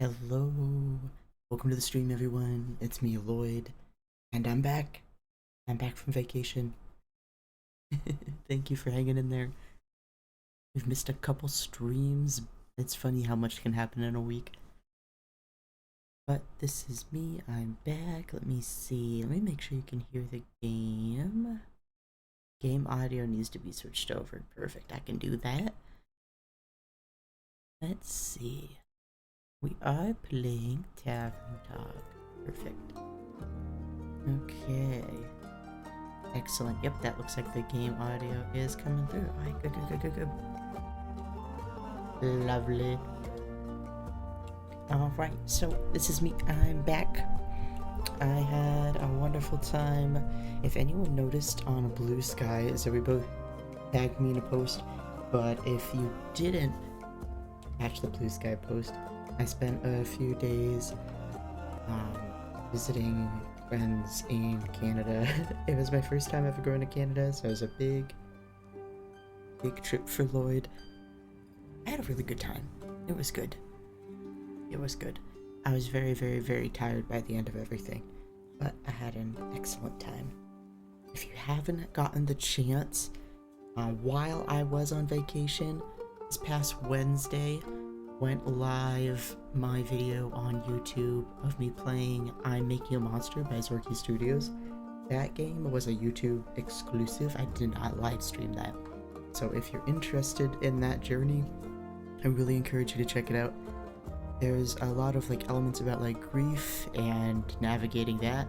Hello, welcome to the stream, everyone. It's me, Lloyd, and I'm back. I'm back from vacation. Thank you for hanging in there. We've missed a couple streams. It's funny how much can happen in a week. But this is me. I'm back. Let me see. Let me make sure you can hear the game. Game audio needs to be switched over. Perfect. I can do that. Let's see. We are playing Tavern Talk. Perfect. Okay. Excellent. Yep, that looks like the game audio is coming through. Alright, good, good, good, good, good. Lovely. Alright, so this is me. I'm back. I had a wonderful time. If anyone noticed on Blue Sky, so we both tagged me in a post, but if you didn't catch the Blue Sky post, I spent a few days visiting friends in Canada. It was my first time ever going to Canada, so it was a big trip for Lloyd. I had a really good time. It was good. It was good. I was very, very, very tired by the end of everything, but I had an excellent time. If you haven't gotten the chance, while I was on vacation, this past Wednesday, went live my video on YouTube of me playing I'm Making a Monster by Zorky Studios. That game was a YouTube exclusive. I did not live stream that. So if you're interested in that journey, I really encourage you to check it out. There's a lot of elements about grief and navigating that,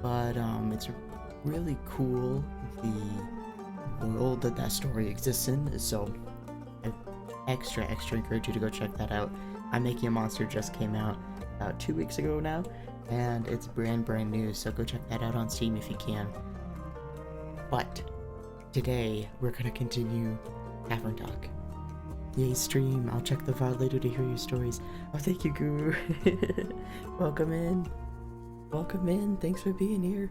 but it's really cool the world that story exists in, so I extra encourage you to go check that out. I'm Making a Monster just came out about 2 weeks ago now, and it's brand new, so go check that out on Steam if you can. But today we're gonna continue Tavern Talk. Yay stream, I'll check the VOD later to hear your stories. Oh, thank you, Guru. Welcome in. Welcome in, thanks for being here.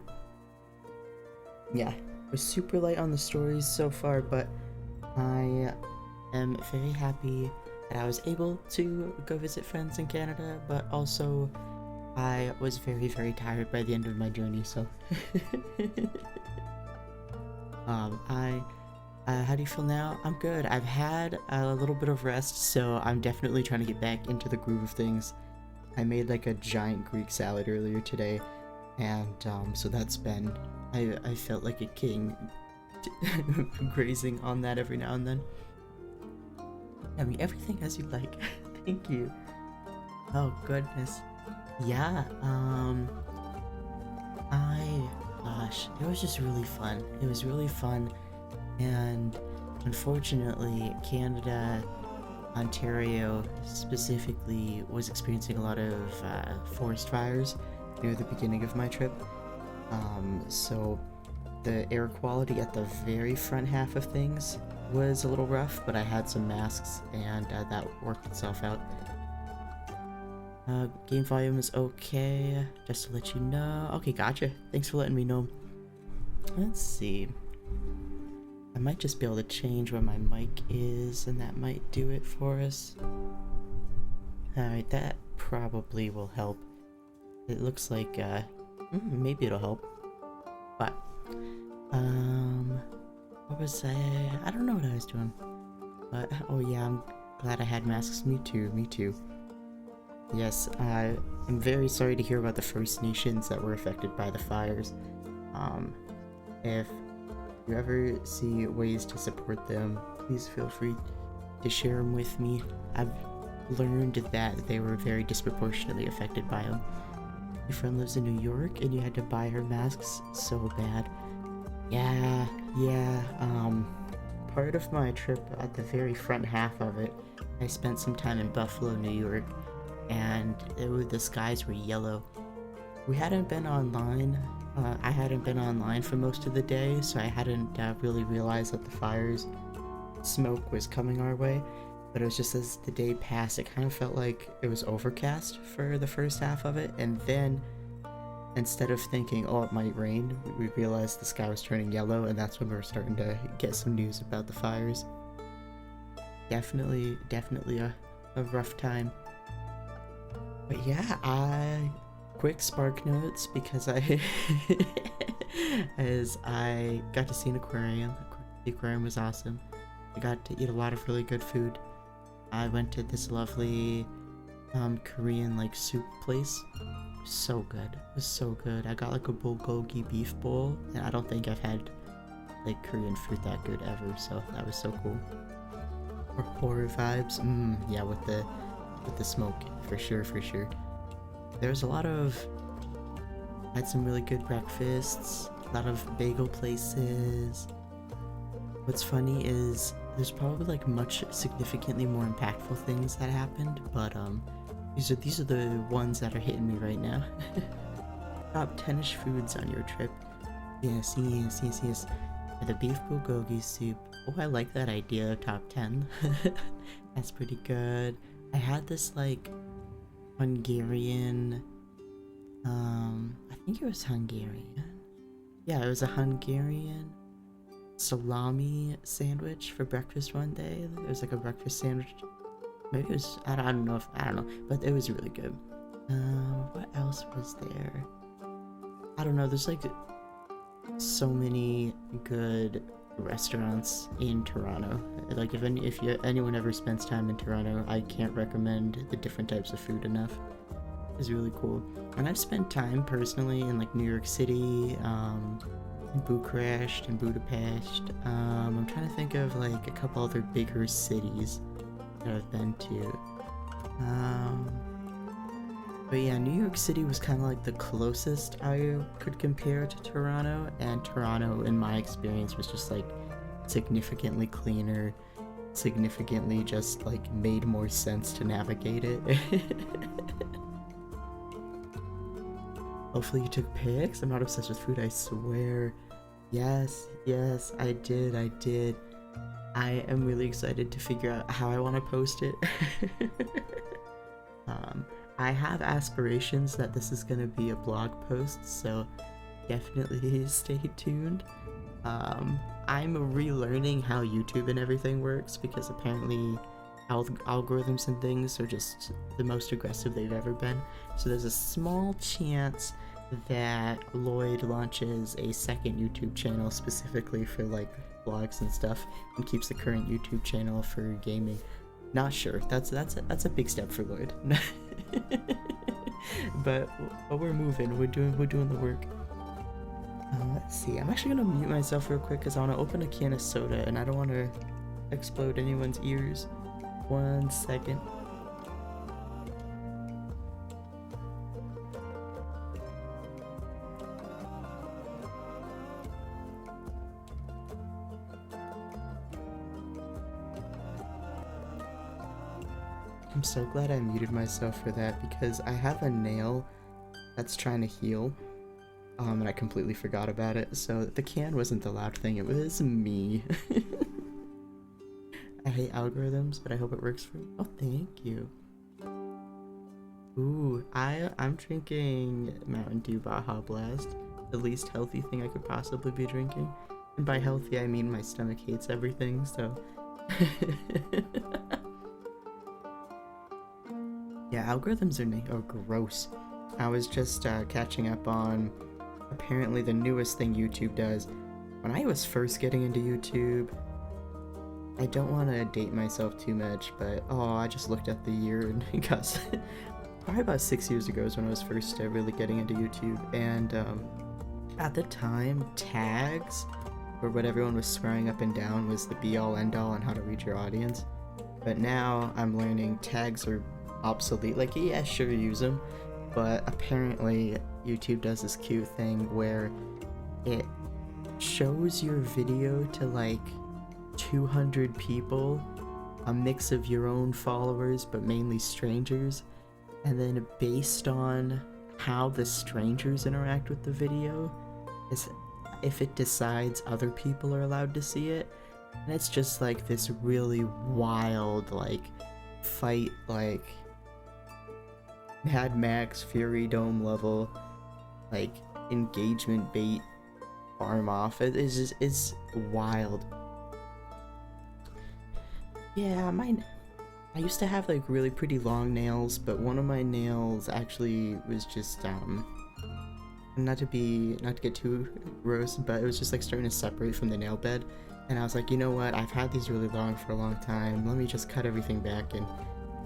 Yeah, we're super light on the stories so far, but I am very happy that I was able to go visit friends in Canada, but also I was very, very tired by the end of my journey, so how do you feel now? I'm good. I've had a little bit of rest, so I'm definitely trying to get back into the groove of things. I made a giant Greek salad earlier today, and so that's been, I felt like a king grazing on that every now and then. I mean, everything as you like. Thank you. Oh goodness. Yeah, gosh, it was just really fun. It was really fun, and unfortunately, Canada, Ontario specifically, was experiencing a lot of forest fires near the beginning of my trip. So the air quality at the very front half of things was a little rough, but I had some masks, and that worked itself out. Game volume is okay, just to let you know. Okay, gotcha. Thanks for letting me know. Let's see. I might just be able to change where my mic is, and that might do it for us. Alright, that probably will help. It looks like, maybe it'll help. But, what was I don't know what I was doing. But, oh yeah, I'm glad I had masks. Me too, me too. Yes, I'm very sorry to hear about the First Nations that were affected by the fires. If you ever see ways to support them, please feel free to share them with me. I've learned that they were very disproportionately affected by them. Your friend lives in New York and you had to buy her masks so bad. Yeah, part of my trip, at the very front half of it, I spent some time in Buffalo, New York, and the skies were yellow. We hadn't been online, I hadn't been online for most of the day, so I hadn't really realized that the fire's smoke was coming our way, but it was just as the day passed, it kind of felt like it was overcast for the first half of it, and then instead of thinking, oh, it might rain, we realized the sky was turning yellow, and that's when we were starting to get some news about the fires. Definitely a rough time. But yeah, I quick spark notes because I as I got to see an aquarium. The aquarium was awesome. I got to eat a lot of really good food. I went to this lovely Korean like soup place. It was so good. It was so good. I got like a bulgogi beef bowl, and I don't think I've had like Korean food that good ever. So that was so cool. Or horror vibes. Yeah, with the smoke, for sure, for sure. There's a lot of, I had some really good breakfasts, a lot of bagel places. What's funny is there's probably like much significantly more impactful things that happened, but these are the ones that are hitting me right now. Top 10ish foods on your trip. Yes. The beef bulgogi soup. Oh, I like that idea, top 10. That's pretty good. I had this like Hungarian, I think it was Hungarian. Yeah, it was a Hungarian salami sandwich for breakfast one day. It was like a breakfast sandwich. Maybe it was, I don't know, but it was really good. What else was there? I don't know, there's like so many good restaurants in Toronto. Like if anyone ever spends time in Toronto, I can't recommend the different types of food enough. It's really cool. And I've spent time personally in like New York City, in Bucharest and Budapest. I'm trying to think of like a couple other bigger cities that I've been to. But yeah, New York City was kind of like the closest I could compare to Toronto, and Toronto, in my experience, was just like significantly cleaner, significantly just like made more sense to navigate it. Hopefully you took pics. I'm not obsessed with food, I swear. Yes, I did. I am really excited to figure out how I want to post it. I have aspirations that this is gonna be a blog post, so definitely stay tuned. I'm relearning how YouTube and everything works, because apparently algorithms and things are just the most aggressive they've ever been. So there's a small chance that Lloyd launches a second YouTube channel specifically for like vlogs and stuff, and keeps the current YouTube channel for gaming. Not sure. That's a big step for Lloyd. but we're moving. We're doing the work. Let's see. I'm actually gonna mute myself real quick because I want to open a can of soda and I don't want to explode anyone's ears. 1 second. I'm so glad I muted myself for that, because I have a nail that's trying to heal, and I completely forgot about it, so the can wasn't the loud thing, it was me. I hate algorithms, but I hope it works for me. Oh, thank you. Ooh, I'm drinking Mountain Dew Baja Blast, the least healthy thing I could possibly be drinking. And by healthy, I mean my stomach hates everything, so... Yeah, algorithms are gross. I was just catching up on apparently the newest thing YouTube does. When I was first getting into YouTube, I don't want to date myself too much, but I just looked at the year and it got probably about 6 years ago is when I was first really getting into YouTube. And at the time, tags, or what everyone was swearing up and down, was the be-all end-all on how to reach your audience. But now I'm learning tags are obsolete. Like, yeah, sure, use them, but apparently YouTube does this cute thing where it shows your video to like 200 people, a mix of your own followers but mainly strangers, and then based on how the strangers interact with the video is if it decides other people are allowed to see it. And it's just like this really wild like fight, like Mad Max Fury Dome level, like engagement bait farm off. It's wild. Yeah, I used to have like really pretty long nails, but one of my nails actually was just not to get too gross, but it was just like starting to separate from the nail bed, and I was like, you know what, I've had these really long for a long time, let me just cut everything back and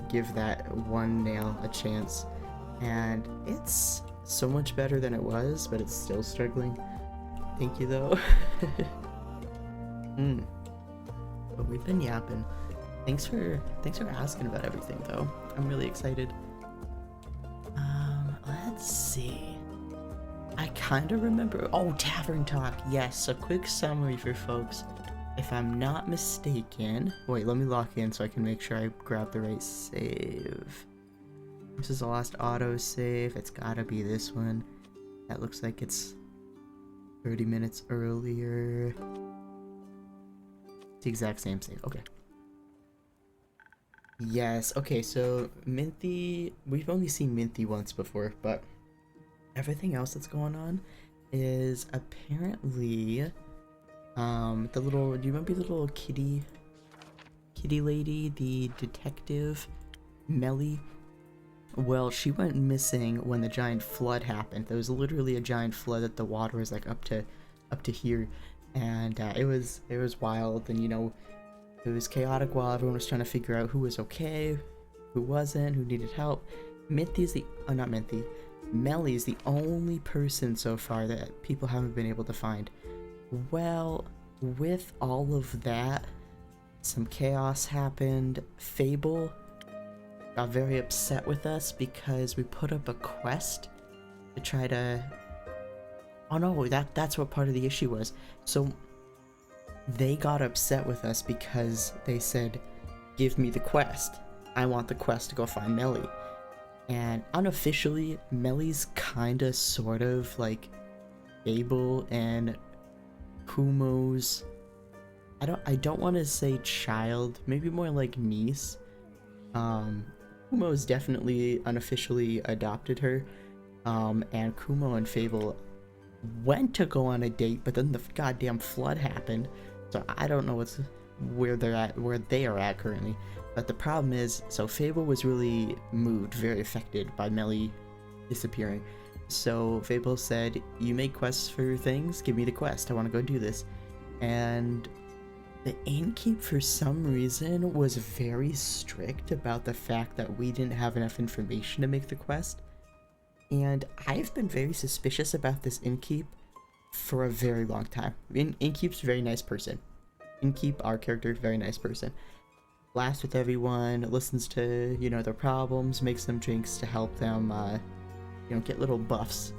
give that one nail a chance. And it's so much better than it was, but it's still struggling. Thank you though. But we've been yapping. Thanks for asking about everything though. I'm really excited. Let's see. I kind of remember. Oh, Tavern Talk. Yes, a quick summary for folks. If I'm not mistaken, wait, let me lock in so I can make sure I grab the right save. This is the last auto save. It's gotta be this one. That looks like it's 30 minutes earlier. It's the exact same save. Okay. Yes. Okay, so Minthy, we've only seen Minthy once before, but everything else that's going on is apparently the little, do you remember the little kitty lady, the detective Melli? Well, she went missing when the giant flood happened. There was literally a giant flood that the water was like up to here, and it was wild, and you know, it was chaotic while everyone was trying to figure out who was okay, who wasn't, who needed help. Melli is the only person so far that people haven't been able to find. Well, with all of that, some chaos happened. Fable got very upset with us because we put up a quest to try to... Oh no, that's what part of the issue was. So they got upset with us because they said, give me the quest. I want the quest to go find Melli. And unofficially, Melli's kinda sort of like Fable and Kumo's, I don't want to say child, maybe more like niece. Kumo's definitely unofficially adopted her, and Kumo and Fable went to go on a date, but then the goddamn flood happened, so I don't know where they are at currently. But the problem is, so Fable was really moved, very affected by Melli disappearing. So Fable said, you make quests for things, give me the quest, I want to go do this. And the innkeep, for some reason, was very strict about the fact that we didn't have enough information to make the quest. And I've been very suspicious about this innkeep for a very long time. Innkeep's a very nice person. Innkeep, our character, very nice person. Laughs with everyone, listens to, you know, their problems, makes them drinks to help them, you know, get little buffs,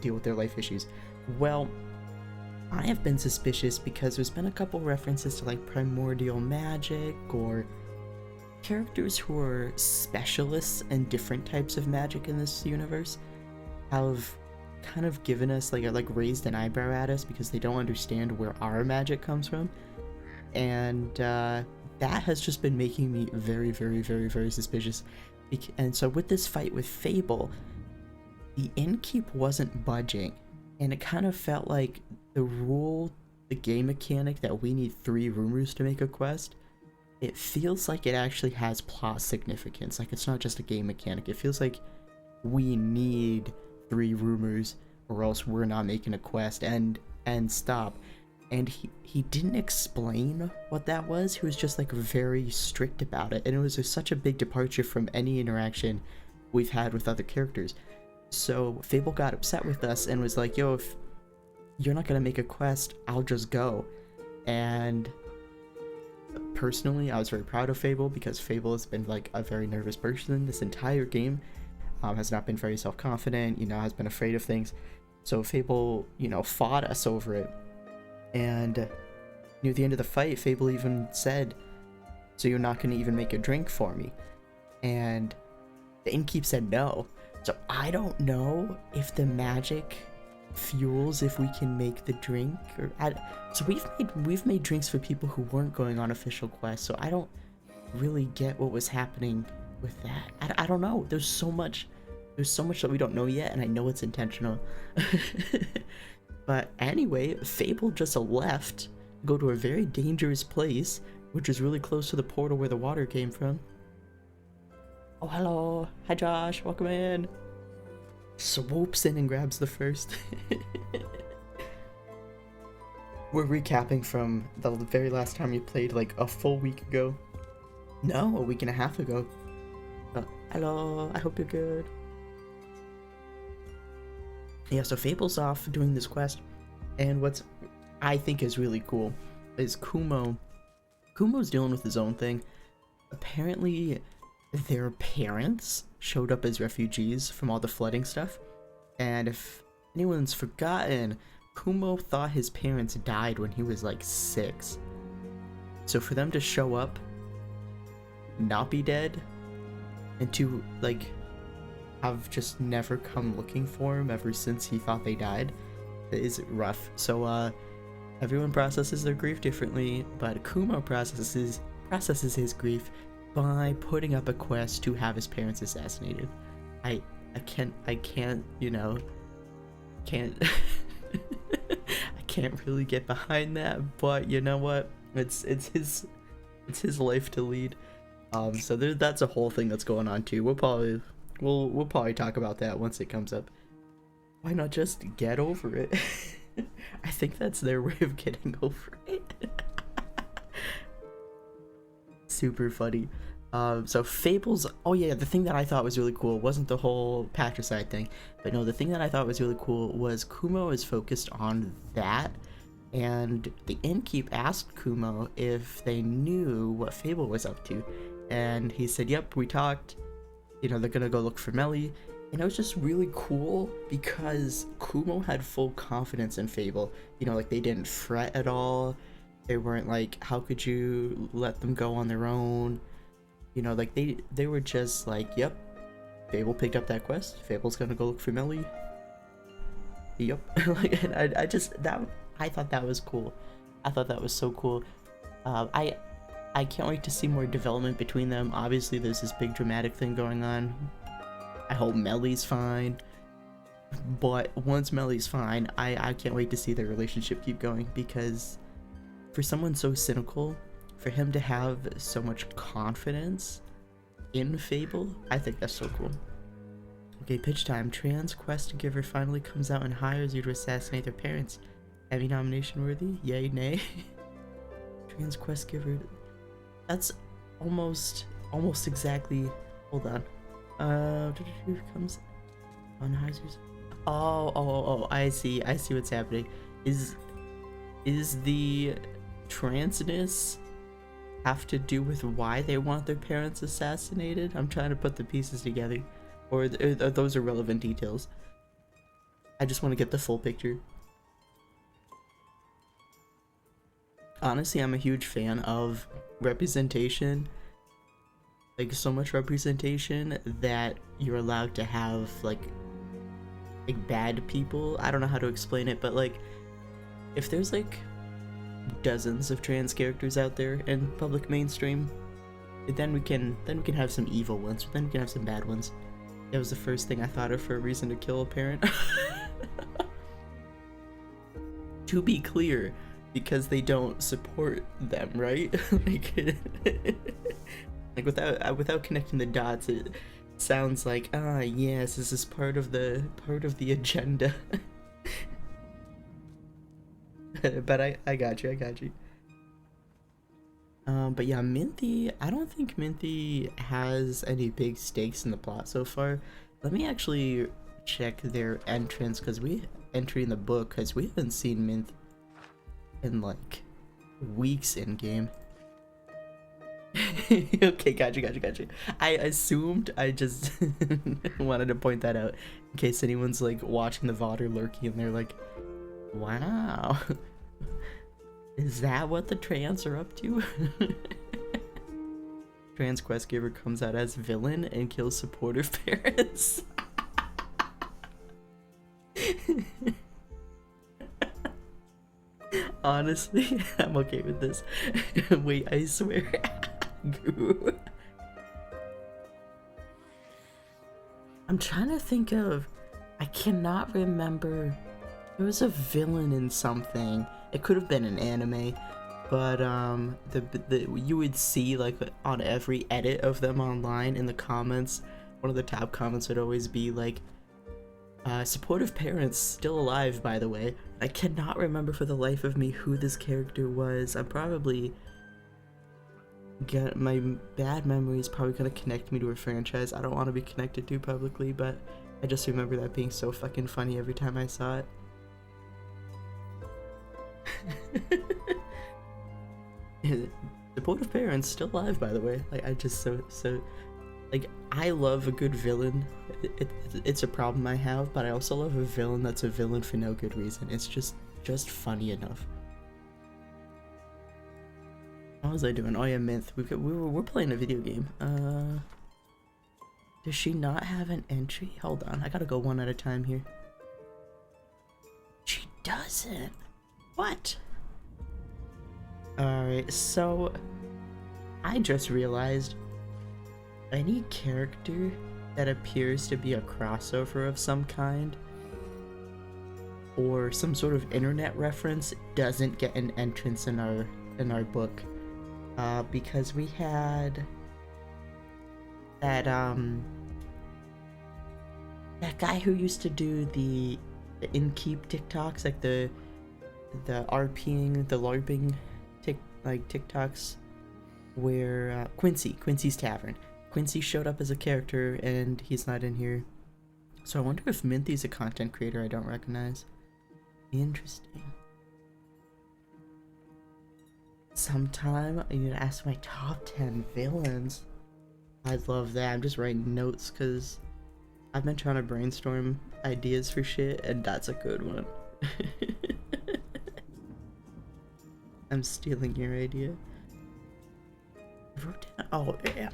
deal with their life issues. Well, I have been suspicious because there's been a couple references to like primordial magic, or characters who are specialists in different types of magic in this universe have kind of given us like raised an eyebrow at us because they don't understand where our magic comes from. And that has just been making me very, very, very, very suspicious. And so with this fight with Fable, the innkeep wasn't budging, and it kind of felt like the game mechanic that we need 3 rumors to make a quest, it feels like it actually has plot significance. Like, it's not just a game mechanic. It feels like we need 3 rumors or else we're not making a quest, and stop. And he didn't explain what that was. He was just like very strict about it, and it was such a big departure from any interaction we've had with other characters. So Fable got upset with us and was like, yo, if you're not gonna make a quest, I'll just go. And personally, I was very proud of Fable because Fable has been like a very nervous person this entire game, has not been very self-confident, you know, has been afraid of things. So Fable, you know, fought us over it. And near the end of the fight, Fable even said, so you're not gonna even make a drink for me? And the innkeep said no. So I don't know if the magic fuels if we can make the drink, or so we've made drinks for people who weren't going on official quests. So I don't really get what was happening with that. I don't know. There's so much that we don't know yet, and I know it's intentional. But anyway, Fable just left, go to a very dangerous place, which is really close to the portal where the water came from, Oh, hello. Hi, Josh. Welcome in. Swoops in and grabs the first. We're recapping from the very last time you played, like a full week ago. No, a week and a half ago. Hello. I hope you're good. Yeah, so Fable's off doing this quest, and what's I think is really cool is Kumo's dealing with his own thing. Apparently their parents showed up as refugees from all the flooding stuff, and if anyone's forgotten, Kumo thought his parents died when he was like 6. So for them to show up, not be dead, and to like have just never come looking for him ever since he thought they died is rough. So everyone processes their grief differently, but Kumo processes his grief by putting up a quest to have his parents assassinated. I can't can't I can't really get behind that, but you know what, it's his life to lead. So that's a whole thing that's going on too. We'll probably talk about that once it comes up. Why not just get over it? I think that's their way of getting over it. Super funny. So Fables, oh yeah, the thing that I thought was really cool wasn't the whole patricide thing, but no, the thing that I thought was really cool was Kumo is focused on that, and the innkeep asked Kumo if they knew what Fable was up to, and he said, yep, we talked, they're gonna go look for Melli. And it was just really cool because Kumo had full confidence in Fable. Like they didn't fret at all. They weren't like, how could you let them go on their own? Like they were just like, yep, Fable picked up that quest. Fable's gonna go look for Melli. Yep. Like, and I thought that was cool. I thought that was so cool. I can't wait to see more development between them. Obviously, there's this big dramatic thing going on. I hope Melli's fine, but once Melli's fine, I can't wait to see their relationship keep going, because for someone so cynical, for him to have so much confidence in Fable, I think that's so cool. Okay, pitch time. Trans quest giver finally comes out and hires you to assassinate their parents. Heavy nomination worthy? Yay, nay? Trans quest giver. That's almost exactly. Hold on. Comes on hires. Oh, I see what's happening. Is the transness have to do with why they want their parents assassinated? I'm trying to put the pieces together, or those are relevant details. I just want to get the full picture. Honestly, I'm a huge fan of representation, like so much representation that you're allowed to have like bad people. I don't know how to explain it, but like if there's like dozens of trans characters out there in public mainstream, then we can have some evil ones, then we can have some bad ones. That was the first thing I thought of for a reason to kill a parent. To be clear, because they don't support them, right? like without connecting the dots, it sounds like, yes, this is part of the agenda. But I got you. But yeah, Minthy, I don't think Minthy has any big stakes in the plot so far. Let me actually check their entrance, entry in the book, because we haven't seen Minth in like weeks in game. Okay, got you. I assumed, I just wanted to point that out in case anyone's like watching the VOD or lurking and they're like, wow, is that what the trans are up to? Trans quest giver comes out as villain and kills supportive parents. Honestly, I'm okay with this. Wait, I swear. I'm trying to think of, I cannot remember. There was a villain in something. It could have been an anime, but the you would see like on every edit of them online in the comments, one of the top comments would always be like, supportive parents still alive, by the way. I cannot remember for the life of me who this character was. I'm probably my bad memory is probably gonna connect me to a franchise I don't want to be connected to publicly, but I just remember that being so fucking funny every time I saw it. Supportive parents still alive, by the way. Like, I just so like, I love a good villain. It's a problem I have, but I also love a villain that's a villain for no good reason. It's just funny enough. How was I doing? Oh yeah, Myth. We're playing a video game. Does she not have an entry? Hold on, I gotta go one at a time here. She doesn't. What? Alright, so I just realized any character that appears to be a crossover of some kind or some sort of internet reference doesn't get an entrance in our book. Because we had that guy who used to do the Innkeep TikToks, like the RPing, the LARPing TikToks, where Quincy's Tavern. Quincy showed up as a character and he's not in here. So I wonder if Minty's a content creator I don't recognize. Interesting. Sometime I need to ask my top 10 villains. I'd love that. I'm just writing notes because I've been trying to brainstorm ideas for shit, and that's a good one. I'm stealing your idea. I wrote down, oh yeah.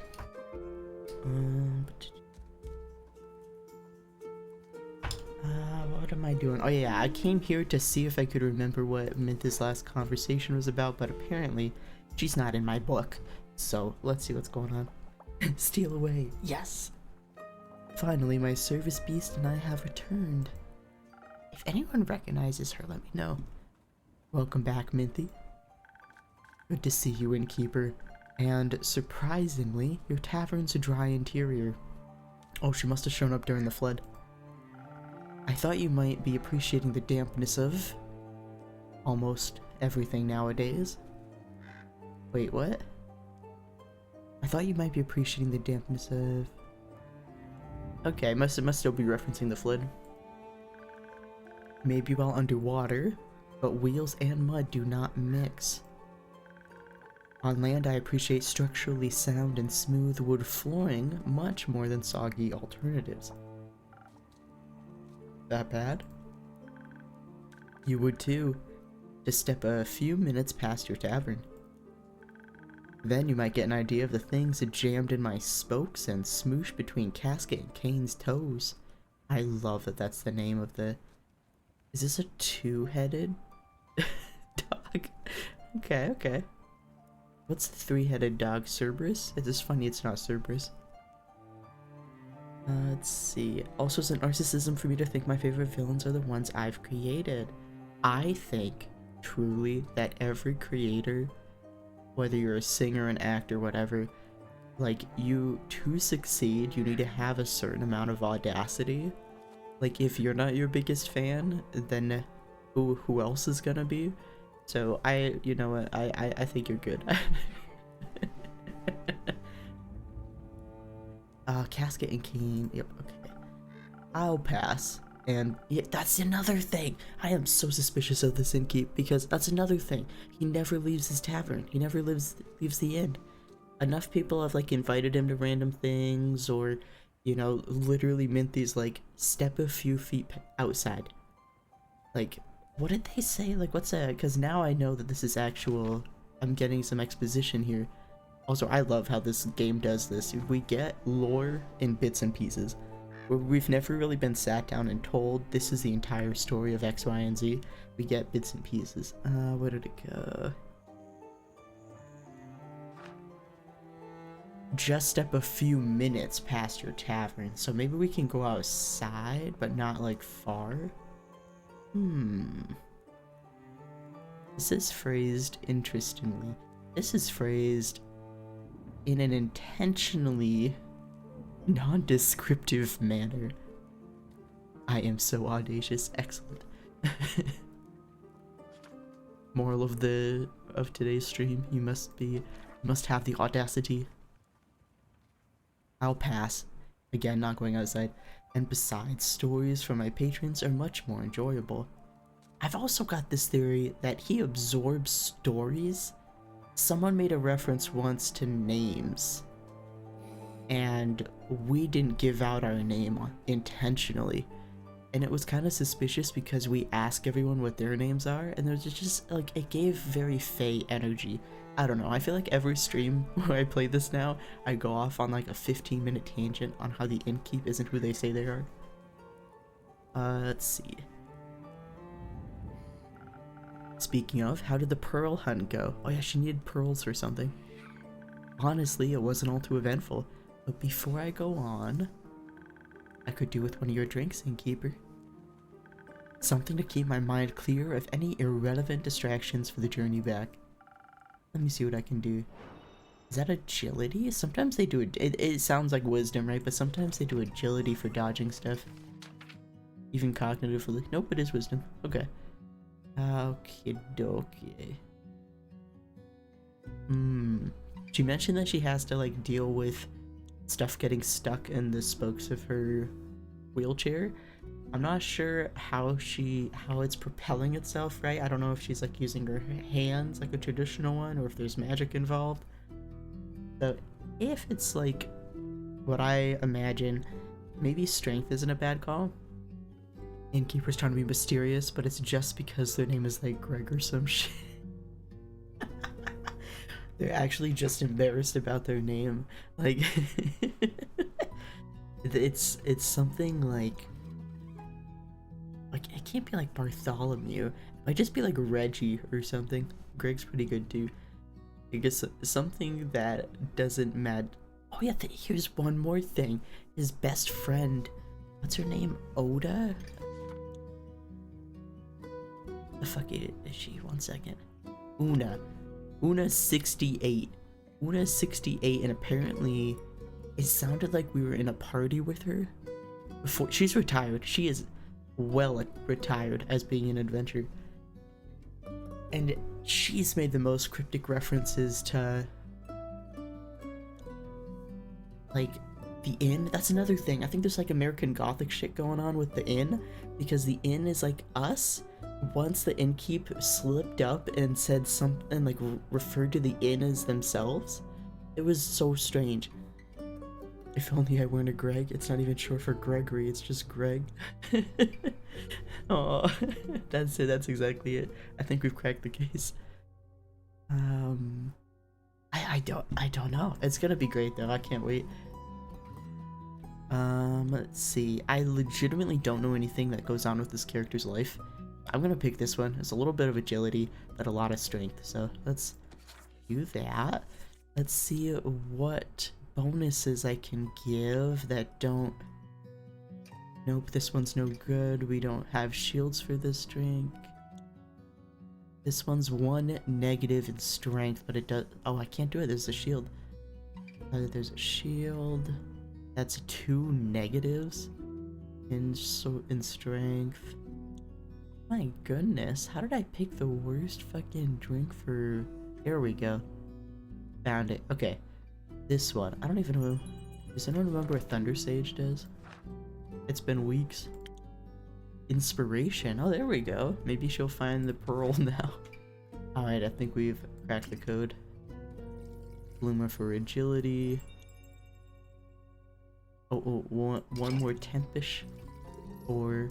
What am I doing? Oh yeah, I came here to see if I could remember what Minta's last conversation was about, but apparently she's not in my book. So let's see what's going on. Steal away. Yes. Finally, my service beast and I have returned. If anyone recognizes her, let me know. Welcome back, Minty. Good to see you, Innkeeper. And surprisingly, your tavern's a dry interior. Oh, she must have shown up during the flood. I thought you might be appreciating the dampness of almost everything nowadays. Wait, what? I thought you might be appreciating the dampness of... Okay, must still be referencing the flood. Maybe while underwater, but wheels and mud do not mix. On land, I appreciate structurally sound and smooth wood flooring much more than soggy alternatives. That bad? You would too. Just step a few minutes past your tavern. Then you might get an idea of the things that jammed in my spokes and smooshed between Casket and Kane's toes. I love that that's the name of the... Is this a two-headed dog? Okay. What's the three-headed dog? Cerberus? It's just funny it's not Cerberus. Let's see. Also, it's a narcissism for me to think my favorite villains are the ones I've created. I think, truly, that every creator, whether you're a singer, an actor, whatever, like, to succeed, you need to have a certain amount of audacity. Like, if you're not your biggest fan, then who else is gonna be? So, you know what, I think you're good. Casket and Kane, yep, okay. I'll pass. And yeah, that's another thing. I am so suspicious of this innkeep because that's another thing. He never leaves his tavern. He never leaves the inn. Enough people have like invited him to random things, or, you know, literally Minty's like, step a few feet outside. Like, what did they say? Like, what's that? Because now I know that this is actual. I'm getting some exposition here. Also, I love how this game does this. We get lore in bits and pieces. We've never really been sat down and told this is the entire story of X, Y, and Z. We get bits and pieces. Where did it go? Just step a few minutes past your tavern. So maybe we can go outside, but not like far. This is phrased interestingly. This is phrased in an intentionally non-descriptive manner. I am so audacious. Excellent. Moral of today's stream: you must have the audacity. I'll pass. Again, not going outside. And besides, stories from my patrons are much more enjoyable. I've also got this theory that he absorbs stories. Someone made a reference once to names, and we didn't give out our name intentionally. And it was kind of suspicious because we ask everyone what their names are, and there's just like, it gave very Fae energy. I don't know, I feel like every stream where I play this now, I go off on like a 15-minute tangent on how the innkeep isn't who they say they are. Let's see. Speaking of, how did the pearl hunt go? Oh yeah, she needed pearls or something. Honestly, it wasn't all too eventful. But before I go on, I could do with one of your drinks, innkeeper. Something to keep my mind clear of any irrelevant distractions for the journey back. Let me see what I can do. Is that agility? Sometimes they do it sounds like wisdom, right? But sometimes they do agility for dodging stuff. Even cognitively. Nope, it is wisdom. Okay. Okie dokie. She mentioned that she has to like deal with stuff getting stuck in the spokes of her wheelchair. I'm not sure how it's propelling itself, right? I don't know if she's like using her hands like a traditional one, or if there's magic involved. So if it's like what I imagine, maybe strength isn't a bad call. Innkeeper's trying to be mysterious, but it's just because their name is like Greg or some shit. They're actually just embarrassed about their name. Like, it's something like it can't be like Bartholomew. It might just be like Reggie or something. Greg's pretty good too. I guess something that doesn't matter. Oh yeah, here's one more thing. His best friend, what's her name? Oda? The fuck is she? 1 second. Una's 68. Una's 68, and apparently it sounded like we were in a party with her. Before she's retired. She is well retired as being an adventurer. And she's made the most cryptic references to like the inn. That's another thing. I think there's like American Gothic shit going on with the inn, because the inn is like us. Once the innkeep slipped up and said something like referred to the inn as themselves. It was so strange. If only I weren't a Greg. It's not even short for Gregory, it's just Greg. Oh, that's it. That's exactly it. I think we've cracked the case. I don't know. It's gonna be great though. I can't wait. Let's see. I legitimately don't know anything that goes on with this character's life. I'm gonna pick this one. It's a little bit of agility, but a lot of strength. So let's do that. Let's see what bonuses I can give that don't... Nope, this one's no good. We don't have shields for this drink. This one's 1 negative in strength, but it does... Oh, I can't do it. There's a shield. There's a shield. That's 2 negatives in strength. My goodness, how did I pick the worst fucking drink for... There we go. Found it. Okay. This one. I don't even know... Does anyone remember what Thunder Sage does? It's been weeks. Inspiration. Oh, there we go. Maybe she'll find the pearl now. Alright, I think we've cracked the code. Bloomer for agility. Oh, one more tempish. Or...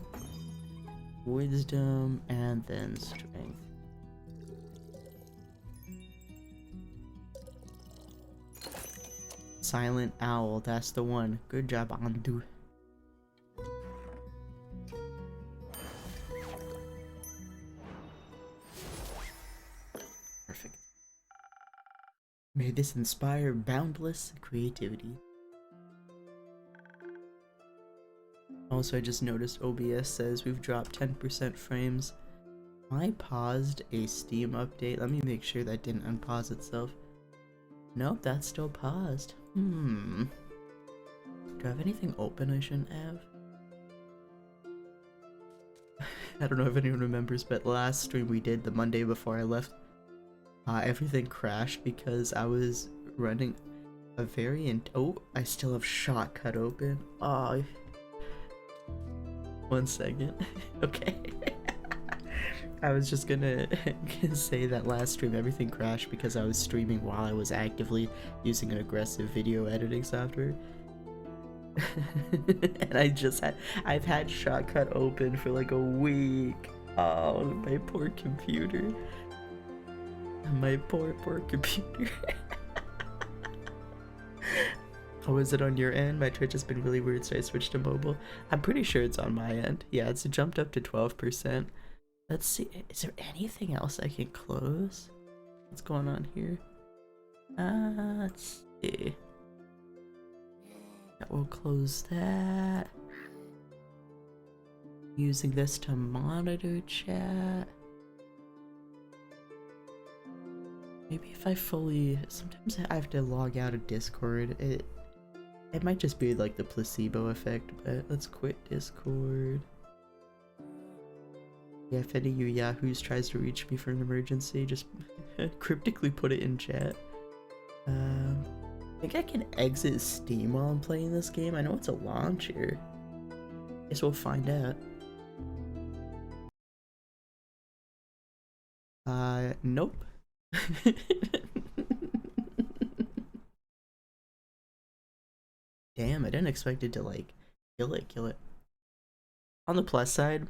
wisdom, and then strength. Silent Owl, that's the one. Good job, Andu. Perfect. May this inspire boundless creativity. Also, I just noticed OBS says we've dropped 10% frames. I paused a Steam update. Let me make sure that didn't unpause itself. Nope, that's still paused. Do I have anything open I shouldn't have? I don't know if anyone remembers, but last stream we did the Monday before I left, everything crashed because I was running a variant. Oh, I still have Shotcut open. Oh, 1 second. Okay. I was just gonna say that last stream everything crashed because I was streaming while I was actively using an aggressive video editing software. And I've had Shotcut open for like a week. Oh, my poor computer. My poor computer. Oh, is it on your end? My Twitch has been really weird, so I switched to mobile. I'm pretty sure it's on my end. Yeah, it's jumped up to 12%. Let's see, is there anything else I can close? What's going on here? Let's see. We'll close that. Using this to monitor chat. Maybe if I sometimes I have to log out of Discord. It might just be like the placebo effect, but let's quit Discord. Yeah, if any of you yahoos tries to reach me for an emergency, just cryptically put it in chat. I think I can exit Steam while I'm playing this game. I know it's a launcher. Guess we'll find out. Nope. Damn, I didn't expect it to like kill it. On the plus side,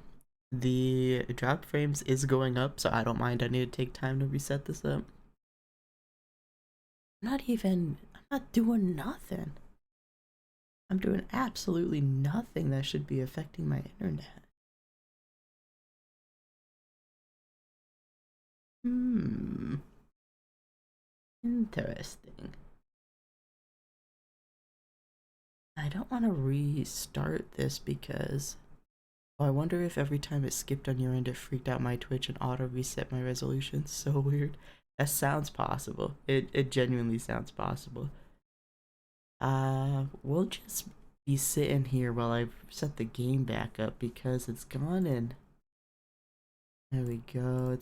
the drop frames is going up, so I don't mind. I need to take time to reset this up. I'm not doing nothing. I'm doing absolutely nothing that should be affecting my internet. Interesting. I don't want to restart this because... Oh, I wonder if every time it skipped on your end it freaked out my Twitch and auto reset my resolution. So weird. That sounds possible. It genuinely sounds possible. We'll just be sitting here while I set the game back up because it's gone and... There we go.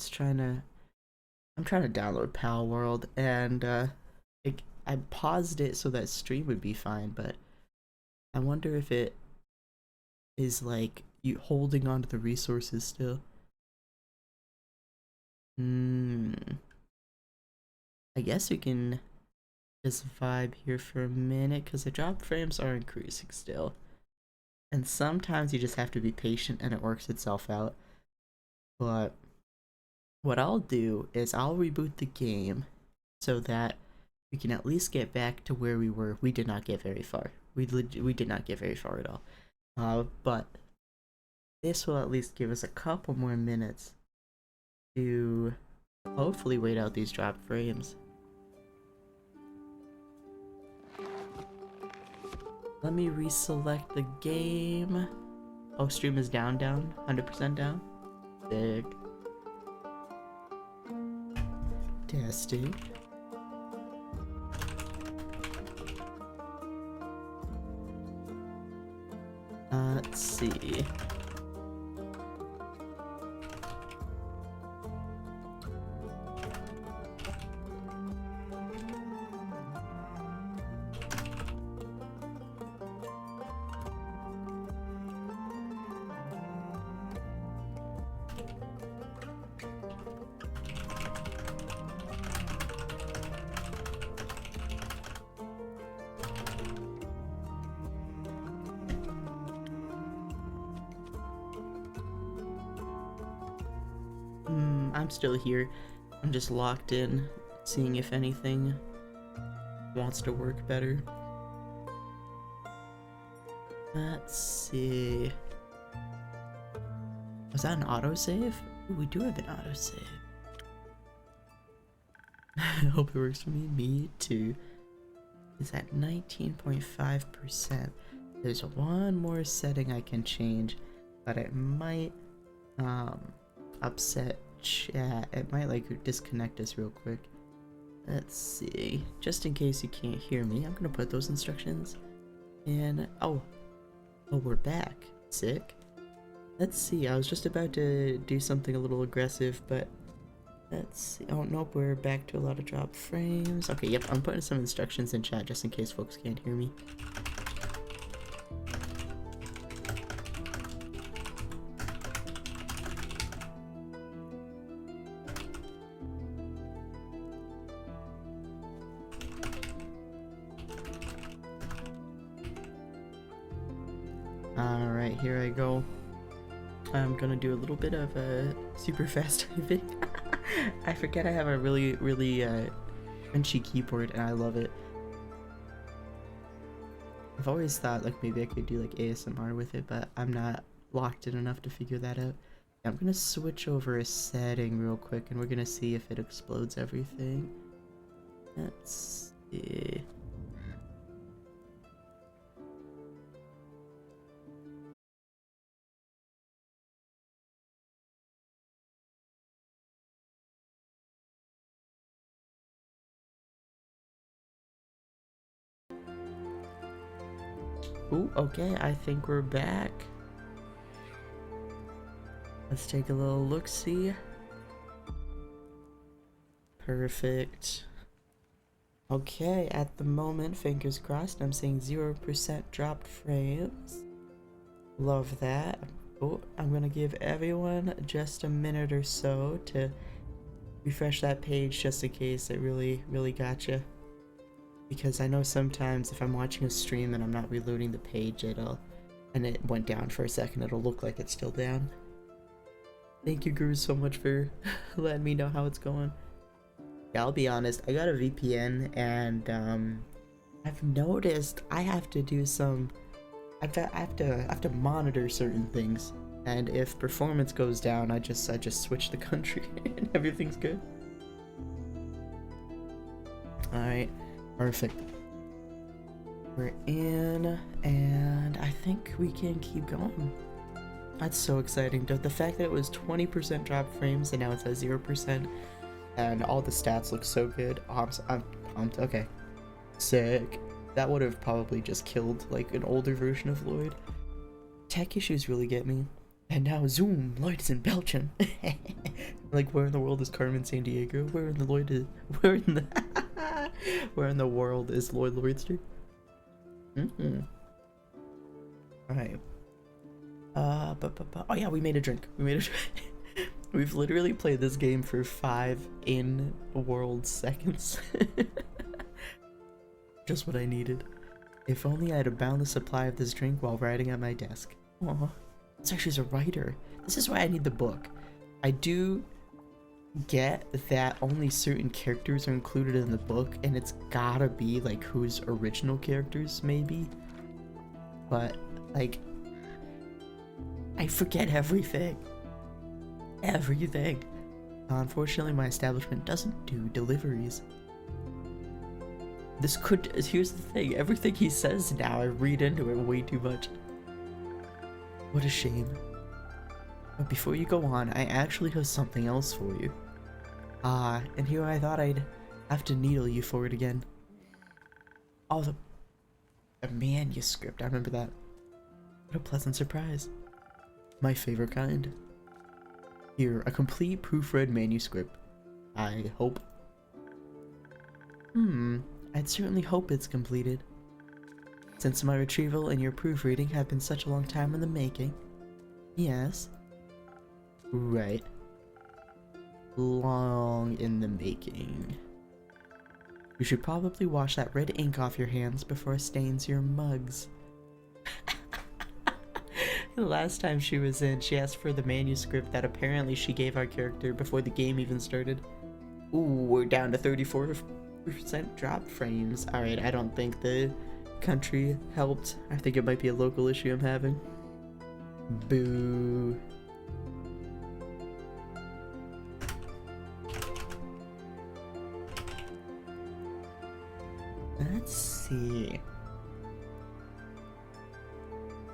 I'm trying to download Pal World and I paused it so that stream would be fine, but I wonder if it is like you holding on to the resources still. I guess we can just vibe here for a minute because the drop frames are increasing still. And sometimes you just have to be patient and it works itself out. But what I'll do is I'll reboot the game so that we can at least get back to where we were. We did not get very far. We did not get very far at all. But this will at least give us a couple more minutes to hopefully wait out these drop frames. Let me reselect the game. Oh, stream is down, 100% down. Sick. Testing. Let's see. I'm still here. I'm just locked in, seeing if anything wants to work better. Let's see. Was that an autosave? Ooh, we do have an autosave. I hope it works for me. Me too. It's at 19.5%. There's one more setting I can change, but it might upset chat. It might like disconnect us real quick. Let's see. Just in case you can't hear me, I'm gonna put those instructions. And oh, we're back. Sick. Let's see. I was just about to do something a little aggressive, but let's see. Oh nope, we're back to a lot of drop frames. Okay, yep. I'm putting some instructions in chat just in case folks can't hear me. Alright, here I go. I'm gonna do a little bit of a super fast typing. I forget I have a really crunchy keyboard and I love it. I've always thought like maybe I could do like ASMR with it, but I'm not locked in enough to figure that out. I'm gonna switch over a setting real quick and we're gonna see if it explodes everything. Let's see. Ooh, okay, I think we're back. Let's take a little look-see. Perfect. Okay, at the moment, fingers crossed, I'm seeing 0% dropped frames. Love that. Oh, I'm gonna give everyone just a minute or so to refresh that page just in case it really got you. Because I know sometimes if I'm watching a stream and I'm not reloading the page, and it went down for a second, it'll look like it's still down. Thank you, Guru, so much for letting me know how it's going. Yeah, I'll be honest, I got a VPN and I've noticed I have to do some, I have to monitor certain things, and if performance goes down, I just switch the country and everything's good. All right. Perfect. We're in, and I think we can keep going. That's so exciting. The fact that it was 20% drop frames and now it's at 0%, and all the stats look so good. Oh, I'm pumped. Okay. Sick. That would have probably just killed like an older version of Lloyd. Tech issues really get me. And now zoom, Lloyd is in Belgium. Like, where in the world is Carmen Sandiego? Where in the world is Lloyd Lloydster? Alright. Oh yeah, we made a drink. We've literally played this game for 5 in-world seconds. Just what I needed. If only I had a boundless supply of this drink while writing at my desk. Aw. It's actually as a writer. This is why I need the book. I do get that only certain characters are included in the book, and it's gotta be like whose original characters maybe. But like, I forget everything. Everything. Unfortunately, my establishment doesn't do deliveries. Here's the thing, everything he says now, I read into it way too much. What a shame. But before you go on, I actually have something else for you. And here I thought I'd have to needle you for it again. Oh, the manuscript, I remember that. What a pleasant surprise. My favorite kind. Here, a complete proofread manuscript. I hope. I'd certainly hope it's completed. Since my retrieval and your proofreading have been such a long time in the making. Yes. Right. Long in the making. You should probably wash that red ink off your hands before it stains your mugs. The last time she was in, she asked for the manuscript that apparently she gave our character before the game even started. Ooh, we're down to 34% drop frames. Alright, I don't think the country helped. I think it might be a local issue I'm having. Boo. Let's see.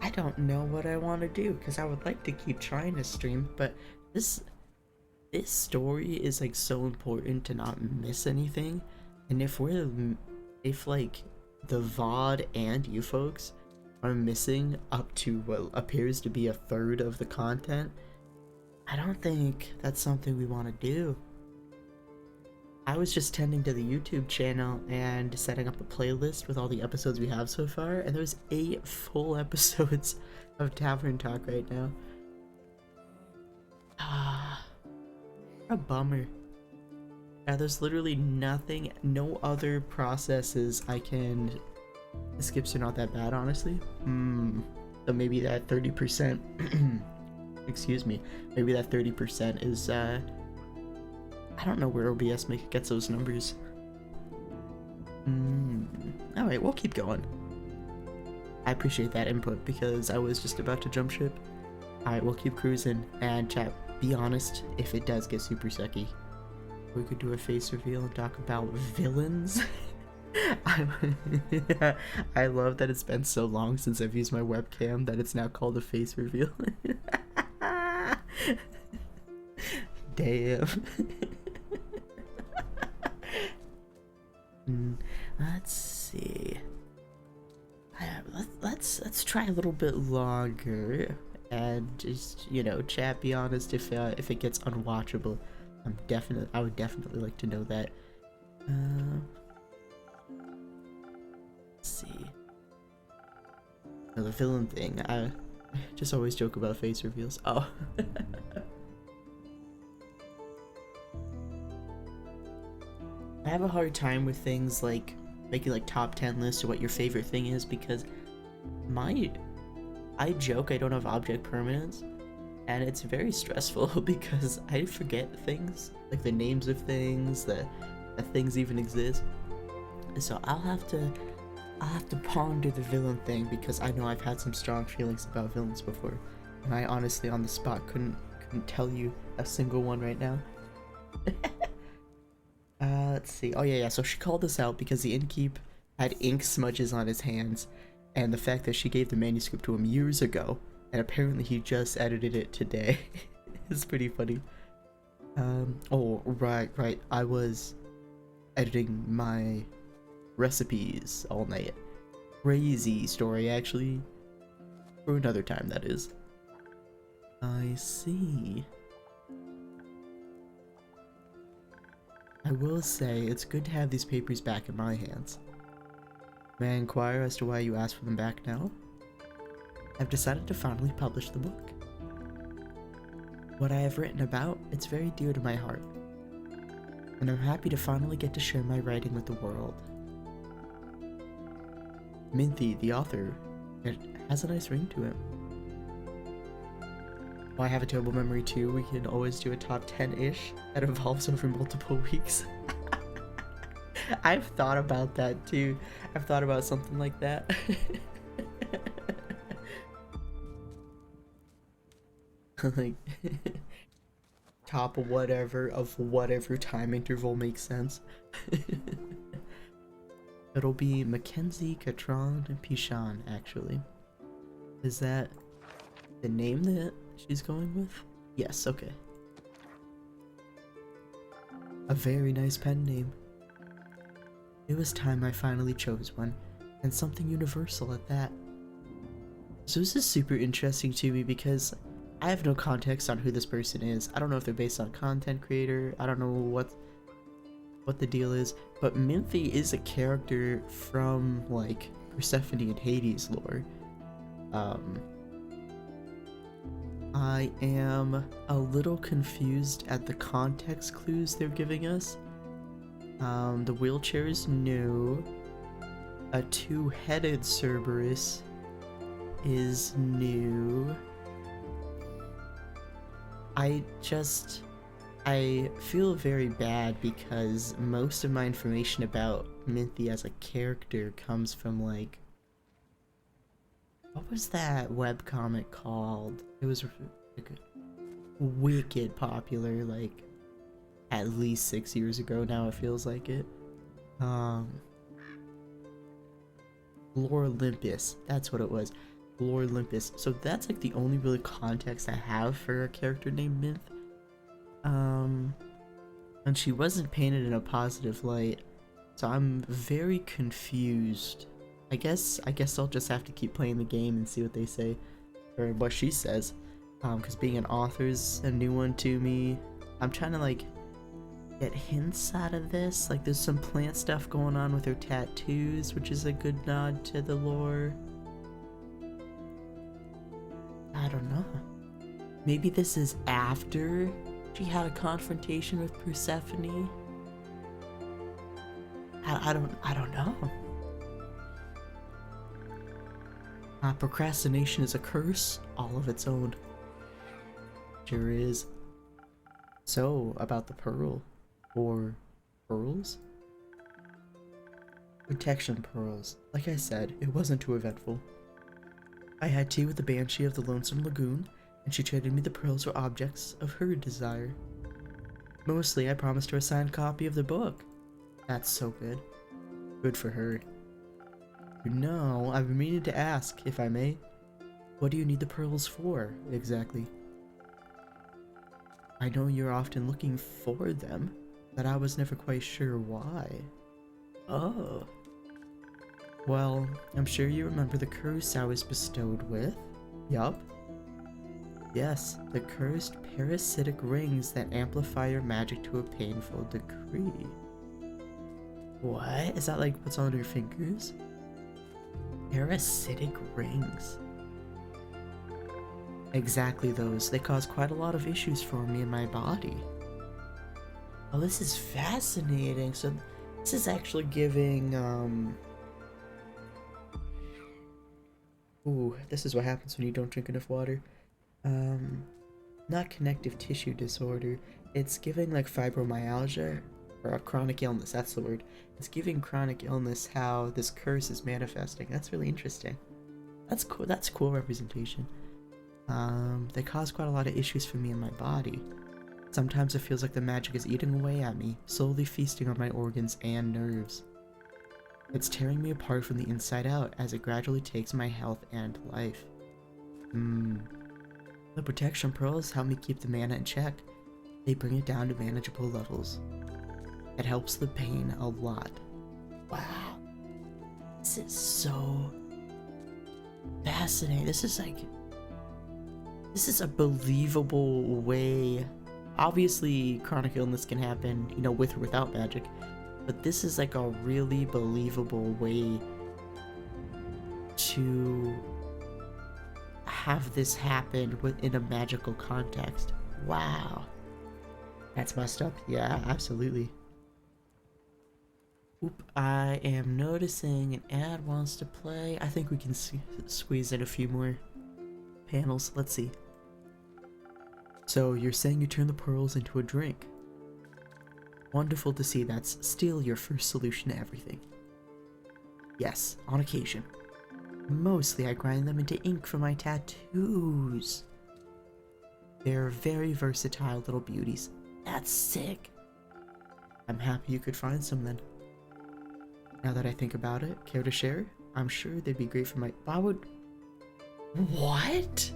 I don't know what I want to do because I would like to keep trying to stream, but this this story is like so important to not miss anything, and if like the VOD and you folks are missing up to what appears to be a third of the content, I don't think that's something we want to do. I was just tending to the YouTube channel and setting up a playlist with all the episodes we have so far, and there's 8 full episodes of Tavern Talk right now. Ah, a bummer. Yeah, there's literally nothing, no other processes I can... The skips are not that bad, honestly. So maybe that 30%... excuse me. Maybe that 30% is, I don't know where OBS gets those numbers. Alright, we'll keep going. I appreciate that input because I was just about to jump ship. Alright, we'll keep cruising. And chat, be honest, if it does get super sucky, we could do a face reveal and talk about villains. I love that it's been so long since I've used my webcam that it's now called a face reveal. Damn. Let's see. Let's try a little bit longer and just, you know, chat, be honest if it gets unwatchable. I would definitely like to know that. Let's see. No, the villain thing. I just always joke about face reveals. Oh. I have a hard time with things like making like top 10 lists or what your favorite thing is, because I joke I don't have object permanence, and it's very stressful because I forget things, like the names of things, that things even exist. So I'll have to ponder the villain thing, because I know I've had some strong feelings about villains before, and I honestly on the spot couldn't tell you a single one right now. Let's see. Oh yeah, so she called us out because the innkeep had ink smudges on his hands, and the fact that she gave the manuscript to him years ago, and apparently he just edited it today. It's pretty funny. Oh, right. I was editing my recipes all night. Crazy story, actually. For another time, that is. I see. I will say, it's good to have these papers back in my hands. May I inquire as to why you asked for them back now? I've decided to finally publish the book. What I have written about, it's very dear to my heart, and I'm happy to finally get to share my writing with the world. Minty, the author, it has a nice ring to it. Oh, I have a terrible memory too. We can always do a top 10-ish that evolves over multiple weeks. I've thought about that too. I've thought about something like that. Like top whatever of whatever time interval makes sense. It'll be Mackenzie, Catron, and Pichon, actually. Is that the name that she's going with? Yes, okay. A very nice pen name. It was time I finally chose one, and something universal at that. So this is super interesting to me because I have no context on who this person is. I don't know if they're based on content creator. I don't know what the deal is, but Minty is a character from like Persephone and Hades lore. I am a little confused at the context clues they're giving us. The wheelchair is new. A two-headed Cerberus is new. I feel very bad because most of my information about Minty as a character comes from like, what was that webcomic called? It was like wicked popular, like at least 6 years ago now, it feels like it. Lore Olympus, that's what it was. Lore Olympus. So that's like the only really context I have for a character named Minth. And she wasn't painted in a positive light, so I'm very confused. I guess I'll just have to keep playing the game and see what they say, or what she says. Because being an author's a new one to me. I'm trying to like get hints out of this. Like there's some plant stuff going on with her tattoos, which is a good nod to the lore. I don't know. Maybe this is after she had a confrontation with Persephone. I don't know. Procrastination is a curse all of its own. Sure is. So, about the pearl. Or pearls? Protection pearls. Like I said, it wasn't too eventful. I had tea with the Banshee of the Lonesome Lagoon, and she traded me the pearls for objects of her desire. Mostly, I promised her a signed copy of the book. That's so good. Good for her. No, I've been meaning to ask, if I may. What do you need the pearls for, exactly? I know you're often looking for them, but I was never quite sure why. Oh. Well, I'm sure you remember the curse I was bestowed with. Yup. Yes, the cursed parasitic rings that amplify your magic to a painful degree. What? Is that like what's on your fingers? Parasitic rings. Exactly those. They cause quite a lot of issues for me in my body. Oh, this is fascinating. So this is actually giving, Ooh, this is what happens when you don't drink enough water. Not connective tissue disorder. It's giving like fibromyalgia, or a chronic illness, that's the word. It's giving chronic illness how this curse is manifesting. That's really interesting. That's cool. That's cool representation. They cause quite a lot of issues for me in my body. Sometimes it feels like the magic is eating away at me, slowly feasting on my organs and nerves. It's tearing me apart from the inside out as it gradually takes my health and life. The protection pearls help me keep the mana in check. They bring it down to manageable levels. It helps the pain a lot. Wow. This is so fascinating. This is a believable way. Obviously, chronic illness can happen, you know, with or without magic. But this is like a really believable way to have this happen within a magical context. Wow. That's messed up. Yeah, absolutely. Oop, I am noticing an ad wants to play. I think we can squeeze in a few more panels. Let's see. So, you're saying you turn the pearls into a drink. Wonderful to see that's still your first solution to everything. Yes, on occasion. Mostly I grind them into ink for my tattoos. They're very versatile little beauties. That's sick. I'm happy you could find some then. Now that I think about it, care to share? I'm sure they'd be great for my... What?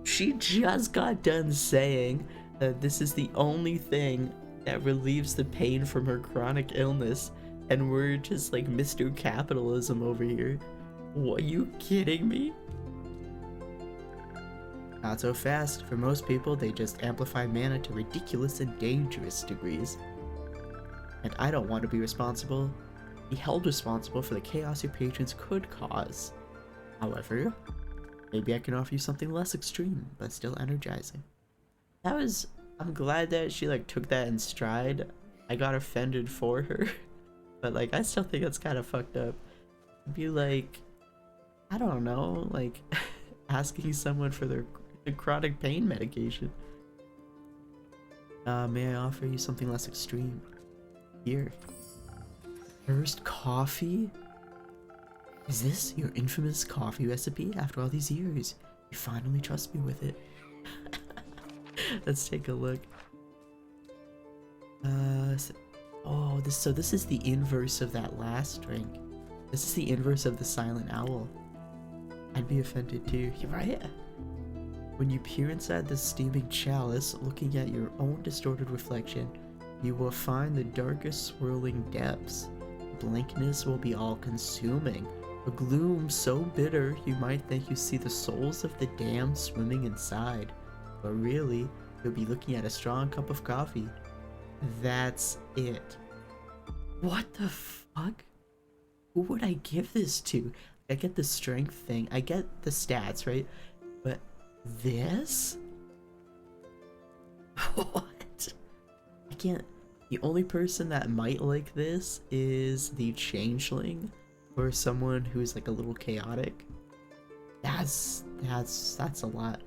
She just got done saying that this is the only thing that relieves the pain from her chronic illness, and we're just like Mr. Capitalism over here. What, are you kidding me? Not so fast. For most people, they just amplify mana to ridiculous and dangerous degrees. And I don't want to be held responsible for the chaos your patrons could cause. However, maybe I can offer you something less extreme, but still energizing. I'm glad that she like took that in stride. I got offended for her, but like I still think it's kind of fucked up. Be like, I don't know, like asking someone for their chronic pain medication. May I offer you something less extreme? Here. First coffee? Is this your infamous coffee recipe after all these years? You finally trust me with it. Let's take a look. So this is the inverse of that last drink. This is the inverse of the silent owl. I'd be offended too. You're right. When you peer inside the steaming chalice, looking at your own distorted reflection, you will find the darkest swirling depths. Blankness will be all-consuming, a gloom so bitter you might think you see the souls of the damned swimming inside. But really, you'll be looking at a strong cup of coffee. That's it. What the fuck? Who would I give this to? I get the strength thing, I get the stats, right? But this? What? I can't. The only person that might like this is the changeling, or someone who's like a little chaotic. That's a lot.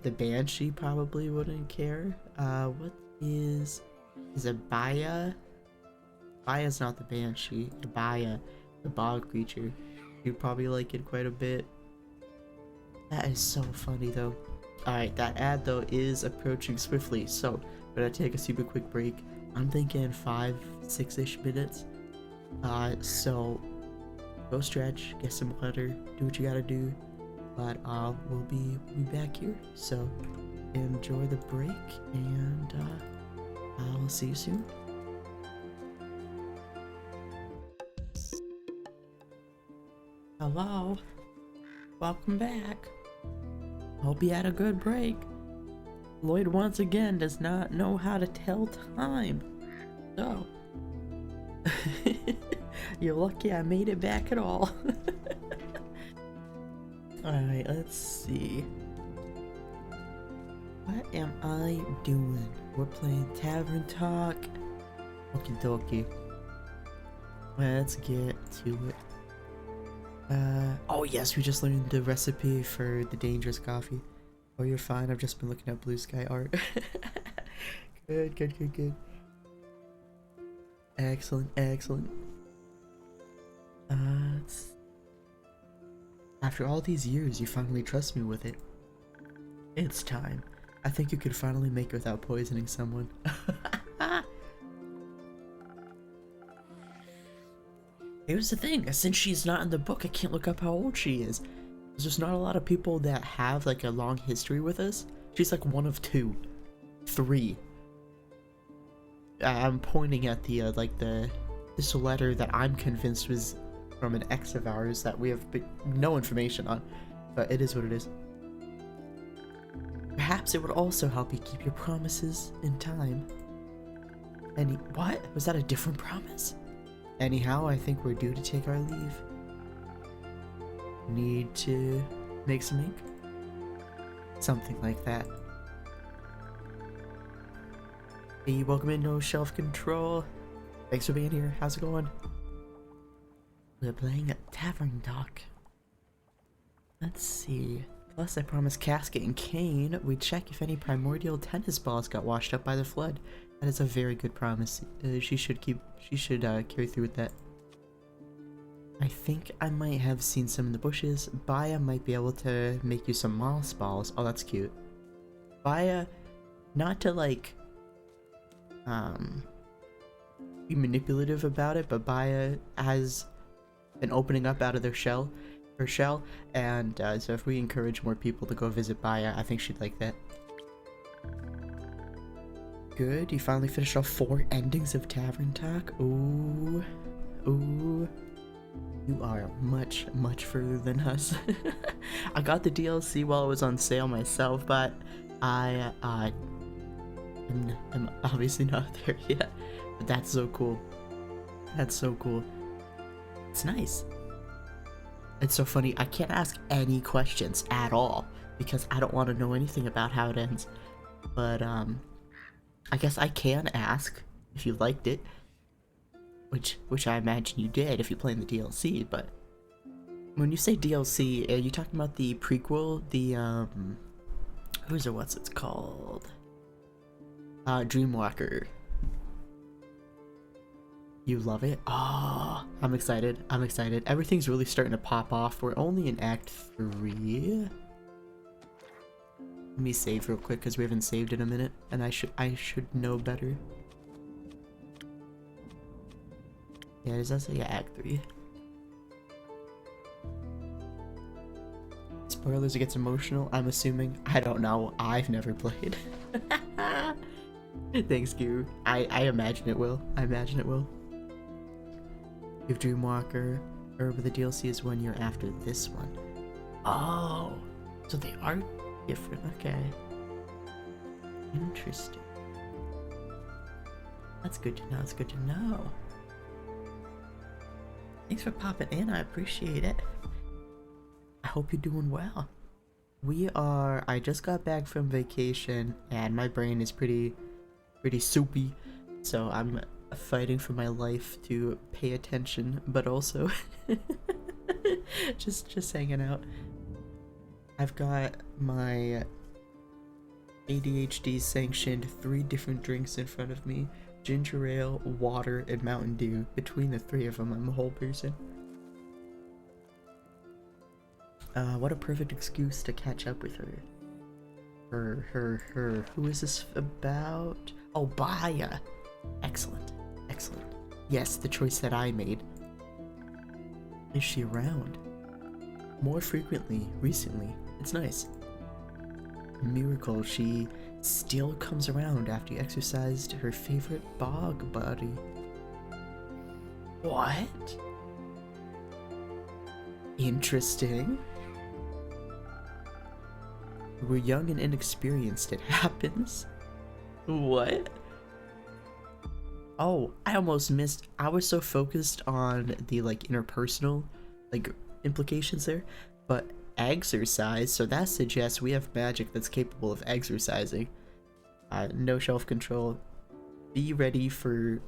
The banshee probably wouldn't care. What is it Baya? Baya's not the banshee. Baya, the bog creature. You'd probably like it quite a bit. That is so funny though. Alright, that ad though is approaching swiftly, so we're gonna take a super quick break. I'm thinking 5-6-ish minutes. So go stretch, get some water, do what you gotta do. But we'll be back here. So enjoy the break, and I'll see you soon. Hello, welcome back. Hope you had a good break. Lloyd once again does not know how to tell time. So, you're lucky I made it back at all. Alright, let's see. What am I doing? We're playing Tavern Talk. Okie dokie. Let's get to it. Oh yes, we just learned the recipe for the dangerous coffee. Oh, you're fine, I've just been looking at blue sky art. Good. Excellent. After all these years, you finally trust me with it. It's time. I think you could finally make it without poisoning someone. Here's the thing, since she's not in the book, I can't look up how old she is. There's just not a lot of people that have like a long history with us. She's like one of 2. 3. I'm pointing at the this letter that I'm convinced was from an ex of ours that we have no information on, but it is what it is. Perhaps it would also help you keep your promises in time. What? Was that a different promise? Anyhow, I think we're due to take our leave. Need to make some ink? Something like that. Hey, welcome in, No Shelf Control. Thanks for being here. How's it going? We're playing at Tavern Talk. Let's see. Plus, I promised Casket and Kane we'd check if any primordial tennis balls got washed up by the flood. That is a very good promise. She should carry through with that. I think I might have seen some in the bushes. Baya might be able to make you some moss balls. Oh, that's cute. Baya, not to like be manipulative about it, but Baya has been opening up out of her shell, and so if we encourage more people to go visit Baya, I think she'd like that. Good, you finally finished off 4 endings of Tavern Talk. Ooh, you are much further than us. I got the DLC while it was on sale myself, but I'm obviously not there yet. But that's so cool. It's nice. It's so funny, I can't ask any questions at all because I don't want to know anything about how it ends. But I guess I can ask if you liked it, which I imagine you did if you played the DLC. But when you say DLC, are you talking about the prequel, the what's it called? Dreamwalker. You love it? Oh, I'm excited. Everything's really starting to pop off. We're only in Act 3. Let me save real quick because we haven't saved in a minute, and I should know better. Yeah, does that say Act 3? spoilers, it gets emotional, I'm assuming. I don't know. I've never played. Thanks, Guru. I imagine it will. I imagine it will. If Dreamwalker or the DLC is 1 year after this one. Oh, so they are different. Okay. Interesting. That's good to know. That's good to know. Thanks for popping in. I appreciate it. I hope you're doing well. I just got back from vacation and my brain is pretty soupy. So I'm fighting for my life to pay attention, but also just hanging out. I've got my ADHD sanctioned 3 different drinks in front of me: ginger ale, water, and Mountain Dew. Between the 3 of them, I'm a whole person. What a perfect excuse to catch up with her. Her. Who is this about? Oh, Baya. Excellent. Yes, the choice that I made. Is she around? More frequently, recently. It's nice. Miracle, she still comes around after you exercised her favorite bog buddy. What? Interesting. We're young and inexperienced, it happens. What? Oh, I almost missed. I was so focused on the interpersonal implications there, but exercise, so that suggests we have magic that's capable of exercising. No shelf control. Be ready for...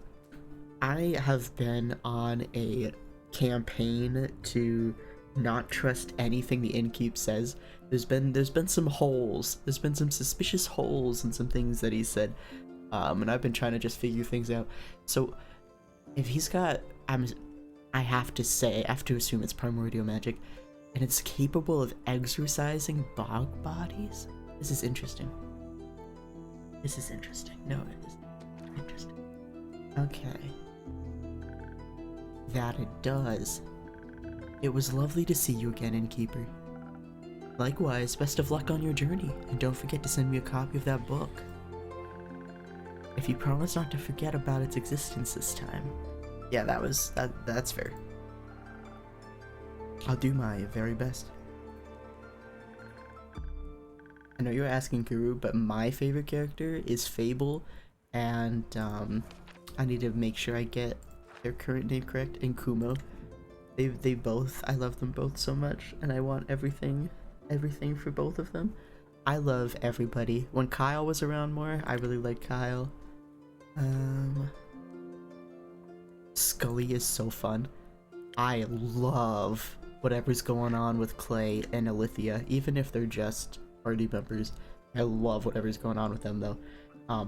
I have been on a campaign to not trust anything the innkeep says. There's been some holes. There's been some suspicious holes in some things that he said. And I've been trying to just figure things out. So if he's got... I have to assume it's primordial magic, and it's capable of exorcising bog bodies? This is interesting. No, it is interesting. Okay. That it does. It was lovely to see you again, Innkeeper. Likewise, best of luck on your journey, and don't forget to send me a copy of that book. If you promise not to forget about its existence this time. Yeah, that's fair. I'll do my very best. I know you're asking, Guru, but my favorite character is Fable, and I need to make sure I get their current name correct, and Kumo. They both, I love them both so much, and I want everything for both of them. I love everybody. When Kyle was around more, I really liked Kyle. Scully is so fun. I love whatever's going on with Clay and Alithia, even if they're just party members. I love whatever's going on with them though.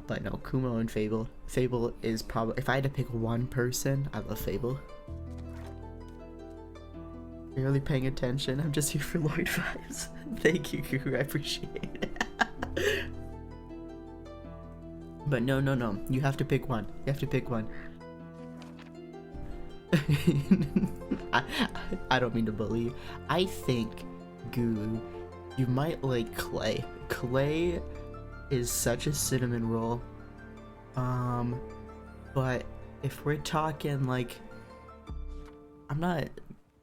But no, Kumo and Fable. Fable is probably, if I had to pick one person, I love Fable. Barely paying attention, I'm just here for Lloyd vibes. Thank you, Guru, I appreciate it. But no, you have to pick one. I don't mean to bully you. I think, Guru, you might like Clay. Clay is such a cinnamon roll. But if we're talking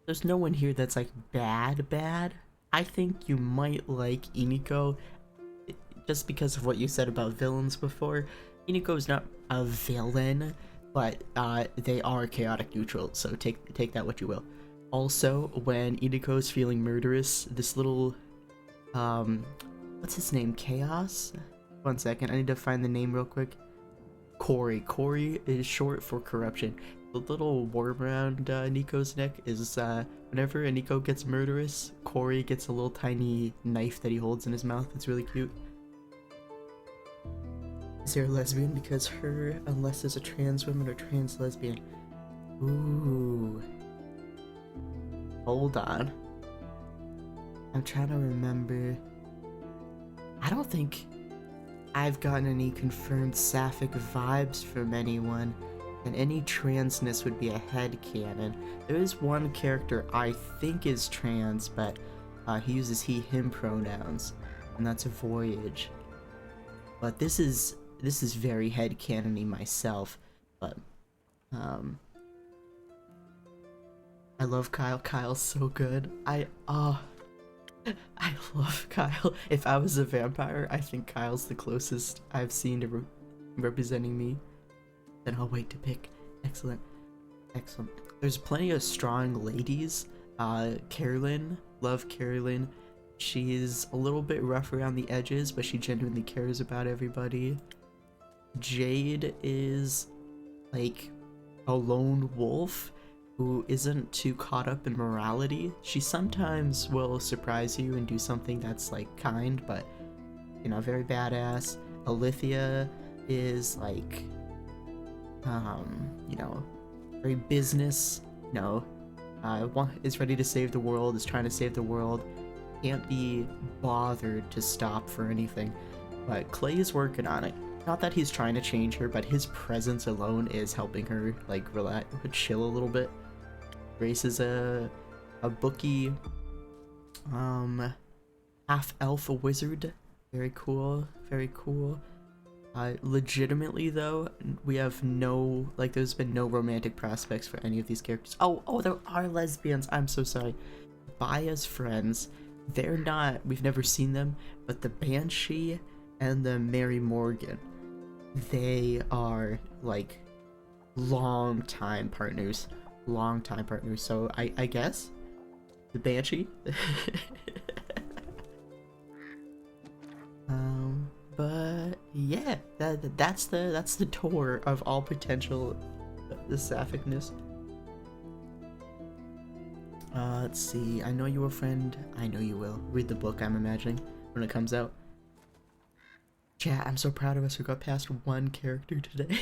there's no one here that's bad. I think you might like Iniko, just because of what you said about villains before. Iniko's not a villain, but they are chaotic neutral, so take that what you will. Also, when Iniko's feeling murderous, this little what's his name? Chaos? 1 second, I need to find the name real quick. Corey. Corey is short for corruption. The little worm around Nico's neck is whenever Nico gets murderous, Corey gets a little tiny knife that he holds in his mouth. It's really cute. Is there a lesbian? Because her, unless there's a trans woman or trans lesbian. Ooh. Hold on. I'm trying to remember. I don't think I've gotten any confirmed sapphic vibes from anyone, and any transness would be a headcanon. There is one character I think is trans, but He uses he, him pronouns, and that's a voyage. But this is very headcanon-y myself, but I love Kyle. Kyle's so good. I love Kyle. If I was a vampire, I think Kyle's the closest I've seen to representing me. Then I'll wait to pick. Excellent. Excellent. There's plenty of strong ladies. Carolyn. Love Carolyn. She's a little bit rough around the edges, but she genuinely cares about everybody. Jade is like a lone wolf who isn't too caught up in morality. She sometimes will surprise you and do something that's like kind, but you know, very badass. Alithia is like you know, very business, you know, is ready to save the world, is trying to save the world, can't be bothered to stop for anything. But Clay is working on it. Not that he's trying to change her, but his presence alone is helping her like relax, chill a little bit. Grace is a bookie, half elf, a wizard. Very cool, very cool. Legitimately though, we have no, like, there's been no romantic prospects for any of these characters. Oh, there are lesbians. I'm so sorry. Baya's friends, they're not, we've never seen them, but the Banshee and the Mary Morgan, they are like long time partners. So I guess the Banshee. But yeah, that's the tour of all potential the sapphicness. Let's see. I know you, a friend. I know you will. Read the book, I'm imagining, when it comes out. Chat, I'm so proud of us who got past one character today.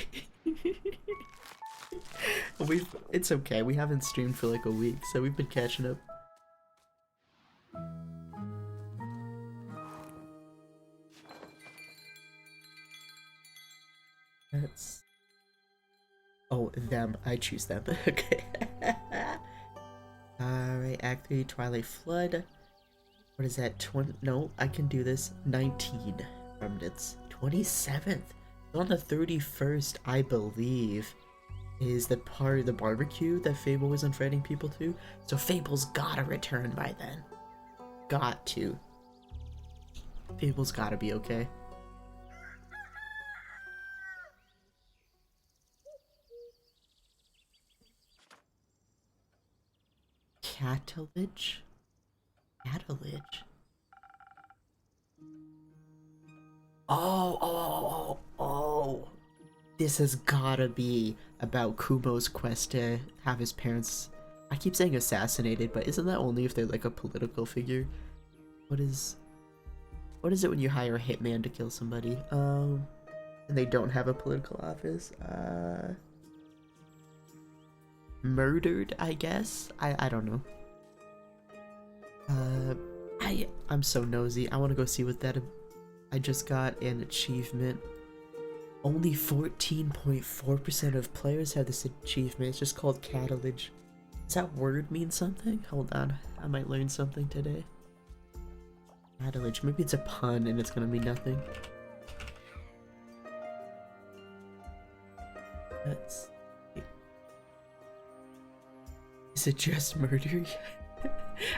It's okay. We haven't streamed for like a week, so we've been catching up. That's... Oh, them. I choose them. Okay. Alright, Act 3, Twilight Flood. What is that? 20? No, I can do this. 19 remnants. 27th. On the 31st, I believe, is the part of the barbecue that Fable was inviting people to. So Fable's gotta return by then. Got to. Fable's gotta be okay. Catalyge? Catalyge? Oh. This has gotta be about Kumo's quest to have his parents, I keep saying assassinated, but isn't that only if they're like a political figure? What is it when you hire a hitman to kill somebody? And they don't have a political office? Murdered, I guess? I don't know. I'm so nosy. I want to go see what that... I just got an achievement. Only 14.4% of players have this achievement. It's just called Catalyge. Does that word mean something? Hold on. I might learn something today. Catalyge. Maybe it's a pun and it's gonna mean nothing. Let's see. Is it just murder?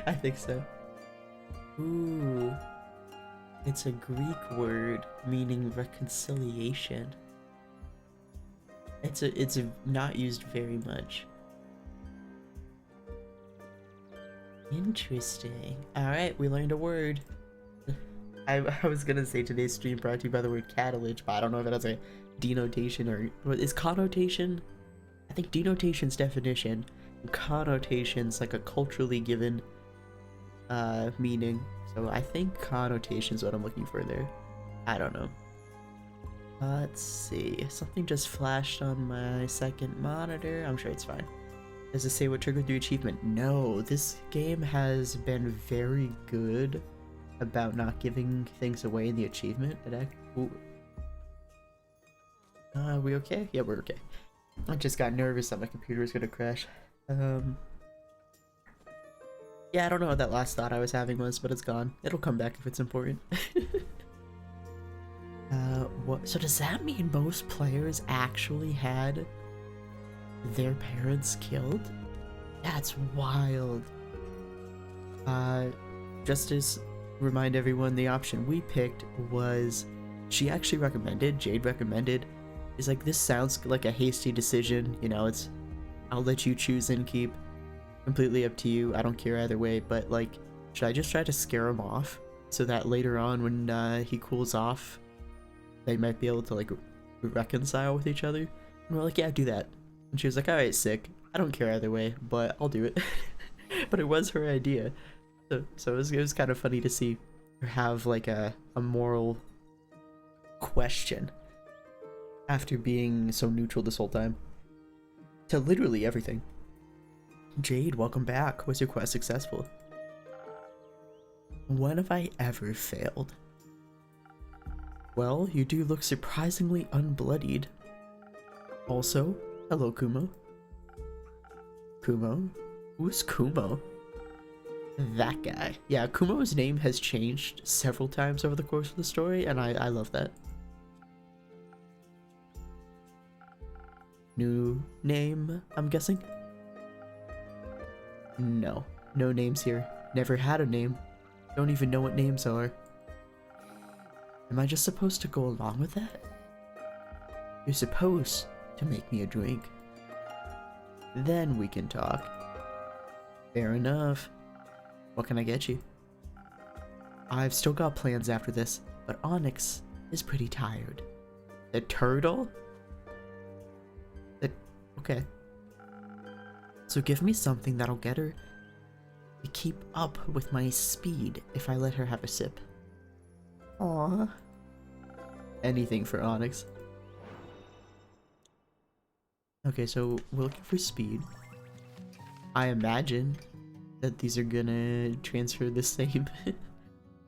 I think so. Ooh. It's a Greek word meaning reconciliation. It's not used very much. Interesting. Alright, we learned a word. I was gonna say today's stream brought to you by the word catalyge, but I don't know if it has a denotation or... Is connotation? I think denotation's definition. Connotation's like a culturally given meaning. So I think connotation is what I'm looking for there. I don't know. Let's see. Something just flashed on my second monitor. I'm sure it's fine. Does it say what triggered the achievement? No. This game has been very good about not giving things away in the achievement. Are we okay? Yeah, we're okay. I just got nervous that my computer was gonna crash. Yeah, I don't know what that last thought I was having was, but it's gone. It'll come back if it's important. What? So does that mean most players actually had their parents killed? That's wild. Just to remind everyone, the option we picked was, she actually recommended, Jade recommended, is like, this sounds like a hasty decision, you know, it's, I'll let you choose and keep, completely up to you, I don't care either way, but like, should I just try to scare him off so that later on when he cools off, they might be able to like reconcile with each other? And we're like, yeah, do that. And she was like, alright, sick, I don't care either way, but I'll do it. But it was her idea. So it was kind of funny to see her have like a moral question after being so neutral this whole time to literally everything. Jade, welcome back. Was your quest successful? When have I ever failed? Well, you do look surprisingly unbloodied. Also, hello Kumo. Kumo? Who's Kumo? That guy. Yeah, Kumo's name has changed several times over the course of the story, and I love that. New name, I'm guessing? No. No names here. Never had a name. Don't even know what names are. Am I just supposed to go along with that? You're supposed to make me a drink. Then we can talk. Fair enough. What can I get you? I've still got plans after this, but Onyx is pretty tired. The turtle? Okay. So give me something that'll get her to keep up with my speed if I let her have a sip. Aww. Anything for Onyx. Okay, so we're looking for speed. I imagine that these are gonna transfer the same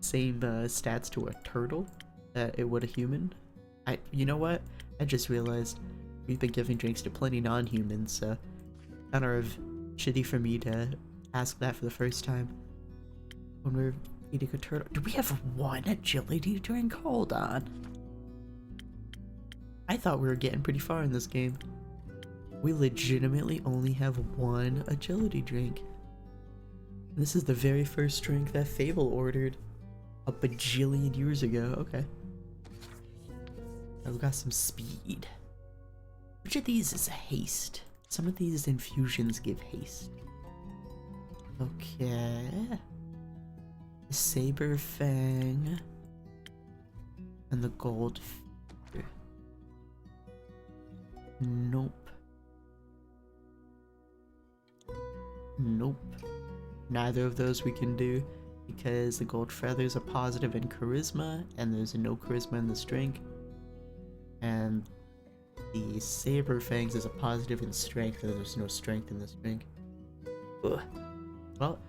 stats to a turtle that it would a human. You know what? I just realized we've been giving drinks to plenty non-humans, so kind of shitty for me to ask that for the first time when we're eating a turtle. Do we have one agility drink? Hold on. I thought we were getting pretty far in this game. We legitimately only have one agility drink. This is the very first drink that Fable ordered a bajillion years ago. Okay. I've got some speed. Which of these is haste? Some of these infusions give haste. Okay. The Saber Fang. And the Gold Feather. Nope. Nope. Neither of those we can do because the gold feathers are positive in charisma and there's no charisma in this drink. And the saber fangs is a positive in strength and there's no strength in this drink. Ugh. Well,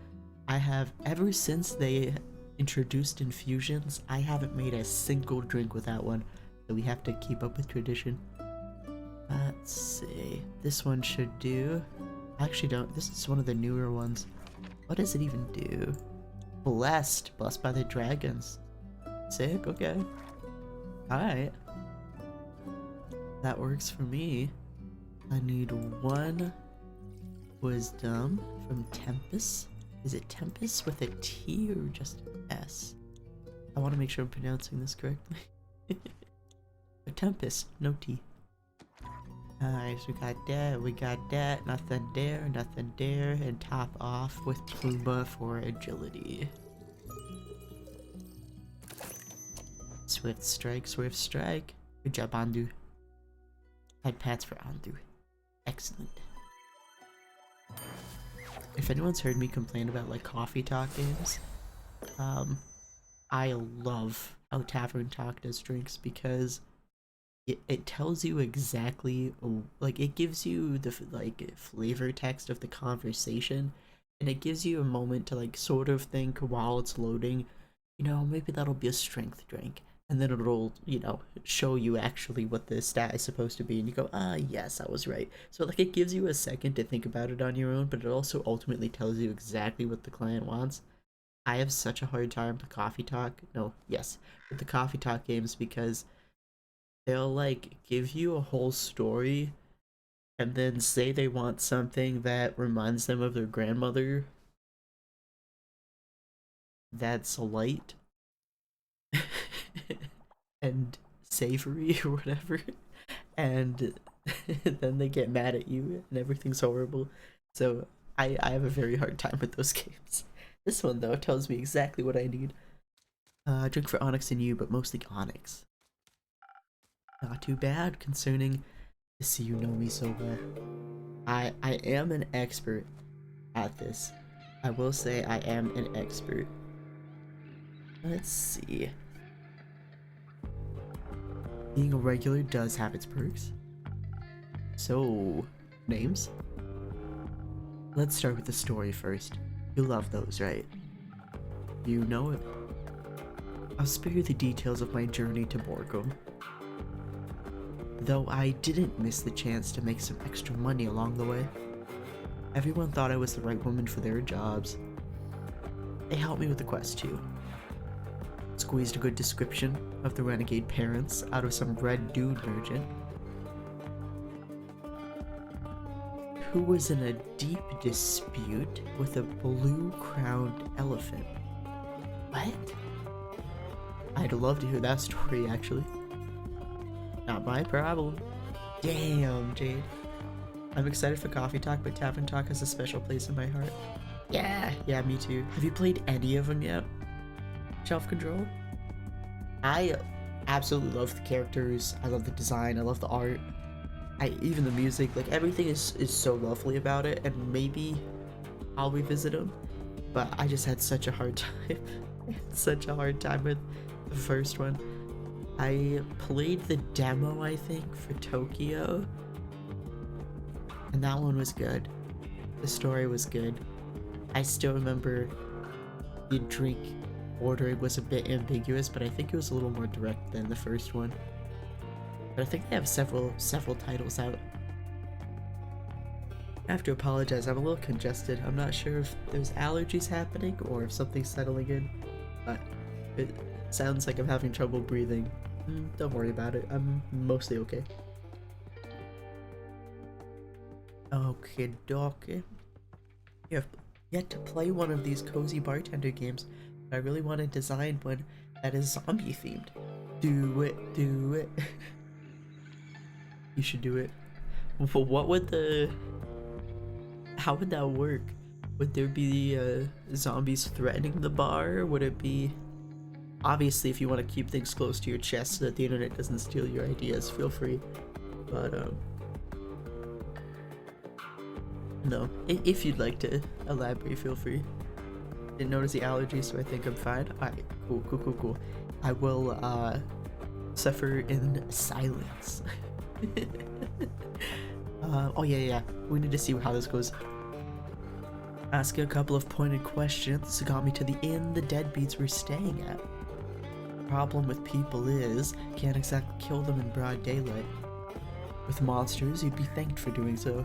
I have, ever since they introduced infusions, I haven't made a single drink without one. So we have to keep up with tradition. Let's see. This one should do. Actually don't. This is one of the newer ones. What does it even do? Blessed by the dragons. Sick, okay. Alright. That works for me. I need one wisdom from Tempest. Is it Tempest with a T or just an S? I want to make sure I'm pronouncing this correctly. Tempest, no T. Alright, so we got that, nothing there, and top off with Pluma for agility. Swift strike, swift strike. Good job, Andu. Had pats for Andu. Excellent. If anyone's heard me complain about like coffee talk games, I love how Tavern Talk does drinks because it tells you exactly, like, it gives you the like flavor text of the conversation, and it gives you a moment to like sort of think while it's loading, you know, maybe that'll be a strength drink, and then it'll, show you actually what the stat is supposed to be, and you go, ah, yes, I was right. So, like, it gives you a second to think about it on your own, but it also ultimately tells you exactly what the client wants. I have such a hard time with with the coffee talk games, because they'll, like, give you a whole story and then say they want something that reminds them of their grandmother that's light and savory or whatever, and then they get mad at you and everything's horrible. So I have a very hard time with those games. This one, though, tells me exactly what I need. Drink for Onyx and you, but mostly Onyx. Not too bad, concerning to see you know me so well. I am an expert at this. I will say I am an expert. Let's see. Being a regular does have its perks. So, names? Let's start with the story first. You love those, right? You know it. I'll spare you the details of my journey to Borgum. Though I didn't miss the chance to make some extra money along the way. Everyone thought I was the right woman for their jobs. They helped me with the quest too. Squeezed a good description of the renegade parents out of some red dude merchant who was in a deep dispute with a blue-crowned elephant. What? I'd love to hear that story, actually. Not my problem. Damn, Jade. I'm excited for Coffee Talk, but Tavern Talk has a special place in my heart. Yeah, me too. Have you played any of them yet? Shelf Control? I absolutely love the characters. I love the design. I love the art. Even the music. Like, everything is so lovely about it, and maybe I'll revisit them. But I just had such a hard time. Such a hard time with the first one. I played the demo, I think, for Tokyo, and that one was good. The story was good. I still remember the drink ordering was a bit ambiguous, but I think it was a little more direct than the first one. But I think they have several titles out. I have to apologize, I'm a little congested. I'm not sure if there's allergies happening or if something's settling in, but it sounds like I'm having trouble breathing. Don't worry about it, I'm mostly okay. Okay, dokie. You have yet to play one of these cozy bartender games, but I really want to design one that is zombie themed. Do it. You should do it. What would how would that work? Would there be zombies threatening the bar? Would it be... Obviously, if you want to keep things close to your chest so that the internet doesn't steal your ideas, feel free. But, no. If you'd like to elaborate, feel free. Didn't notice the allergy, so I think I'm fine. Alright, cool. I will, suffer in silence. Oh yeah. We need to see how this goes. Ask a couple of pointed questions got me to the inn the deadbeats were staying at. Problem with people is, can't exactly kill them in broad daylight. With monsters, you'd be thanked for doing so.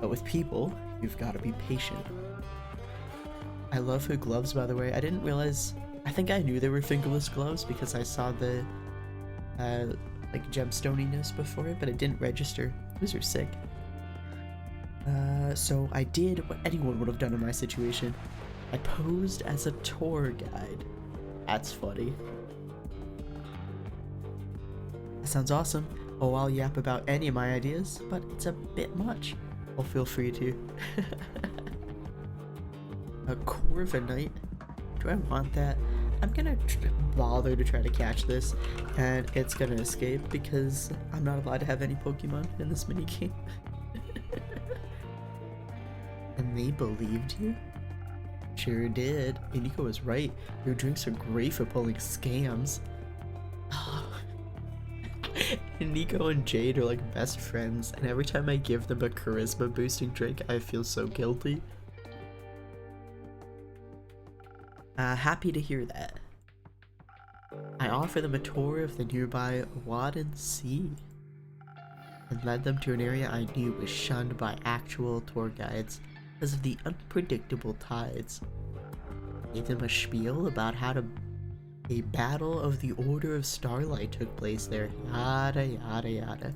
But with people, you've got to be patient. I love her gloves, by the way. I didn't realize... I think I knew they were fingerless gloves because I saw the, like, gemstoniness before it, but it didn't register. These are sick. So I did what anyone would have done in my situation. I posed as a tour guide. That's funny. That sounds awesome. Oh, I'll yap about any of my ideas, but it's a bit much. Well, feel free to. A Corviknight? Do I want that? I'm gonna bother to try to catch this, and it's gonna escape because I'm not allowed to have any Pokemon in this minigame. And they believed you? Sure did. And Nico was right. Your drinks are great for pulling scams. And Nico and Jade are like best friends, and every time I give them a charisma boosting drink, I feel so guilty. Happy to hear that. I offered them a tour of the nearby Wadden Sea and led them to an area I knew was shunned by actual tour guides because of the unpredictable tides. I gave them a spiel about how a battle of the Order of Starlight took place there, yada yada yada.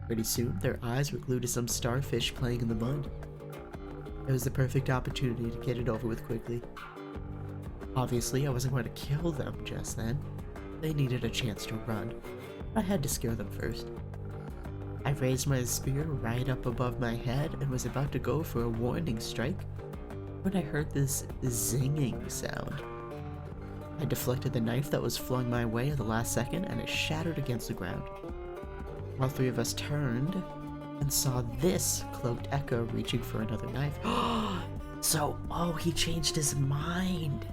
Pretty soon, their eyes were glued to some starfish playing in the mud. It was the perfect opportunity to get it over with quickly. Obviously, I wasn't going to kill them just then. They needed a chance to run. I had to scare them first. I raised my spear right up above my head and was about to go for a warning strike when I heard this zinging sound. I deflected the knife that was flung my way at the last second and it shattered against the ground. All three of us turned and saw this cloaked Echo reaching for another knife. So, he changed his mind.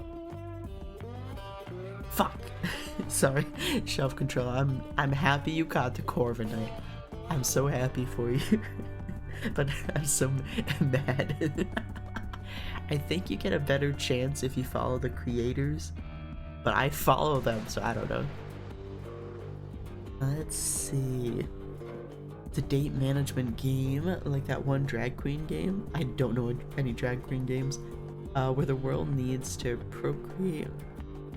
Fuck. Sorry, self-control. I'm happy you caught the Corviknight. I'm so happy for you. But I'm so mad. I think you get a better chance if you follow the creators, but I follow them, so I don't know. Let's see. It's a date management game, like that one drag queen game. I don't know any drag queen games, where the world needs to procreate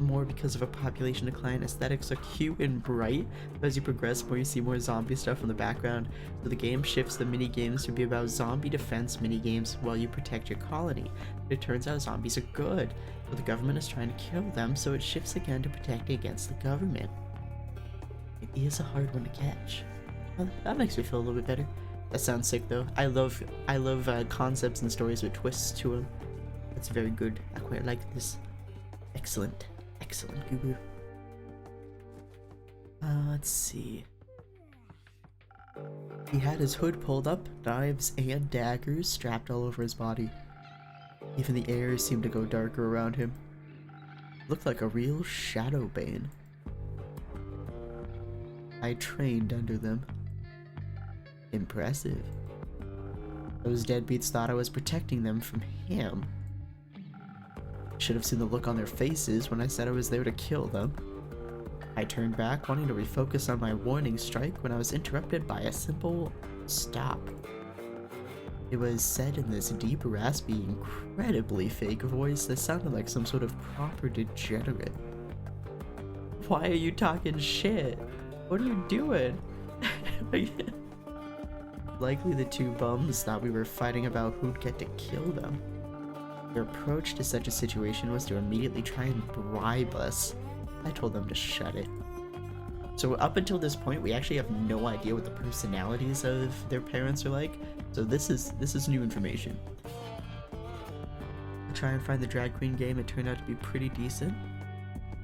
more because of a population decline. Aesthetics are cute and bright, but as you progress more, you see more zombie stuff in the background. So the game shifts the mini games to be about zombie defense mini games while you protect your colony. But it turns out zombies are good, but the government is trying to kill them, so it shifts again to protecting against the government. It is a hard one to catch. Well, that makes me feel a little bit better. That sounds sick though. I love concepts and stories with twists to them. That's very good. I quite like this. Excellent. Excellent, Guru. Let's see. He had his hood pulled up, knives and daggers strapped all over his body. Even the air seemed to go darker around him. Looked like a real shadow bane. I trained under them. Impressive. Those deadbeats thought I was protecting them from him. Should have seen the look on their faces when I said I was there to kill them. I turned back, wanting to refocus on my warning strike, when I was interrupted by a simple stop. It was said in this deep, raspy, incredibly fake voice that sounded like some sort of proper degenerate. Why are you talking shit? What are you doing? Likely the two bums thought we were fighting about who'd get to kill them. Their approach to such a situation was to immediately try and bribe us. I told them to shut it. So up until this point, we actually have no idea what the personalities of their parents are like. So this is new information. I try and find the drag queen game. It turned out to be pretty decent.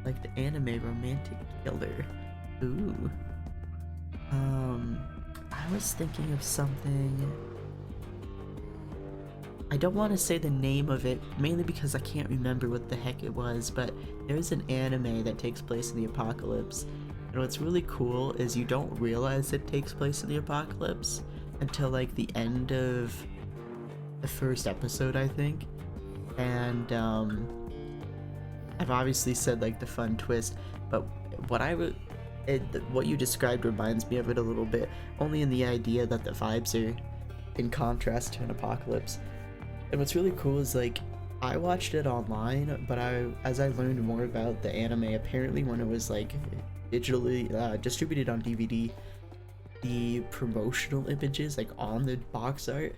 Like the anime romantic killer. Ooh. I was thinking of something. I don't want to say the name of it, mainly because I can't remember what the heck it was, but there's an anime that takes place in the apocalypse. And what's really cool is you don't realize it takes place in the apocalypse until like the end of the first episode, I think. And I've obviously said like the fun twist, but what you described reminds me of it a little bit, only in the idea that the vibes are in contrast to an apocalypse. And what's really cool is like I watched it online, but as I learned more about the anime, apparently when it was like digitally distributed on DVD, the promotional images like on the box art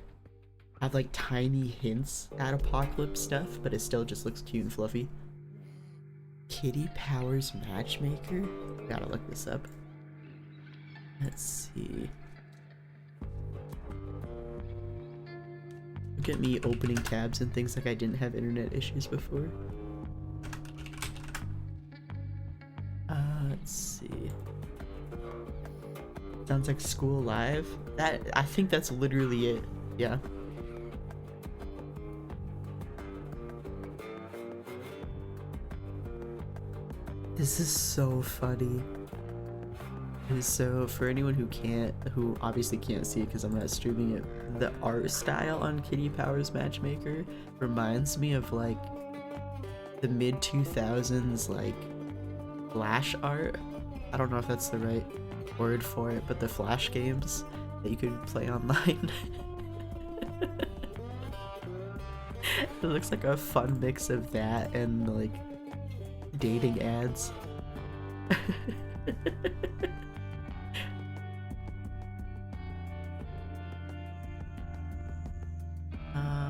have like tiny hints at apocalypse stuff, but it still just looks cute and fluffy. Kitty Powers Matchmaker? Gotta look this up. Let's see. Look at me opening tabs and things like I didn't have internet issues before. Let's see. Sounds like School Live. I think that's literally it. Yeah. This is so funny. And so for anyone who obviously can't see it because I'm not streaming it, the art style on Kitty Powers flash art. I don't know if that's the right word for it, but the flash games that you can play online. It looks like a fun mix of that and like dating ads.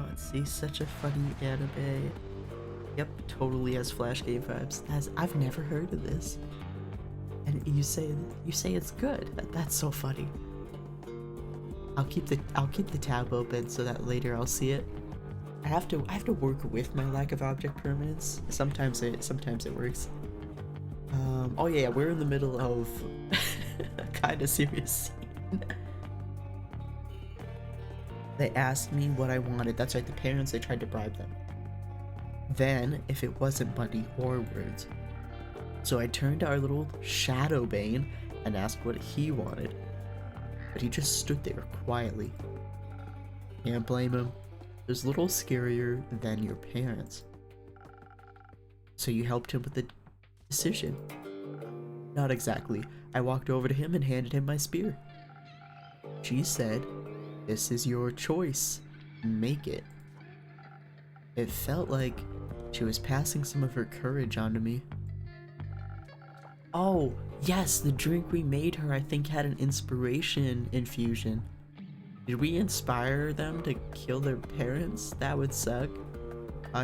Let's see, such a funny anime. Yep, totally has flash game vibes. I've never heard of this. And you say it's good. That's so funny. I'll keep the tab open so that later I'll see it. I have to work with my lack of object permanence. Sometimes it works. Oh yeah, we're in the middle of a kind of serious scene. They asked me what I wanted. That's right, the parents, they tried to bribe them. Then, if it wasn't money or words. So I turned to our little Shadow Bane and asked what he wanted. But he just stood there quietly. Can't blame him. It was a little scarier than your parents. So you helped him with the decision. Not exactly. I walked over to him and handed him my spear. She said, "This is your choice. Make it." It felt like she was passing some of her courage onto me. Oh, yes, the drink we made her I think had an inspiration infusion. Did we inspire them to kill their parents? That would suck.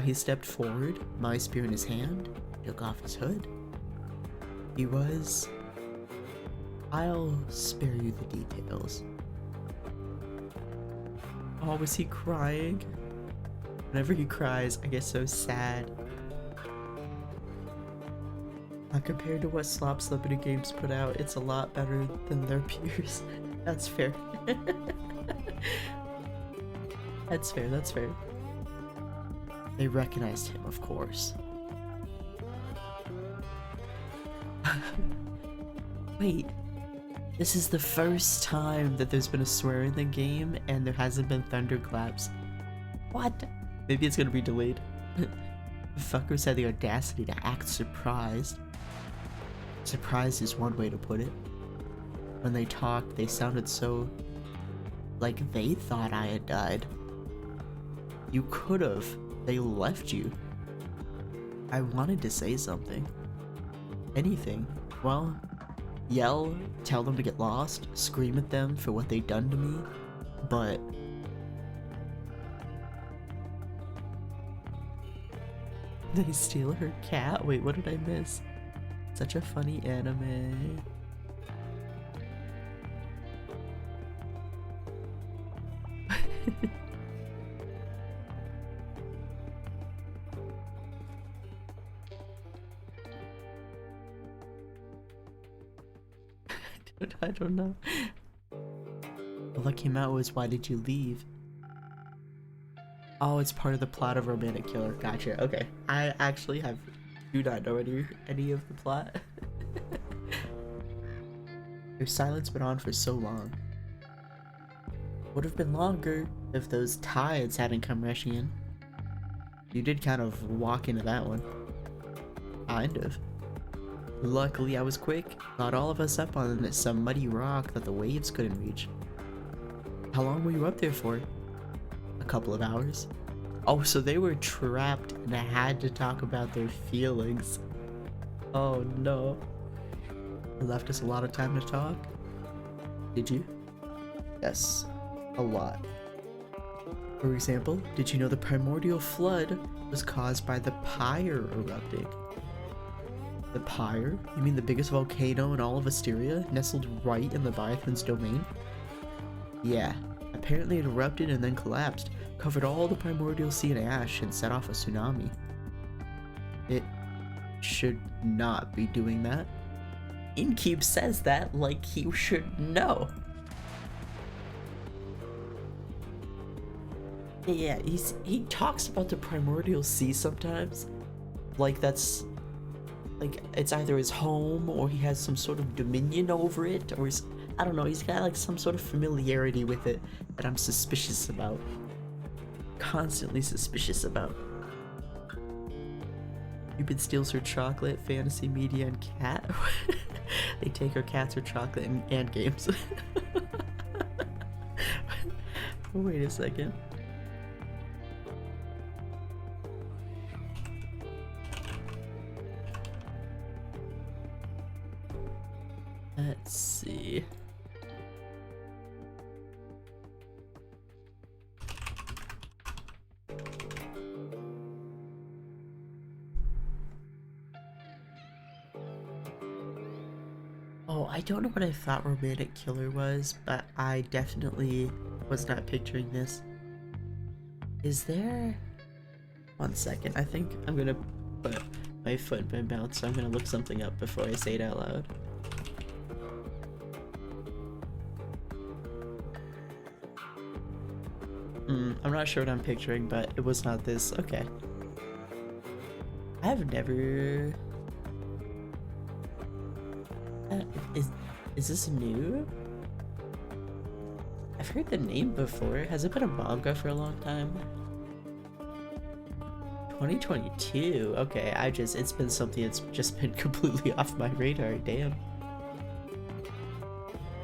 He stepped forward, my spear in his hand, took off his hood. He was... I'll spare you the details. Oh, was he crying? Whenever he cries, I get so sad. Compared to what Slop Celebrity Games put out, it's a lot better than their peers. That's fair. That's fair, that's fair. They recognized him, of course. Wait, this is the first time that there's been a swear in the game and there hasn't been thunderclaps. What? Maybe it's gonna be delayed. Fuckers had the audacity to act surprised. Surprised is one way to put it. When they talked, they sounded so... like they thought I had died. You could've. They left you. I wanted to say something. Anything. Well, yell, tell them to get lost, scream at them for what they'd done to me, but... They steal her cat? Wait, what did I miss? Such a funny anime. Dude, I don't know. All that came out was, why did you leave? Oh, it's part of the plot of Romantic Killer. Gotcha. Okay. I actually do not know any of the plot. Your silence went on for so long. Would have been longer if those tides hadn't come rushing in. You did kind of walk into that one. Kind of. Luckily, I was quick. Got all of us up on some muddy rock that the waves couldn't reach. How long were you up there for? A couple of hours. Oh, so they were trapped and had to talk about their feelings. Oh no. You left us a lot of time to talk? Did you? Yes, a lot. For example, did you know the primordial flood was caused by the pyre erupting? The pyre? You mean the biggest volcano in all of Asteria, nestled right in the Leviathan's domain? Yeah, apparently it erupted and then collapsed, covered all the primordial sea in ash, and set off a tsunami. It should not be doing that. Inkeep says that like he should know. Yeah, he talks about the primordial sea sometimes, like that's, like it's either his home or he has some sort of dominion over it, or I don't know, he's got like some sort of familiarity with it that I'm suspicious about. Constantly suspicious about. Cupid steals her chocolate, fantasy, media, and cat. They take her cats, her chocolate, and games. Wait a second. Let's see. Oh, I don't know what I thought romantic killer was, but I definitely was not picturing this. Is there... One second, I think I'm gonna put my foot in my mouth, so I'm gonna look something up before I say it out loud. I'm not sure what I'm picturing, but it was not this. Okay. I've never... Is this new? I've heard the name before. Has it been a manga for a long time? 2022. Okay, it's been something that's just been completely off my radar. Damn.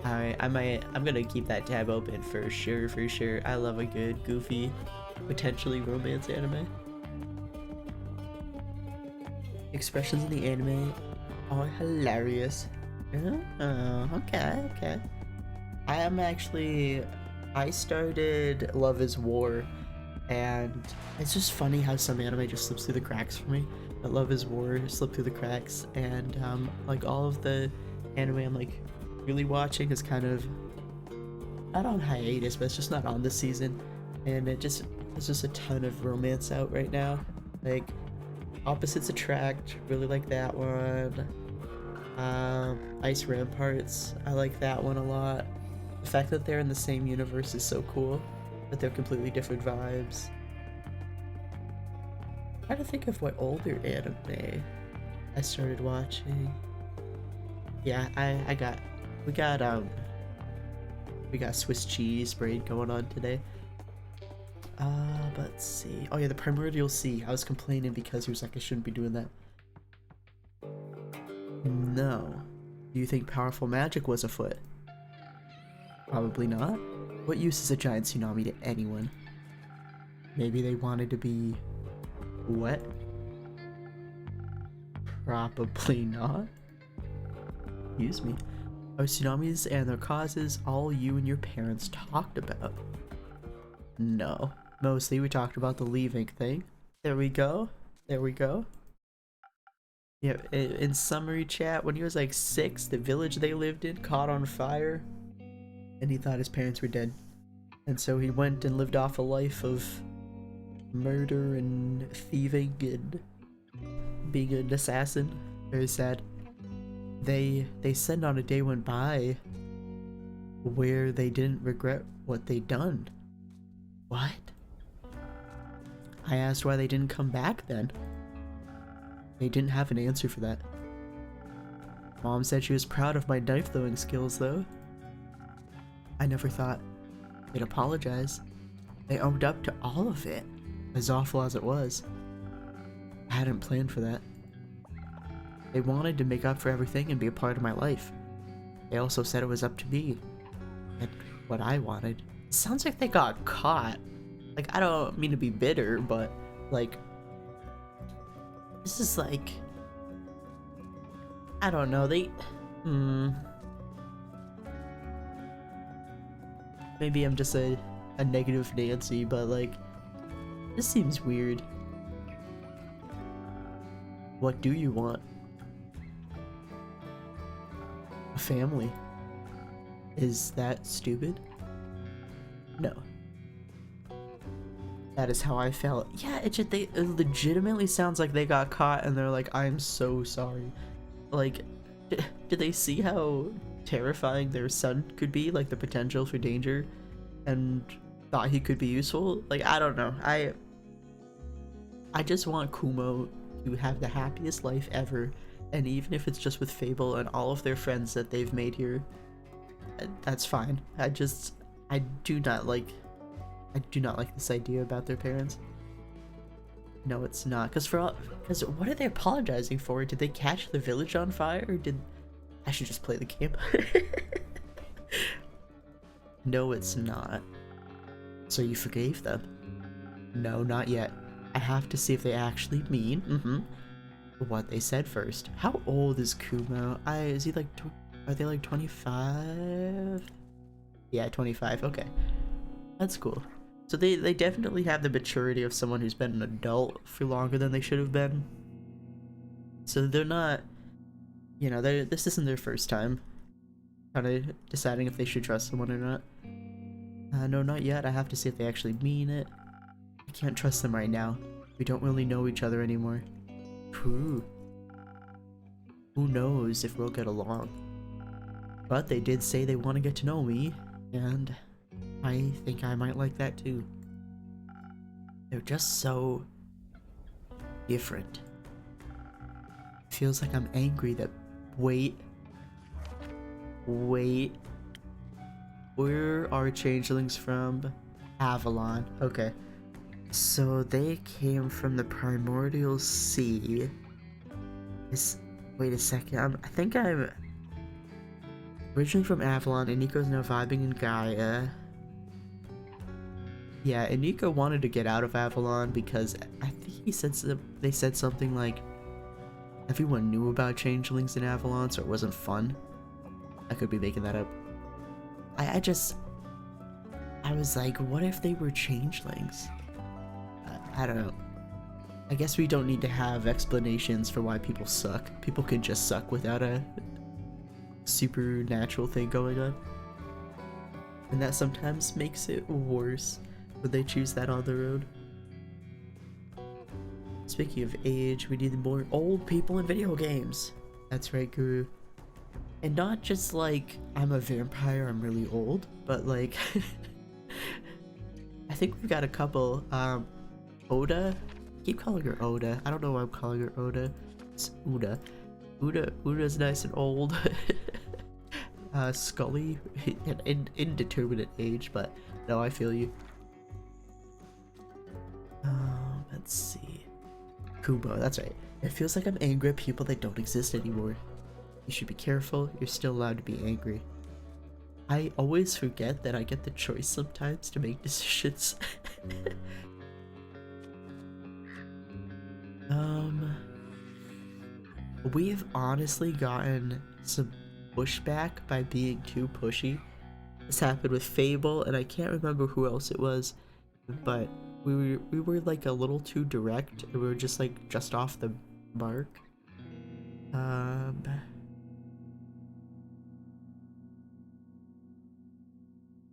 Alright, I'm gonna keep that tab open for sure, for sure. I love a good, goofy, potentially romance anime. Expressions in the anime are hilarious. Oh, okay, okay. I started Love is War, and it's just funny how some anime just slips through the cracks for me. But Love is War slipped through the cracks, and like all of the anime I'm like really watching is kind of not on hiatus, but it's just not on this season, and there's just a ton of romance out right now. Like Opposites Attract, really like that one. Ice Ramparts, I like that one a lot. The fact that they're in the same universe is so cool, but they're completely different vibes. I'm trying to think of what older anime I started watching. Yeah, we got Swiss cheese braid going on today. Let's see. Oh yeah, the Primordial Sea. I was complaining because he was like, I shouldn't be doing that. No. Do you think powerful magic was afoot? Probably not. What use is a giant tsunami to anyone? Maybe they wanted to be wet? Probably not. Excuse me. Are tsunamis and their causes all you and your parents talked about? No. Mostly we talked about the leaving thing. There we go. There we go. Yeah, in summary chat, when he was like 6, the village they lived in caught on fire, and he thought his parents were dead. And so he went and lived off a life of murder and thieving and being an assassin. Very sad. They said not a day went by where they didn't regret what they'd done. What? I asked why they didn't come back then. They didn't have an answer for that. Mom said she was proud of my knife throwing skills though. I never thought they'd apologize. They owned up to all of it, as awful as it was. I hadn't planned for that. They wanted to make up for everything and be a part of my life. They also said it was up to me and what I wanted. It sounds like they got caught. Like, I don't mean to be bitter, but like, this is like, I don't know, maybe I'm just a negative Nancy, but like, this seems weird. What do you want? A family. Is that stupid? No. That is how I felt. Yeah, it legitimately sounds like they got caught and they're like, I'm so sorry. Like, did they see how terrifying their son could be? Like, the potential for danger, and thought he could be useful? Like, I don't know. I just want Kumo to have the happiest life ever, and even if it's just with Fable and all of their friends that they've made here, that's fine. I do not like this idea about their parents. No, it's not. Because what are they apologizing for? Did they catch the village on fire? Or did... I should just play the game. No, it's not. So you forgave them? No, not yet. I have to see if they actually mean what they said first. How old is Kumo? Is he like... Are they like 25? Yeah, 25. Okay. That's cool. So they definitely have the maturity of someone who's been an adult for longer than they should have been. So they're not, you know, this isn't their first time kind of deciding if they should trust someone or not. No, not yet. I have to see if they actually mean it. I can't trust them right now. We don't really know each other anymore. Who knows if we'll get along. But they did say they want to get to know me, and I think I might like that too. They're just so different. Feels like I'm angry that... Wait. Where are changelings from? Avalon. Okay. So they came from the primordial sea. Wait a second. I think I'm originally from Avalon, and Nico's now vibing in Gaia. Yeah, and Nico wanted to get out of Avalon because I think they said something like everyone knew about changelings in Avalon, so it wasn't fun. I could be making that up. I was like, what if they were changelings? I don't know. I guess we don't need to have explanations for why people suck. People can just suck without a supernatural thing going on. And that sometimes makes it worse when they choose that on their own. Speaking of age, we need more old people in video games. That's right, Guru. And not just like, I'm a vampire, I'm really old, but like, I think we've got a couple. Oda? I keep calling her Oda. I don't know why I'm calling her Oda. It's Uda. Uda's nice and old. Scully, an indeterminate age, but no, I feel you. Let's see. Kubo, that's right. It feels like I'm angry at people that don't exist anymore. You should be careful, you're still allowed to be angry. I always forget that I get the choice sometimes to make decisions. We've honestly gotten some pushback by being too pushy. This happened with Fable, and I can't remember who else it was, but we were like a little too direct, and we were just like just off the mark.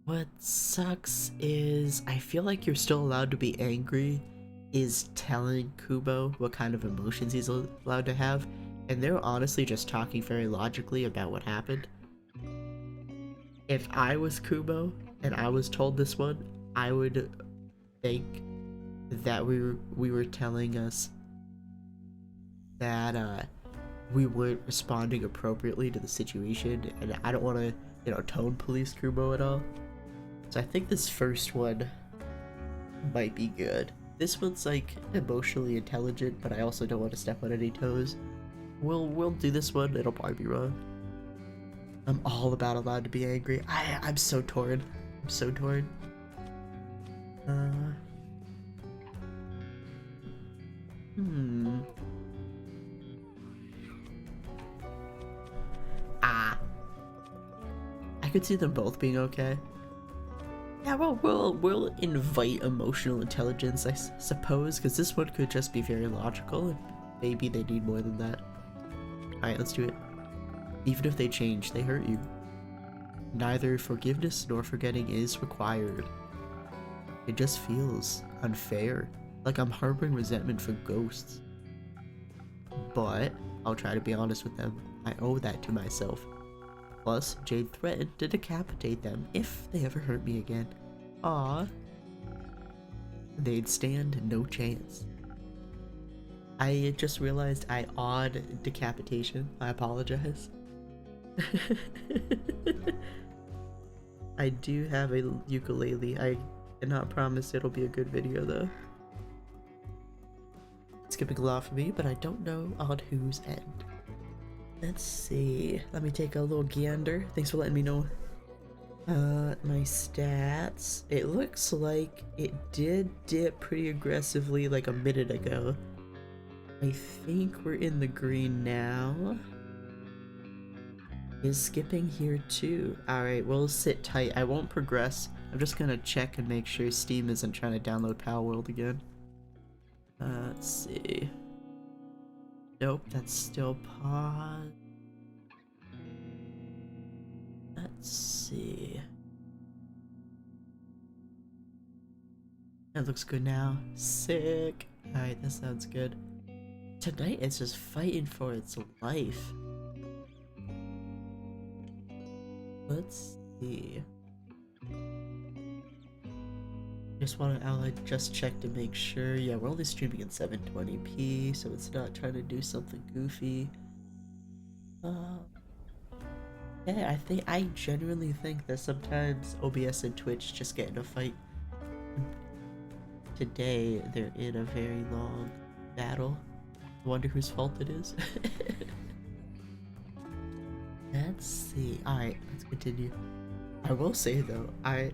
What sucks is I feel like you're still allowed to be angry is telling Kubo what kind of emotions he's allowed to have, and they're honestly just talking very logically about what happened. If I was Kubo and I was told this one, I would think that we were telling us that we weren't responding appropriately to the situation, and I don't want to, you know, tone police Kubo at all. So I think this first one might be good. This one's like emotionally intelligent, but I also don't want to step on any toes. We'll do this one. It'll probably be wrong. I'm all about allowed to be angry. I'm so torn. I'm so torn. I could see them both being okay. Yeah, well, we'll invite emotional intelligence, I suppose, because this one could just be very logical, and maybe they need more than that. Alright, let's do it. Even if they change, they hurt you. Neither forgiveness nor forgetting is required. It just feels unfair, like I'm harboring resentment for ghosts. But I'll try to be honest with them. I owe that to myself. Plus, Jade threatened to decapitate them if they ever hurt me again. Aww. They'd stand no chance. I just realized I awed decapitation. I apologize. I do have a ukulele. I cannot promise it'll be a good video though. skipping a lot for me, but I don't know on whose end. Let's see. Let me take a little gander. Thanks for letting me know. My stats. It looks like it did dip pretty aggressively like a minute ago. I think we're in the green now. Is skipping here too? Alright, we'll sit tight. I won't progress. I'm just gonna check and make sure Steam isn't trying to download Palworld again. Let's see. Nope, that's still paused. Let's see. That looks good now. Sick. Alright, that sounds good. Tonight it's just fighting for its life. Let's see. I'll just check to make sure. Yeah, we're only streaming in 720p, so it's not trying to do something goofy. Yeah, I genuinely think that sometimes OBS and Twitch just get in a fight. Today, they're in a very long battle. I wonder whose fault it is. Let's see. Alright, let's continue. I will say though, I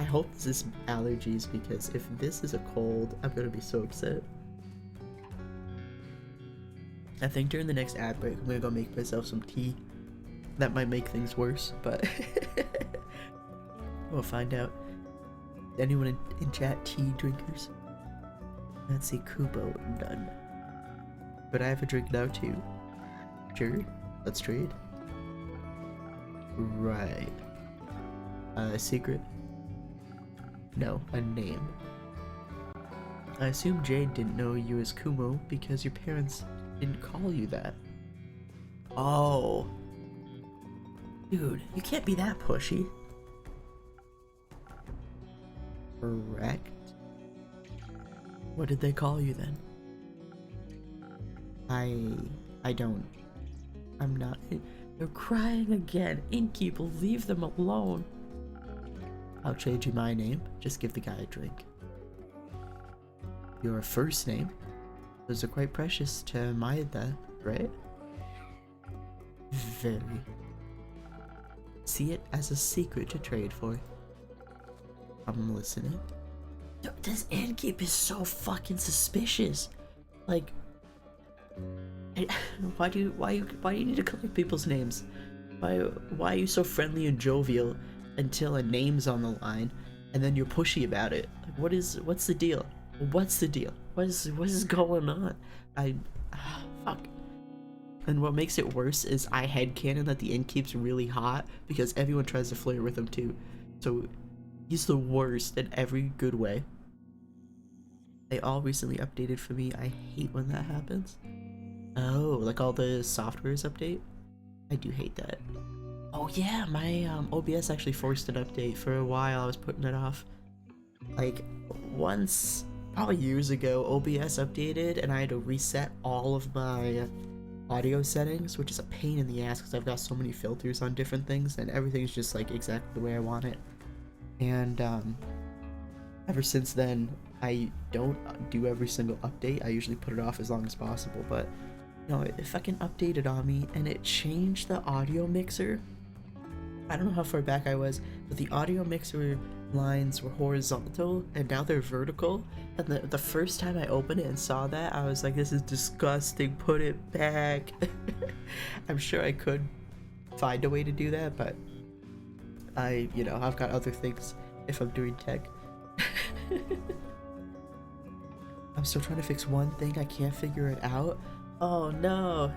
hope this is allergies, because if this is a cold, I'm gonna be so upset. I think during the next ad break, I'm gonna go make myself some tea. That might make things worse, but we'll find out. Anyone in chat tea drinkers? Let's see, Kubo, none. But I have a drink now too. Sure, let's trade. Right. A secret? No, a name. I assume Jade didn't know you as Kumo because your parents didn't call you that. Oh. Dude, you can't be that pushy. Correct. What did they call you then? I don't. I'm not. They're crying again. Innkeeper, leave them alone. I'll trade you my name. Just give the guy a drink. Your first name? Those are quite precious to Maeda, right? Very. See it as a secret to trade for. I'm listening. This innkeep is so fucking suspicious. Like, why do you need to collect people's names? Why are you so friendly and jovial until a name's on the line, and then you're pushy about it? Like, what's the deal? What's the deal? What is going on? Fuck. And what makes it worse is I headcanon that the innkeep's really hot because everyone tries to flirt with him too. So he's the worst in every good way. They all recently updated for me. I hate when that happens. Oh, like all the softwares update? I do hate that. Oh yeah, my OBS actually forced an update. For a while I was putting it off. Like once, probably years ago, OBS updated and I had to reset all of my audio settings, which is a pain in the ass because I've got so many filters on different things and everything's just like exactly the way I want it. And ever since then, I don't do every single update. I usually put it off as long as possible, but you know, it fucking updated on me and it changed the audio mixer. I don't know how far back I was, but the audio mixer lines were horizontal and now they're vertical. And the first time I opened it and saw that, I was like, this is disgusting, put it back. I'm sure I could find a way to do that, but I've got other things if I'm doing tech. I'm still trying to fix one thing, I can't figure it out. Oh no.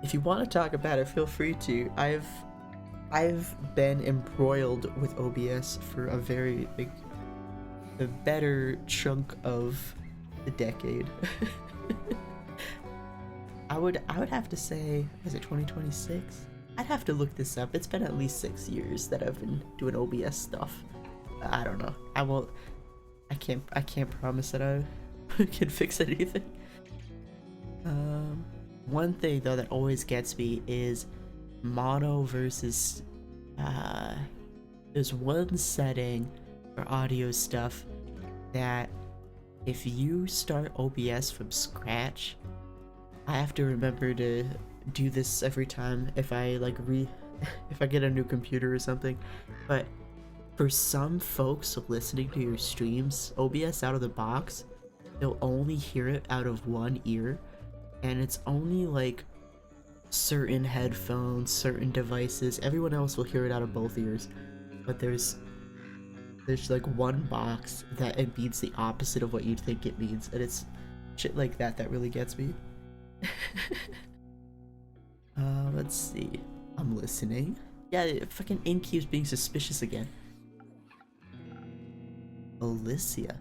If you want to talk about it, feel free to. I've been embroiled with OBS for the better chunk of the decade. I would have to say, is it 2026? I'd have to look this up. It's been at least 6 years that I've been doing OBS stuff. I don't know. I can't promise that I can fix anything. One thing though that always gets me is mono versus there's one setting for audio stuff that if you start OBS from scratch, I have to remember to do this every time if I like if I get a new computer or something. But for some folks listening to your streams, OBS out of the box, they'll only hear it out of one ear, and it's only like certain headphones, certain devices. Everyone else will hear it out of both ears. But there's like one box that it means the opposite of what you'd think it means, and it's shit like that that really gets me. Let's see. I'm listening. Yeah, fucking InQ's being suspicious again. Alicia.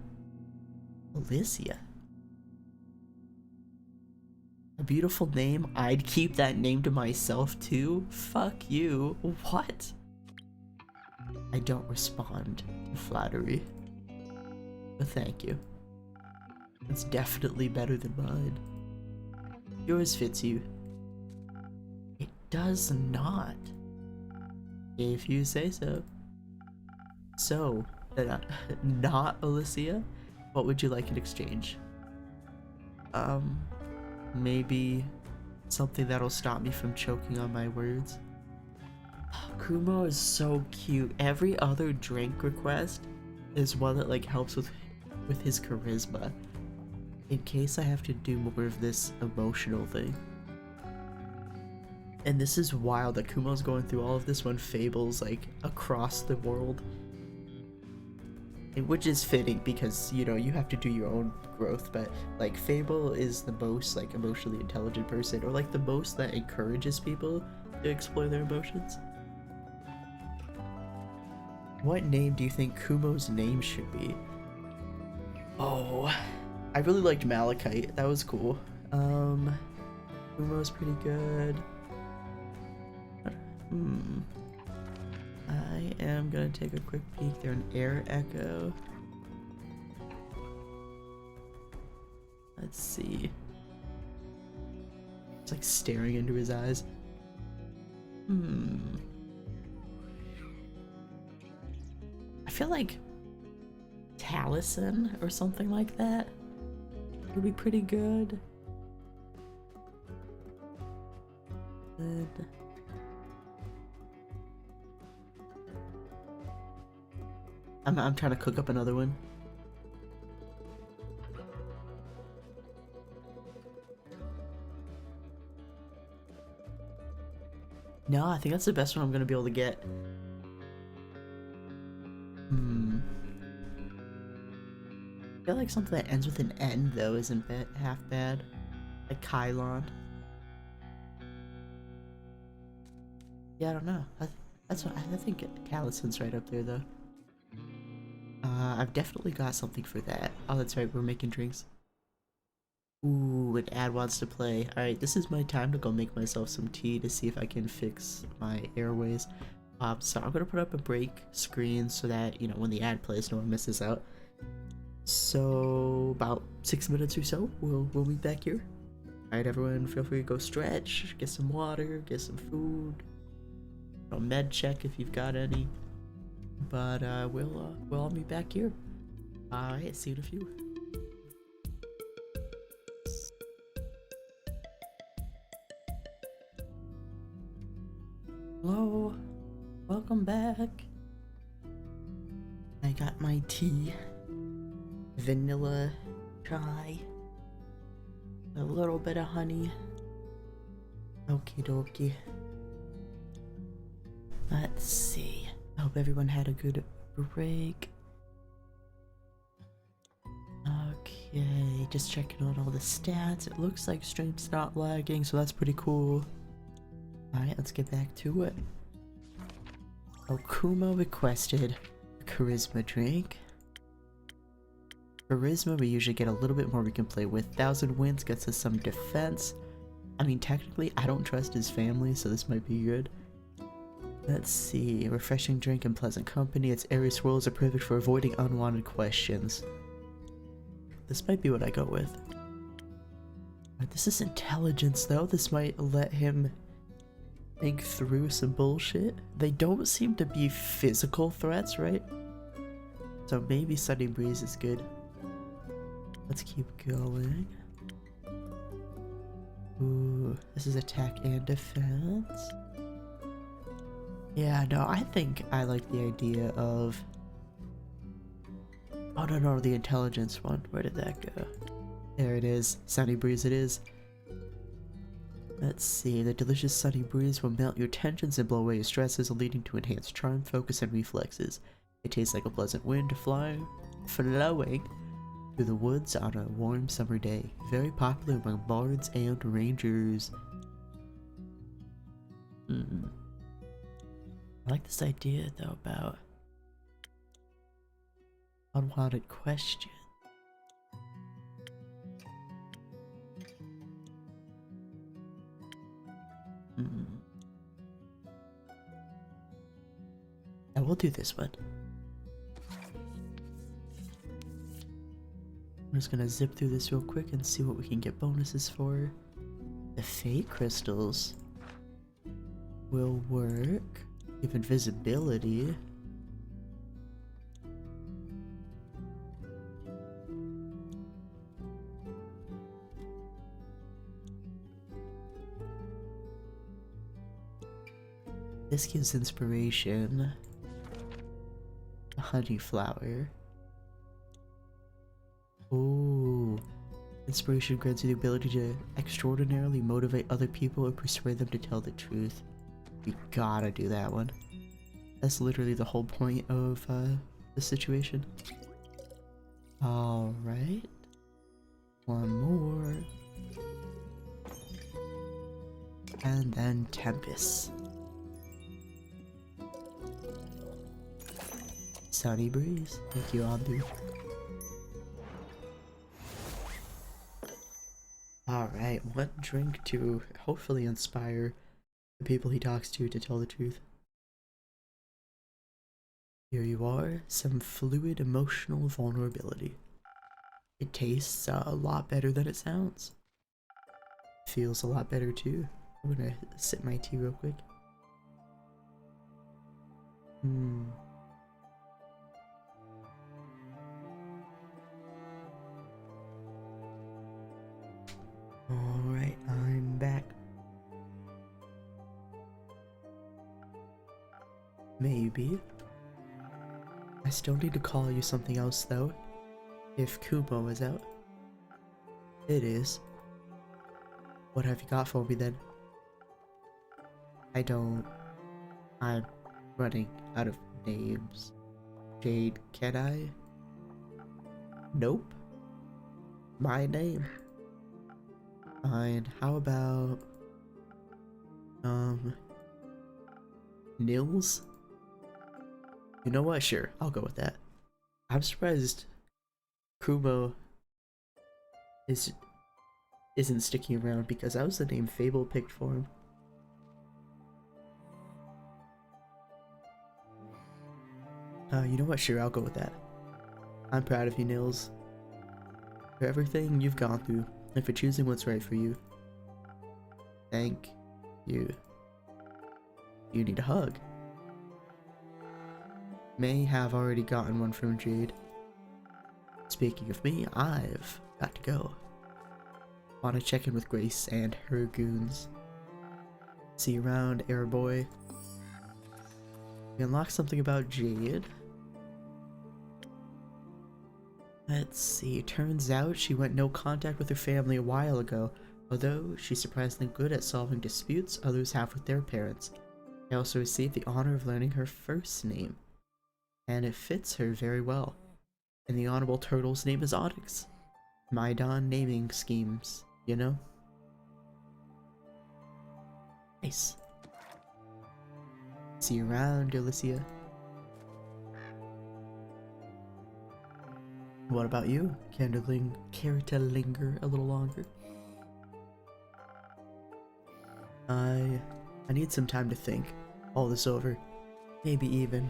A beautiful name. I'd keep that name to myself too. Fuck you. What? I don't respond to flattery. But thank you. It's definitely better than mine. Yours fits you. It does not. If you say so. So, not Alicia? What would you like in exchange? Maybe something that'll stop me from choking on my words. Kumo is so cute. Every other drink request is one that like helps with his charisma, in case I have to do more of this emotional thing. And this is wild that Kumo's going through all of this when Fable's like across the world. Which is fitting because, you know, you have to do your own growth, but like Fable is the most like emotionally intelligent person, or like the most that encourages people to explore their emotions. What name do you think Kumo's name should be? Oh, I really liked Malachite. That was cool. Kumo's pretty good. I am gonna take a quick peek. They're an air echo. Let's see. It's like staring into his eyes. I feel like Taliesin or something like that would be pretty good. I'm trying to cook up another one. No, I think that's the best one I'm gonna be able to get. I feel like something that ends with an N though isn't half bad. Like Kylon. Yeah, I don't know. That's what I think. Taliesin's right up there though. I've definitely got something for that. Oh, that's right, we're making drinks. Ooh, an ad wants to play. Alright, this is my time to go make myself some tea to see if I can fix my airways. So I'm gonna put up a break screen so that, you know, when the ad plays, no one misses out. So, about 6 minutes or so, we'll meet back here. Alright, everyone, feel free to go stretch, get some water, get some food. A med check if you've got any. But we'll all meet back here. Alright, see you in a few. Hello, welcome back. I got my tea, vanilla chai, a little bit of honey. Okie dokie. Let's see. I hope everyone had a good break. Okay, just checking out all the stats. It looks like stream's not lagging, so that's pretty cool. Alright, let's get back to it. Okumo requested a charisma drink. Charisma, we usually get a little bit more we can play with. 1,000 wins gets us some defense. I mean, technically, I don't trust his family, so this might be good. Let's see. Refreshing drink and pleasant company. Its airy swirls are perfect for avoiding unwanted questions. This might be what I go with. This is intelligence, though. This might let him think through some bullshit. They don't seem to be physical threats, right? So maybe Sunny Breeze is good. Let's keep going. Ooh, this is attack and defense. Yeah, no, I think I like the idea of... Oh, no, the intelligence one. Where did that go? There it is. Sunny breeze it is. Let's see. The delicious sunny breeze will melt your tensions and blow away your stresses, leading to enhanced charm, focus, and reflexes. It tastes like a pleasant wind flowing through the woods on a warm summer day. Very popular among bards and rangers. I like this idea though about unwanted question. I will do this one. I'm just gonna zip through this real quick and see what we can get bonuses for. The fate crystals will work. Give invisibility. This gives inspiration. A honey flower. Ooh. Inspiration grants you the ability to extraordinarily motivate other people or persuade them to tell the truth. We gotta do that one. That's literally the whole point of the situation. Alright. One more. And then Tempest. Sunny breeze. Thank you, Andu. Alright, one drink to hopefully inspire the people he talks to tell the truth. Here you are, some fluid emotional vulnerability. It tastes a lot better than it sounds. Feels a lot better too. I'm gonna sip my tea real quick. Alright, I'm back. Maybe. I still need to call you something else though. If Kumo is out. It is. What have you got for me then? I'm running out of names. Jade, can I? Nope. My name. Fine. How about Nils? You know what? Sure, I'll go with that. I'm surprised Kumo isn't sticking around because that was the name Fable picked for him. You know what? Sure, I'll go with that. I'm proud of you, Nils. For everything you've gone through, and for choosing what's right for you. Thank you. You need a hug. May have already gotten one from Jade. Speaking of me, I've got to go. Wanna check in with Grace and her goons. See you around, Airboy. We unlocked something about Jade. Let's see, turns out she went no contact with her family a while ago. Although she's surprisingly good at solving disputes others have with their parents. I also received the honor of learning her first name. And it fits her very well. And the Honorable Turtle's name is Onyx. Maidon naming schemes, you know? Nice. See you around, Alicia. What about you? Care to linger a little longer? I need some time to think all this over. Maybe even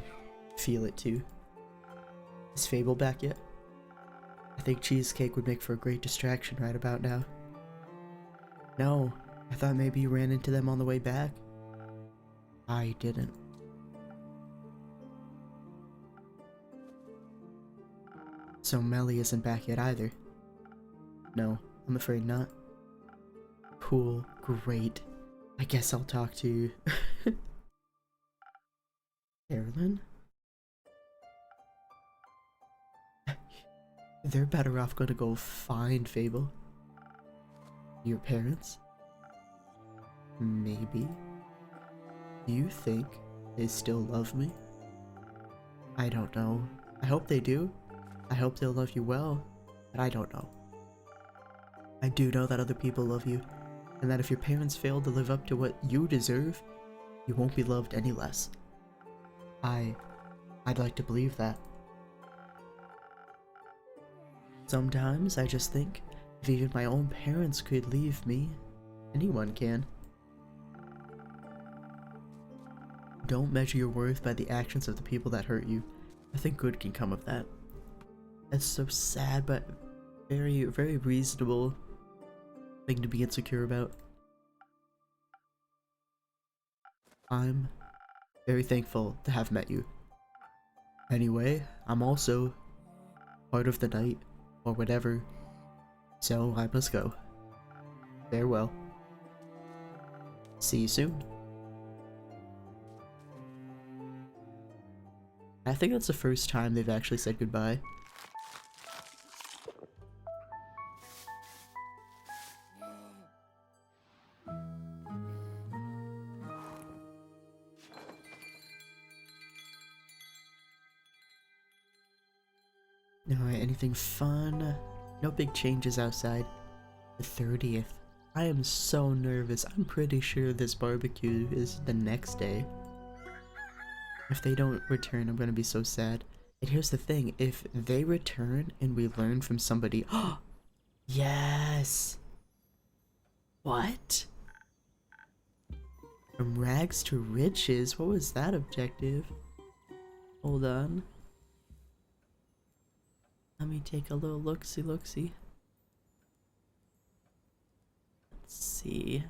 feel it too. Is Fable back yet? I think cheesecake would make for a great distraction right about now. No, I thought maybe you ran into them on the way back. I didn't. So Melli isn't back yet either. No, I'm afraid not. Cool, great. I guess I'll talk to Carolyn? They're better off going to go find Fable. Your parents? Maybe. Do you think they still love me? I don't know. I hope they do. I hope they'll love you well, but I don't know. I do know that other people love you, and that if your parents fail to live up to what you deserve, you won't be loved any less. I'd like to believe that. Sometimes I just think, if even my own parents could leave me, anyone can. Don't measure your worth by the actions of the people that hurt you. I think good can come of that. It's so sad, but very, very reasonable thing to be insecure about. I'm very thankful to have met you. Anyway, I'm also part of the night, or whatever, so I must go. Farewell. See you soon. I think that's the first time they've actually said goodbye. Alright, anything fun? No big changes outside. The 30th. I am so nervous. I'm pretty sure this barbecue is the next day. If they don't return, I'm gonna be so sad. And here's the thing, if they return and we learn from somebody— yes! What? From rags to riches? What was that objective? Hold on. Let me take a little look-see. Let's see.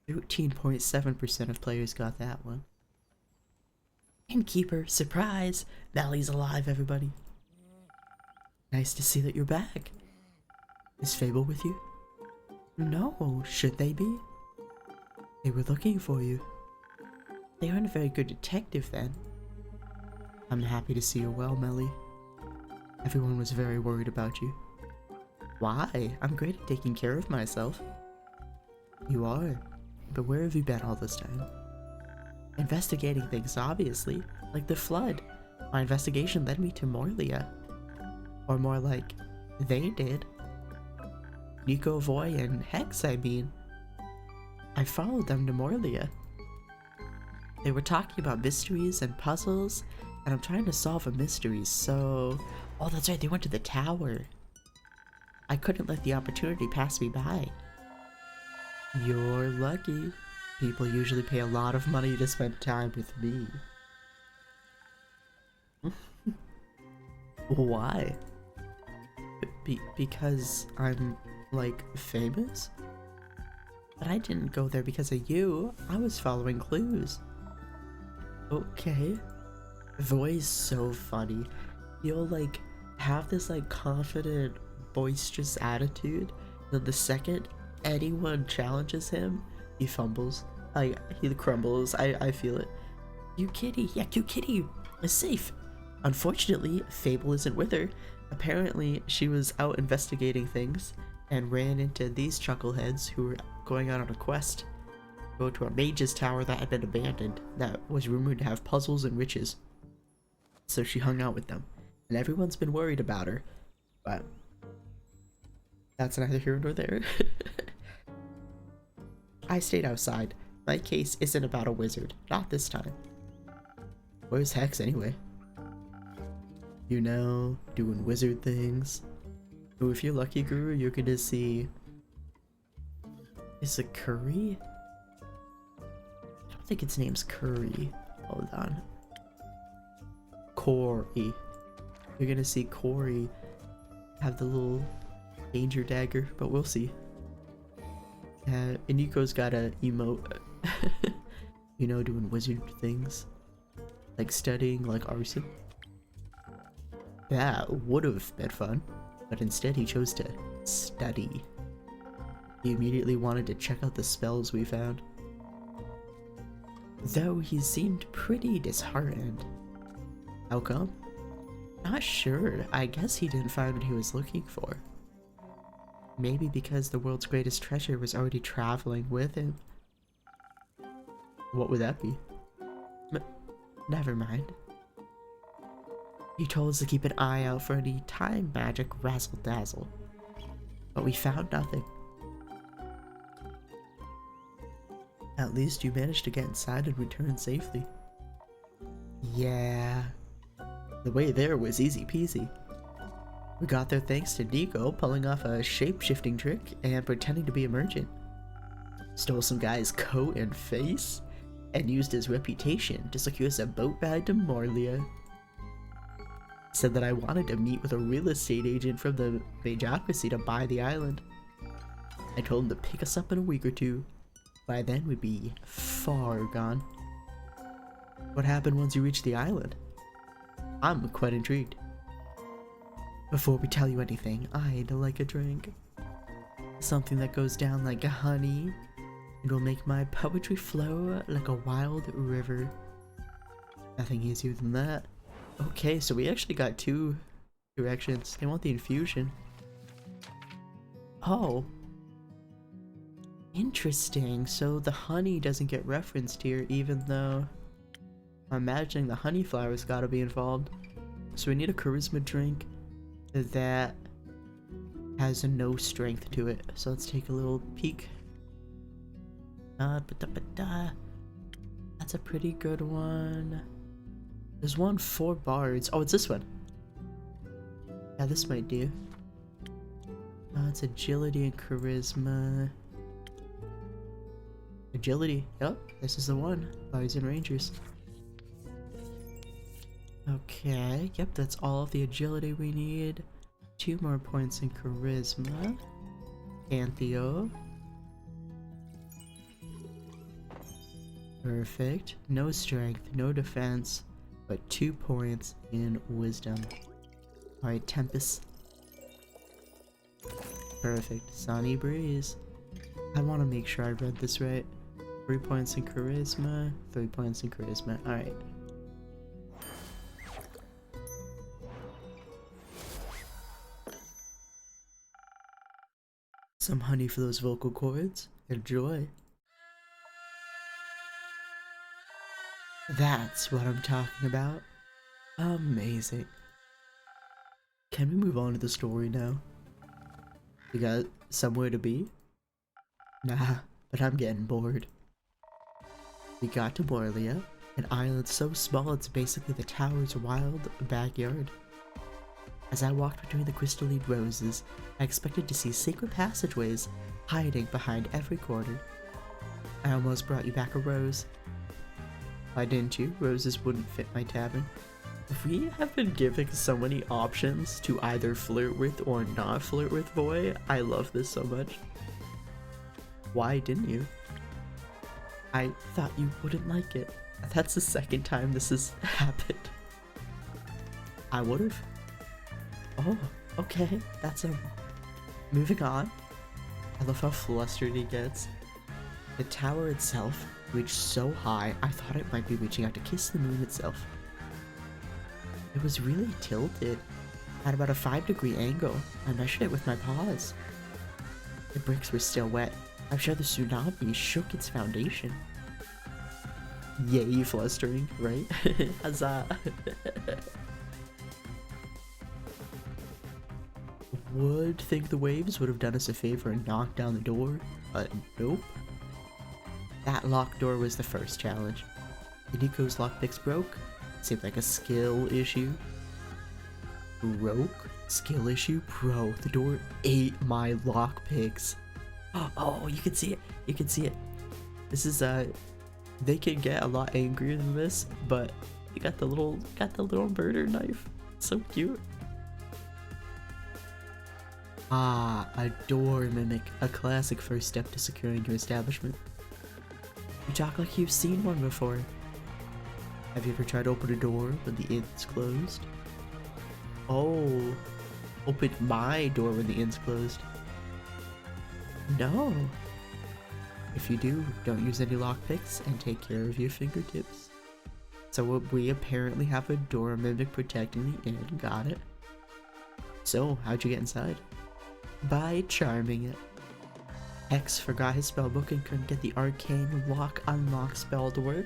13.7% of players got that one. Innkeeper, surprise! Melli's alive, everybody. Nice to see that you're back. Is Fable with you? No, should they be? They were looking for you. They aren't a very good detective then. I'm happy to see you're well, Melli. Everyone was very worried about you. Why? I'm great at taking care of myself. You are, but where have you been all this time? Investigating things, obviously, like the flood. My investigation led me to Morlia. Or more like, they did. Nico, Voy, and Hex, I mean. I followed them to Morlia. They were talking about mysteries and puzzles, and I'm trying to solve a mystery, so— oh, that's right, they went to the tower. I couldn't let the opportunity pass me by. You're lucky. People usually pay a lot of money to spend time with me. Why? Because I'm, like, famous? But I didn't go there because of you. I was following clues. Okay. Voi's so funny. He'll, like, have this, like, confident, boisterous attitude. Then the second anyone challenges him, he fumbles. He crumbles. I feel it. You kitty. Yeah, cute kitty is safe. Unfortunately, Fable isn't with her. Apparently, she was out investigating things and ran into these chuckleheads who were going out on a quest. Go to a mage's tower that had been abandoned, that was rumored to have puzzles and riches. So she hung out with them, and everyone's been worried about her, but that's neither here nor there. I stayed outside. My case isn't about a wizard, not this time. Where's Hex anyway? You know, doing wizard things. Ooh, if you're lucky, Guru, you're gonna see— is it Curry? I don't think its name's Curry. Hold on. Corey. You're gonna see Corey have the little danger dagger, but we'll see. Iniko's got a emote. You know, doing wizard things. Like studying like arson. That would have been fun. but instead he chose to study. He immediately wanted to check out the spells we found, though he seemed pretty disheartened. How come? Not sure. I guess he didn't find what he was looking for. Maybe because the world's greatest treasure was already traveling with him. What would that be? Never mind. He told us to keep an eye out for any time magic razzle-dazzle, but we found nothing. At least you managed to get inside and return safely. Yeah, the way there was easy peasy. We got there thanks to Nico pulling off a shape-shifting trick and pretending to be a merchant. Stole some guy's coat and face, and used his reputation to secure us a boat ride to Morlia. Said that I wanted to meet with a real estate agent from the Majocracy to buy the island. I told him to pick us up in a week or two. By then we'd be far gone. What happened once you reached the island? I'm quite intrigued. Before we tell you anything, I'd like a drink. Something that goes down like honey. It will make my poetry flow like a wild river. Nothing easier than that. Okay, so we actually got two directions. They want the infusion. Oh. Interesting. So the honey doesn't get referenced here, even though I'm imagining the honey flowers gotta be involved. So we need a charisma drink that has no strength to it. So let's take a little peek. That's a pretty good one. There's one for bards. Oh, it's this one. Yeah, this might do. It's agility and charisma. Agility. Yep, this is the one. Bards and rangers. Okay, yep, that's all of the agility we need. 2 more points in charisma. Antheo. Perfect. No strength, no defense, but 2 points in wisdom. Alright, Tempest. Perfect. Sunny Breeze. I want to make sure I read this right. 3 points in charisma, 3 points in charisma. Alright. Some honey for those vocal cords. Enjoy. That's what I'm talking about. Amazing. Can we move on to the story now? We got somewhere to be? Nah, but I'm getting bored. We got to Morlia, an island so small it's basically the tower's wild backyard. As I walked between the crystalline roses, I expected to see secret passageways hiding behind every corner. I almost brought you back a rose. Why didn't you? Roses wouldn't fit my tavern. We have been giving so many options to either flirt with or not flirt with Voy. I love this so much. Why didn't you? I thought you wouldn't like it. That's the second time this has happened. I would've. Oh, okay. That's moving on. I love how flustered he gets. The tower itself reached so high, I thought it might be reaching out to kiss the moon itself. It was really tilted, at about a 5-degree angle. I measured it with my paws. The bricks were still wet. I'm sure the tsunami shook its foundation. Yay, flustering, right? Huzzah! Would think the waves would have done us a favor and knocked down the door, but nope. That locked door was the first challenge. Nico's lockpicks broke. Seemed like a skill issue. Broke? Skill issue? Bro, the door ate my lockpicks. Oh, you can see it. You can see it. This is they can get a lot angrier than this, but you got the little murder knife. It's so cute. Ah, a door mimic, a classic first step to securing your establishment. You talk like you've seen one before. Have you ever tried to open a door when the inn's closed? Oh, opened my door when the inn's closed. No. If you do, don't use any lockpicks and take care of your fingertips. So we apparently have a door mimic protecting the inn, got it. So, how'd you get inside? By charming it. Hex forgot his spellbook and couldn't get the arcane lock unlock spell to work.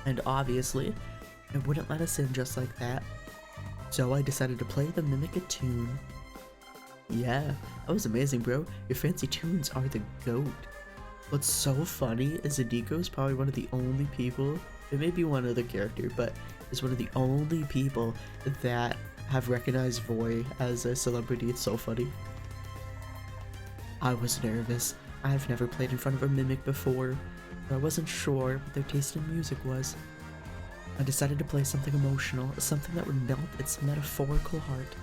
And obviously, it wouldn't let us in just like that. So I decided to play the mimic a tune. Yeah, that was amazing, bro. Your fancy tunes are the GOAT. What's so funny is Adiko is probably one of the only people, there may be one other character, but is one of the only people that have recognized Voy as a celebrity. It's so funny. I was nervous. I've never played in front of a mimic before, but I wasn't sure what their taste in music was. I decided to play something emotional, something that would melt its metaphorical heart.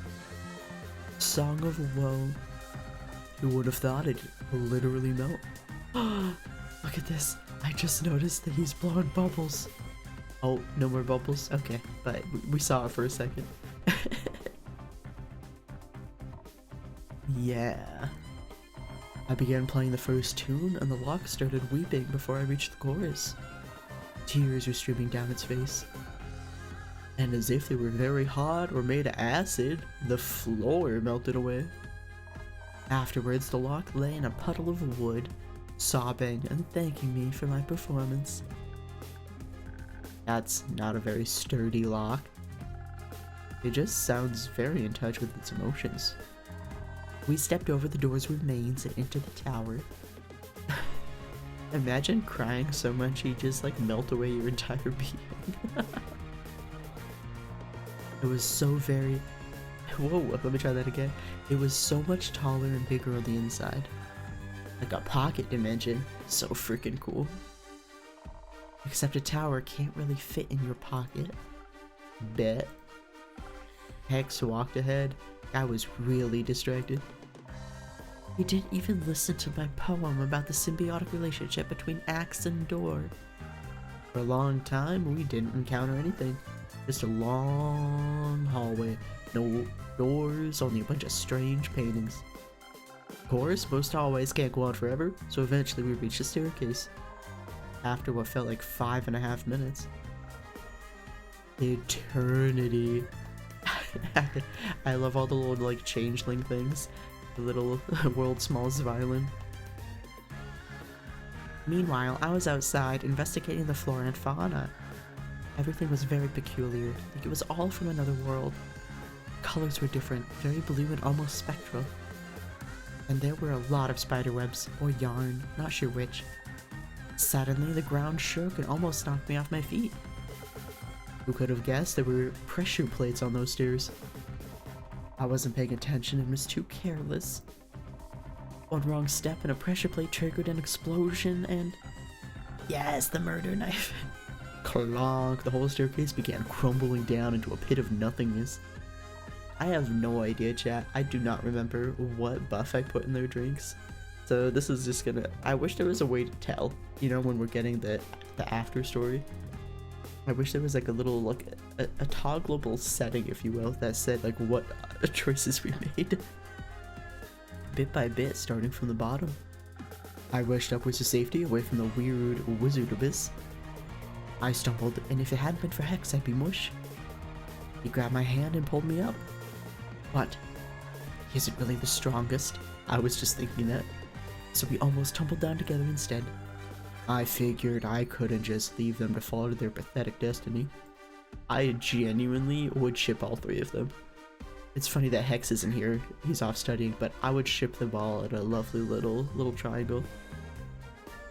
Song of Woe. Who would have thought it literally melt? Look at this. I just noticed that he's blowing bubbles. Oh, no more bubbles? Okay, but we saw it for a second. Yeah. I began playing the first tune and the lock started weeping before I reached the chorus. Tears were streaming down its face. And as if they were very hot or made of acid, the floor melted away. Afterwards, the lock lay in a puddle of wood, sobbing and thanking me for my performance. That's not a very sturdy lock. It just sounds very in touch with its emotions. We stepped over the door's remains and into the tower. Imagine crying so much you just like melt away your entire being. It was so very... Whoa, let me try that again. It was so much taller and bigger on the inside. Like a pocket dimension. So freaking cool. Except a tower can't really fit in your pocket. Bet. Hex walked ahead. I was really distracted. He didn't even listen to my poem about the symbiotic relationship between axe and door. For a long time, we didn't encounter anything. Just a long hallway. No doors, only a bunch of strange paintings. Of course, most hallways can't go on forever, so eventually we reached the staircase. After what felt like 5.5 minutes. Eternity. I love all the little like changeling things. The little world's smallest violin. Meanwhile, I was outside investigating the flora and fauna. Everything was very peculiar, like it was all from another world. Colors were different, very blue and almost spectral. And there were a lot of spider webs, or yarn, not sure which. Suddenly, the ground shook and almost knocked me off my feet. Who could have guessed there were pressure plates on those stairs? I wasn't paying attention and was too careless. One wrong step and a pressure plate triggered an explosion and... Yes, the murder knife. Clonk, the whole staircase began crumbling down into a pit of nothingness. I have no idea, chat. I do not remember what buff I put in their drinks. So this is just gonna... I wish there was a way to tell, you know, when we're getting the after story. I wish there was like a little, like, a toggleable setting, if you will, that said like what choices we made. Bit by bit, starting from the bottom. I rushed upwards to safety, away from the weird wizard abyss. I stumbled, and if it hadn't been for Hex, I'd be mush. He grabbed my hand and pulled me up. What? He isn't really the strongest. I was just thinking that. So we almost tumbled down together instead. I figured I couldn't just leave them to fall to their pathetic destiny. I genuinely would ship all three of them. It's funny that Hex isn't here, he's off studying, but I would ship them all at a lovely little triangle.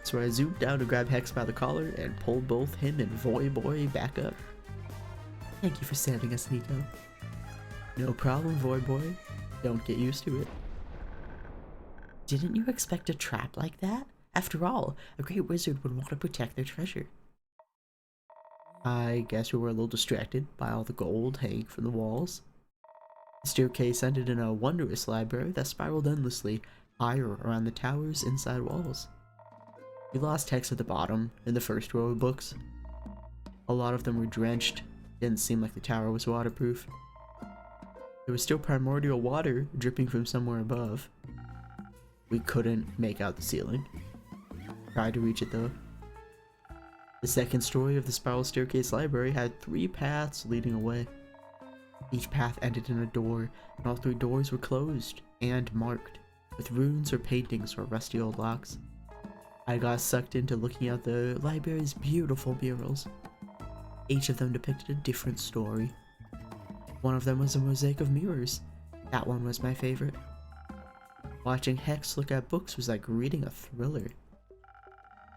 So I zoomed down to grab Hex by the collar and pulled both him and Voy Boy back up. Thank you for saving us, Nico. No problem, Voy Boy. Don't get used to it. Didn't you expect a trap like that? After all, a great wizard would want to protect their treasure. I guess we were a little distracted by all the gold hanging from the walls. The staircase ended in a wondrous library that spiraled endlessly higher around the tower's inside walls. We lost Hex at the bottom, in the first row of books. A lot of them were drenched, Didn't seem like the tower was waterproof. There was still primordial water dripping from somewhere above. We couldn't make out the ceiling. Tried to reach it though. The second story of the spiral staircase library had 3 paths leading away. Each path ended in a door, and all 3 doors were closed and marked with runes or paintings or rusty old locks. I got sucked into looking at the library's beautiful murals. Each of them depicted a different story. One of them was a mosaic of mirrors. That one was my favorite. Watching Hex look at books was like reading a thriller.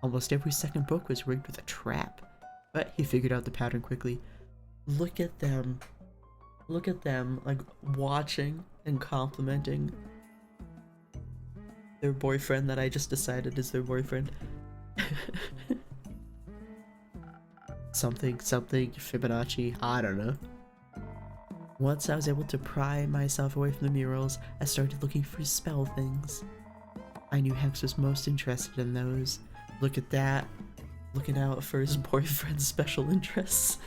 Almost every second book was rigged with a trap, but he figured out the pattern quickly. Look at them. Look at them, like, watching and complimenting their boyfriend that I just decided is their boyfriend. something Fibonacci, I don't know. Once I was able to pry myself away from the murals, I started looking for spell things. I knew Hex was most interested in those. Look at that. Looking out for his boyfriend's special interests.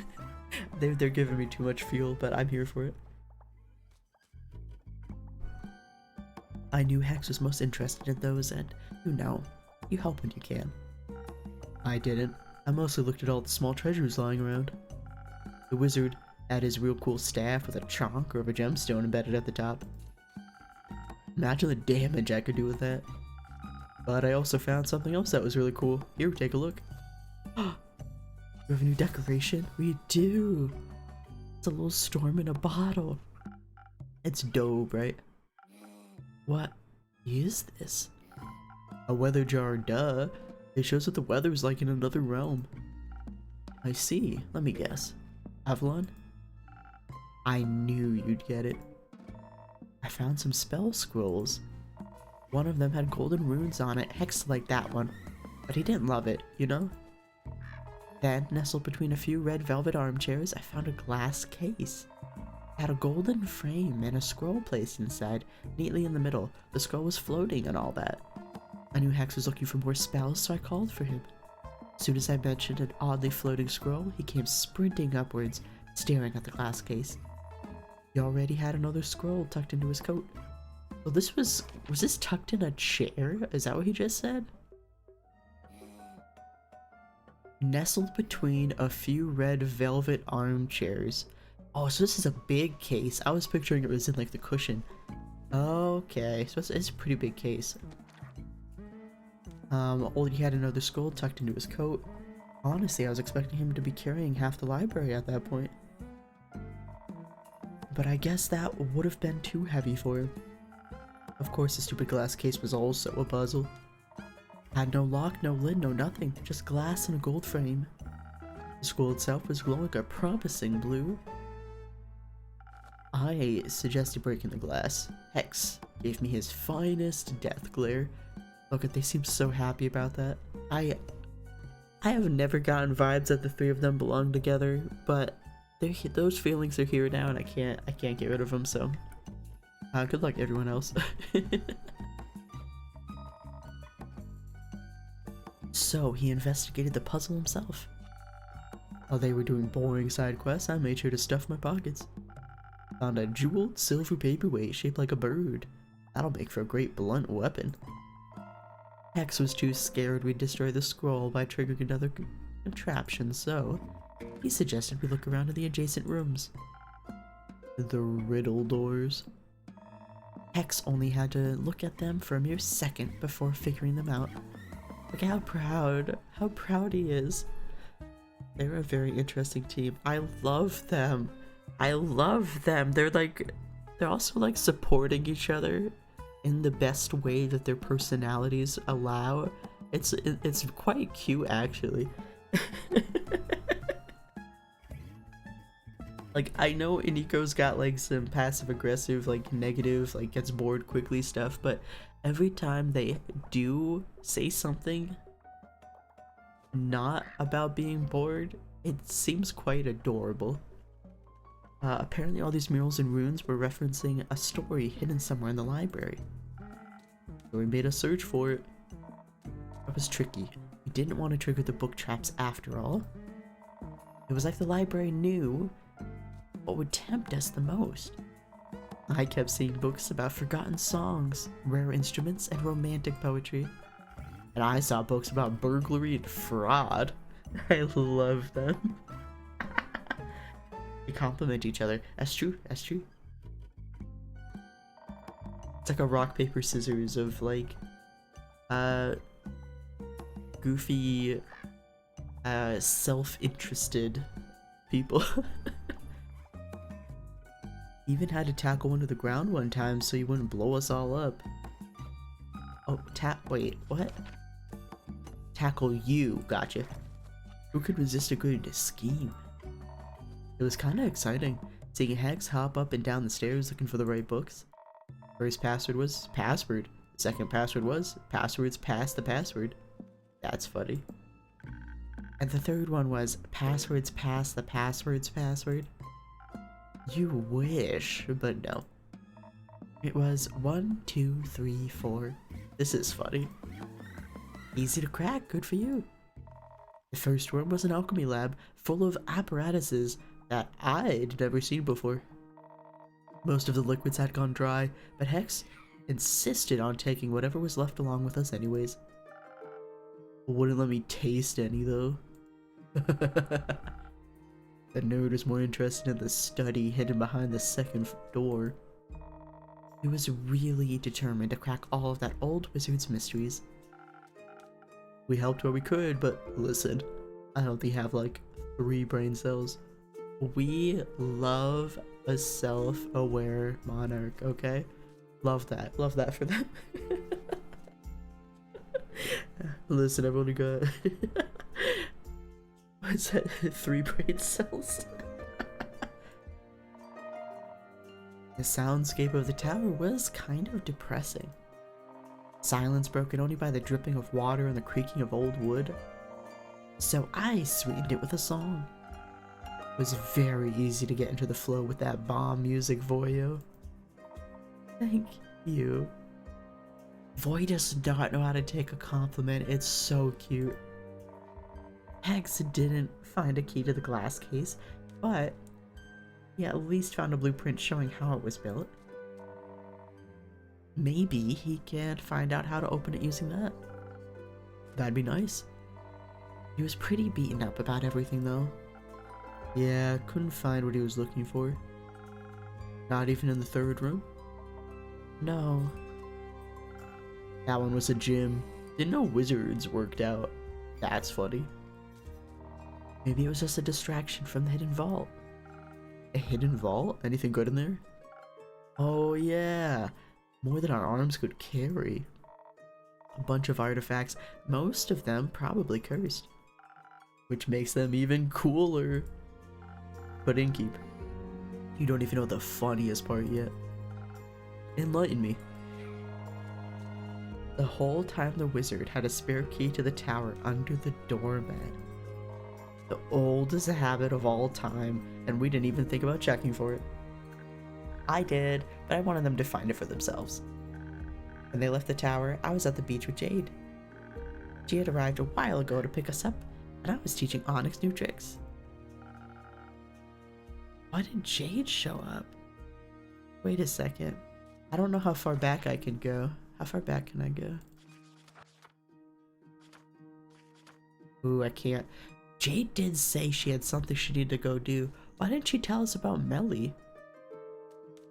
They're giving me too much fuel, but I'm here for it. I knew Hex was most interested in those, and you know, you help when you can. I didn't. I mostly looked at all the small treasures lying around. The wizard had his real cool staff with a chonk or of a gemstone embedded at the top. Imagine the damage I could do with that. But I also found something else that was really cool. Here, take a look. We have a new decoration? We do! It's a little storm in a bottle. It's dope, right? What is this? A weather jar, duh. It shows what the weather is like in another realm. I see. Let me guess. Avalon? I knew you'd get it. I found some spell scrolls. One of them had golden runes on it. Hex liked that one, but he didn't love it, you know? Then, nestled between a few red velvet armchairs, I found a glass case. It had a golden frame and a scroll placed inside, neatly in the middle. The scroll was floating and all that. I knew Hex was looking for more spells, so I called for him. As soon as I mentioned an oddly floating scroll, he came sprinting upwards, staring at the glass case. He already had another scroll tucked into his coat. So this was this tucked in a chair? Is that what he just said? Nestled between a few red velvet armchairs. Oh, so this is a big case. I was picturing it was in like the cushion. Okay, so it's a pretty big case. Oldie had another scroll tucked into his coat. Honestly, I was expecting him to be carrying half the library at that point. But I guess that would have been too heavy for him. Of course, the stupid glass case was also a puzzle. Had no lock, no lid, no nothing, just glass and a gold frame. The scroll itself was glowing a promising blue. I suggested breaking the glass. Hex gave me his finest death glare. Look at, they seem so happy about that. I have never gotten vibes that the 3 of them belong together, but those feelings are here now, and I can't get rid of them. So, good luck, everyone else. So he investigated the puzzle himself. While they were doing boring side quests, I made sure to stuff my pockets. Found a jeweled silver paperweight shaped like a bird. That'll make for a great blunt weapon. Hex was too scared we'd destroy the scroll by triggering another contraption, so he suggested we look around in the adjacent rooms. The riddle doors. Hex only had to look at them for a mere second before figuring them out. Look at how proud he is. They're a very interesting team. I love them. I love them. They're also like supporting each other in the best way that their personalities allow. It's quite cute, actually. Like, I know Iniko's got like some passive aggressive, like negative, like gets bored quickly stuff, but every time they do say something not about being bored, it seems quite adorable. Apparently all these murals and runes were referencing a story hidden somewhere in the library. So we made a search for it. It was tricky. We didn't want to trigger the book traps after all. It was like the library knew what would tempt us the most. I kept seeing books about forgotten songs, rare instruments, and romantic poetry. And I saw books about burglary and fraud. I love them. We compliment each other. That's true, that's true. It's like a rock, paper, scissors of like, goofy, self-interested people. Even had to tackle one to the ground one time so he wouldn't blow us all up. Oh, wait, what? Tackle you, gotcha. Who could resist a good scheme? It was kinda exciting, seeing Hex hop up and down the stairs looking for the right books. First password was password. Second password was passwords past the password. That's funny. And the third one was passwords past the password's password. You wish, but no. It was 1, 2, 3, 4. This is funny. Easy to crack, good for you. The first one was an alchemy lab full of apparatuses that I'd never seen before. Most of the liquids had gone dry, but Hex insisted on taking whatever was left along with us anyways. Wouldn't let me taste any though. The nerd was more interested in the study hidden behind the second door. He was really determined to crack all of that old wizard's mysteries. We helped where we could, but listen, I only have like 3 brain cells. We love a self-aware monarch, okay? Love that for them. Listen, I've only got what's that? 3 brain cells. The soundscape of the tower was kind of depressing. Silence broken only by the dripping of water and the creaking of old wood. So I sweetened it with a song. It was very easy to get into the flow with that bomb music, Voyo. Thank you. Voy does not know how to take a compliment. It's so cute. Hex didn't find a key to the glass case, but he at least found a blueprint showing how it was built. Maybe he can find out how to open it using that. That'd be nice. He was pretty beaten up about everything though. Yeah, couldn't find what he was looking for. Not even in the third room? No. That one was a gym. Didn't know wizards worked out. That's funny. Maybe it was just a distraction from the hidden vault. A hidden vault? Anything good in there? Oh yeah. More than our arms could carry. A bunch of artifacts, most of them probably cursed. Which makes them even cooler. But Inkeep, you don't even know the funniest part yet. Enlighten me. The whole time the wizard had a spare key to the tower under the doormat. The oldest habit of all time, and we didn't even think about checking for it. I did, but I wanted them to find it for themselves. When they left the tower, I was at the beach with Jade. She had arrived a while ago to pick us up, and I was teaching Onyx new tricks. Why did Jade show up? Wait a second. I don't know how far back I can go. How far back can I go? Ooh, I can't. Jade did say she had something she needed to go do. Why didn't she tell us about Melli?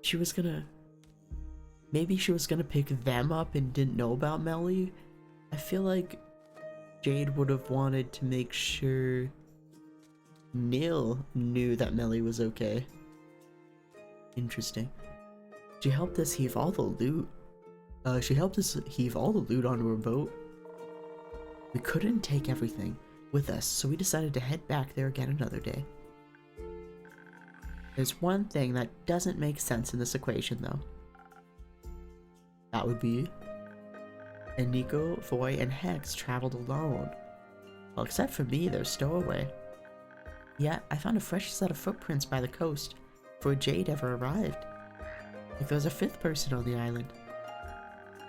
She was gonna... Maybe she was gonna pick them up and didn't know about Melli? I feel like Jade would have wanted to make sure Neil knew that Melli was okay. Interesting. She helped us heave all the loot. Onto her boat. We couldn't take everything with us, so we decided to head back there again another day. There's one thing that doesn't make sense in this equation, though. That would be... And Nico, Voy, and Hex traveled alone. Well, except for me, they're stowaway. Yet, I found a fresh set of footprints by the coast before Jade ever arrived. Like there was a 5th person on the island.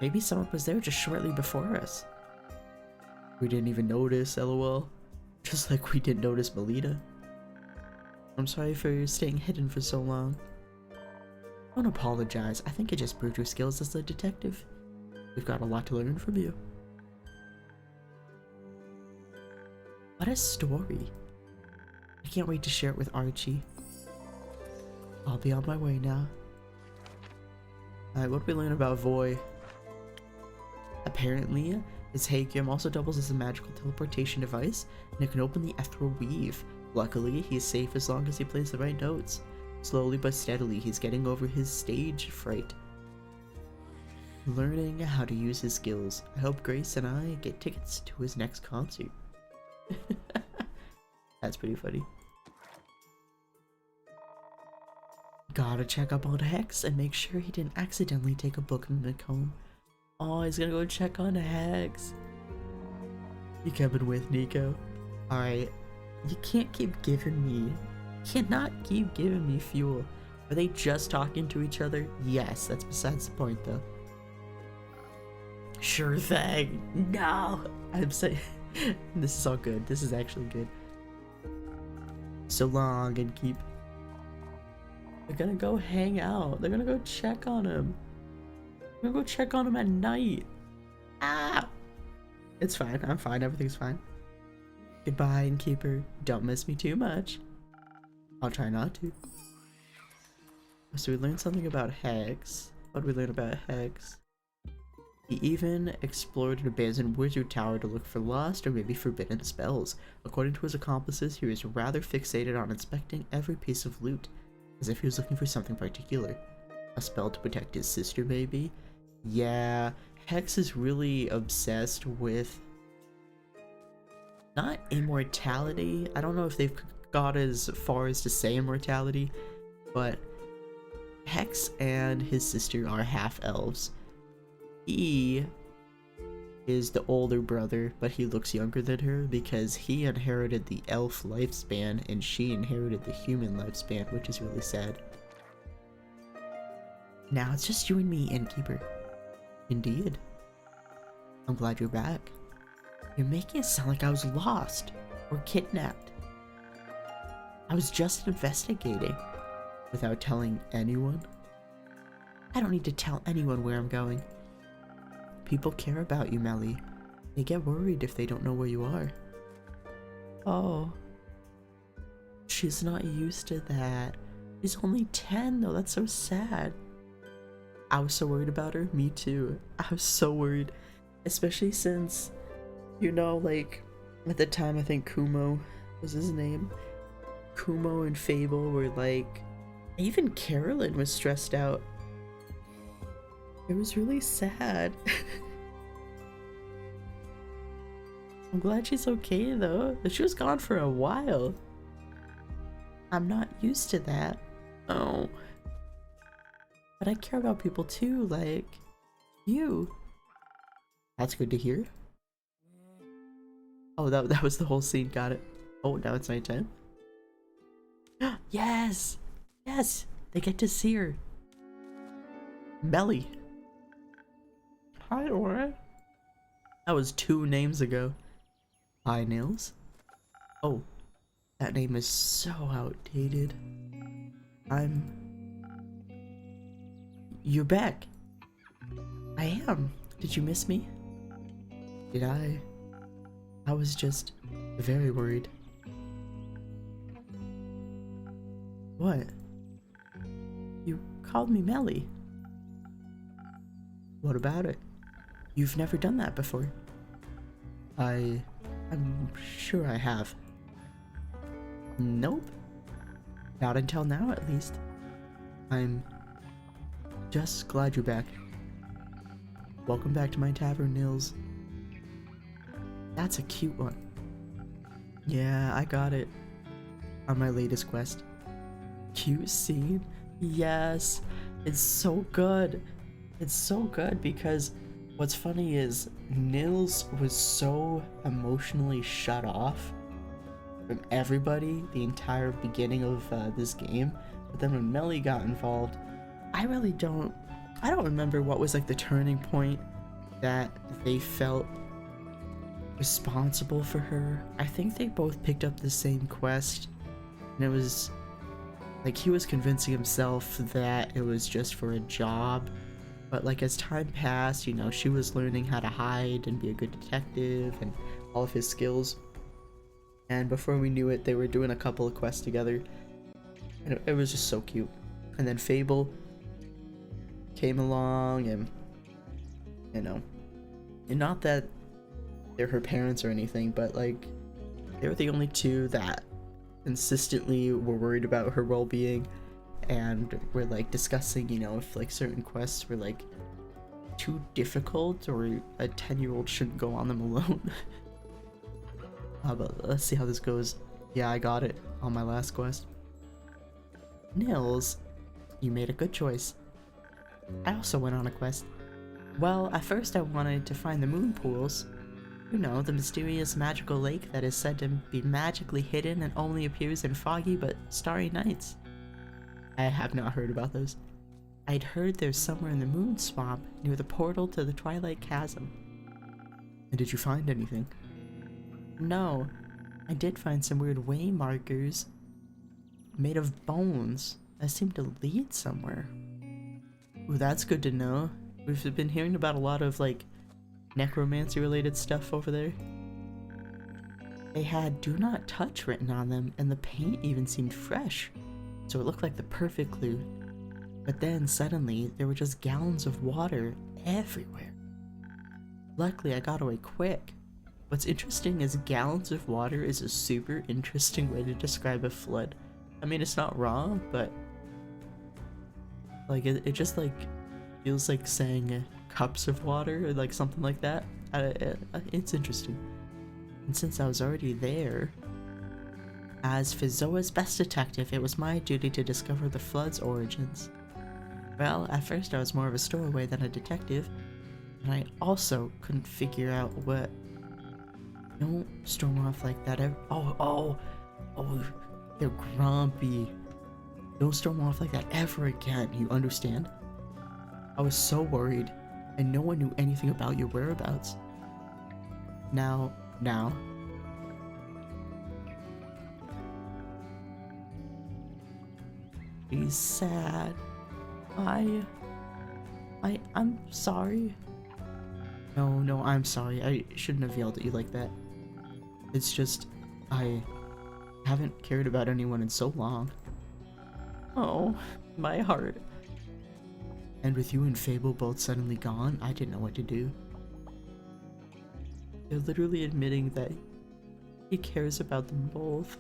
Maybe someone was there just shortly before us. We didn't even notice, lol. Just like we didn't notice Melina. I'm sorry for staying hidden for so long. Don't apologize. I think I just proved your skills as a detective. We've got a lot to learn from you. What a story. I can't wait to share it with Archie. I'll be on my way now. Alright, what did we learn about Voy? Apparently, his Hagium also doubles as a magical teleportation device, and it can open the ethereal weave. Luckily, he's safe as long as he plays the right notes. Slowly but steadily, he's getting over his stage fright. Learning how to use his skills. I hope Grace and I get tickets to his next concert. That's pretty funny. Gotta check up on Hex and make sure he didn't accidentally take a book and nick home. Oh, he's gonna go check on Hex. You coming with, Nico? Alright. You can't keep giving me... Cannot keep giving me fuel. Are they just talking to each other? Yes, that's besides the point though. Sure thing. No! I'm saying... This is all good. This is actually good. So long and keep... They're gonna go hang out. They're gonna go check on him. They're gonna go check on him at night. Ah! It's fine. I'm fine. Everything's fine. Goodbye, Innkeeper. Don't miss me too much. I'll try not to. So we learned something about Hex. What did we learn about Hex? He even explored an abandoned wizard tower to look for lost or maybe forbidden spells. According to his accomplices, he was rather fixated on inspecting every piece of loot, as if he was looking for something particular. A spell to protect his sister, maybe? Yeah, Hex is really obsessed with... not immortality. I don't know if they've got as far as to say immortality, but Hex and his sister are half-elves. He is the older brother, but he looks younger than her because he inherited the elf lifespan and she inherited the human lifespan, which is really sad. Now it's just you and me, Innkeeper. Indeed. I'm glad you're back. You're making it sound like I was lost or kidnapped. I was just investigating without telling anyone. I don't need to tell anyone where I'm going. People care about you, Melli. They get worried if they don't know where you are. Oh. She's not used to that. She's only 10 though, that's so sad. I was so worried about her. Me too. I was so worried. Especially since, you know, like, at the time I think Kumo was his name. Kumo and Fable were like... Even Carolyn was stressed out. It was really sad. I'm glad she's okay though. She was gone for a while. I'm not used to that. Oh. But I care about people too, like you. That's good to hear. Oh, that was the whole scene. Got it. Oh, now it's nighttime. Yes! Yes! They get to see her. Melli. Hi, Aura. That was 2 names ago. Hi, Nils. Oh, that name is so outdated. You're back. I am. Did you miss me? Did I? I was just very worried. What? You called me Melli. What about it? You've never done that before. I'm sure I have. Nope. Not until now, at least. I'm just glad you're back. Welcome back to my tavern, Nils. That's a cute one. Yeah, I got it. On my latest quest. Cute scene? Yes. It's so good. It's so good because what's funny is Nils was so emotionally shut off from everybody the entire beginning of this game, but then when Melli got involved, I don't remember what was like the turning point that they felt responsible for her. I think they both picked up the same quest, and it was Like, he was convincing himself that it was just for a job, but like as time passed, you know, she was learning how to hide and be a good detective and all of his skills. And before we knew it, they were doing a couple of quests together, and it was just so cute. And then Fable came along, and you know, and not that they're her parents or anything, but like they were the only two that consistently were worried about her well-being, and were like discussing, you know, if like certain quests were like too difficult or a 10-year-old shouldn't go on them alone. But let's see how this goes. Yeah, I got it on my last quest. Nils, you made a good choice. I also went on a quest. Well, at first I wanted to find the moon pools. You know, the mysterious magical lake that is said to be magically hidden and only appears in foggy but starry nights. I have not heard about those. I'd heard there's somewhere in the moon swamp near the portal to the Twilight Chasm. And did you find anything? No, I did find some weird way markers made of bones that seem to lead somewhere. Ooh, that's good to know. We've been hearing about a lot of like necromancy related stuff over there. They had "do not touch" written on them, and the paint even seemed fresh, so it looked like the perfect clue. But then suddenly there were just gallons of water everywhere. Luckily I got away quick. What's interesting is gallons of water is a super interesting way to describe a flood. I mean, it's not wrong, but like it just like feels like saying cups of water or like something like that. It's interesting. And since I was already there, as Fizoa's best detective, it was my duty to discover the flood's origins. Well, at first I was more of a stowaway than a detective, and I also couldn't figure out what... Don't storm off like that ever. Oh, they're grumpy. Don't storm off like that ever again, you understand? I was so worried, and no one knew anything about your whereabouts. Now. He's sad. I'm sorry. No, I'm sorry. I shouldn't have yelled at you like that. It's just, I haven't cared about anyone in so long. Oh, my heart. And with you and Fable both suddenly gone, I didn't know what to do. They're literally admitting that he cares about them both.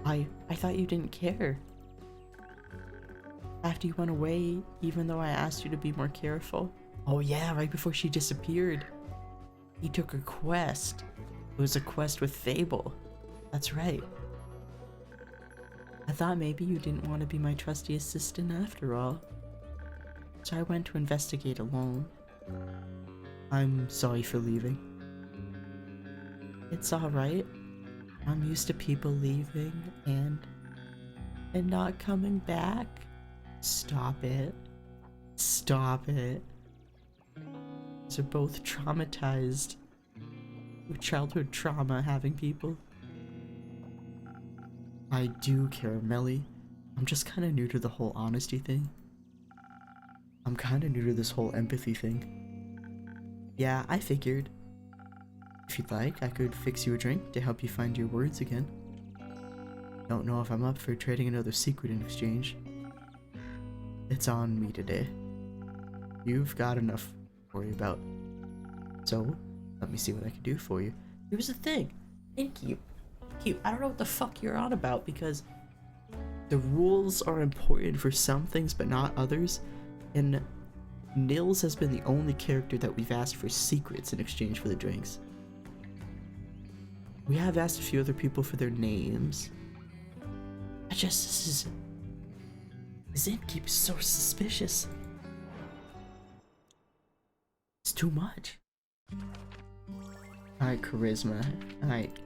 I thought you didn't care. After you went away, even though I asked you to be more careful. Oh yeah, right before she disappeared. He took a quest. It was a quest with Fable. That's right. I thought maybe you didn't want to be my trusty assistant after all. So I went to investigate alone. I'm sorry for leaving. It's alright. I'm used to people leaving and not coming back. Stop it. Stop it. They're both traumatized with childhood trauma, having people. I do care, Melli. I'm just kind of new to the whole honesty thing. I'm kind of new to this whole empathy thing. Yeah, I figured. If you'd like, I could fix you a drink to help you find your words again. Don't know if I'm up for trading another secret in exchange. It's on me today. You've got enough to worry about. So, let me see what I can do for you. Here's the thing. Thank you. I don't know what the fuck you're on about, because the rules are important for some things but not others, and Nils has been the only character that we've asked for secrets in exchange for the drinks. We have asked a few other people for their names. This innkeep is so suspicious. It's too much. Alright, charisma. Alright.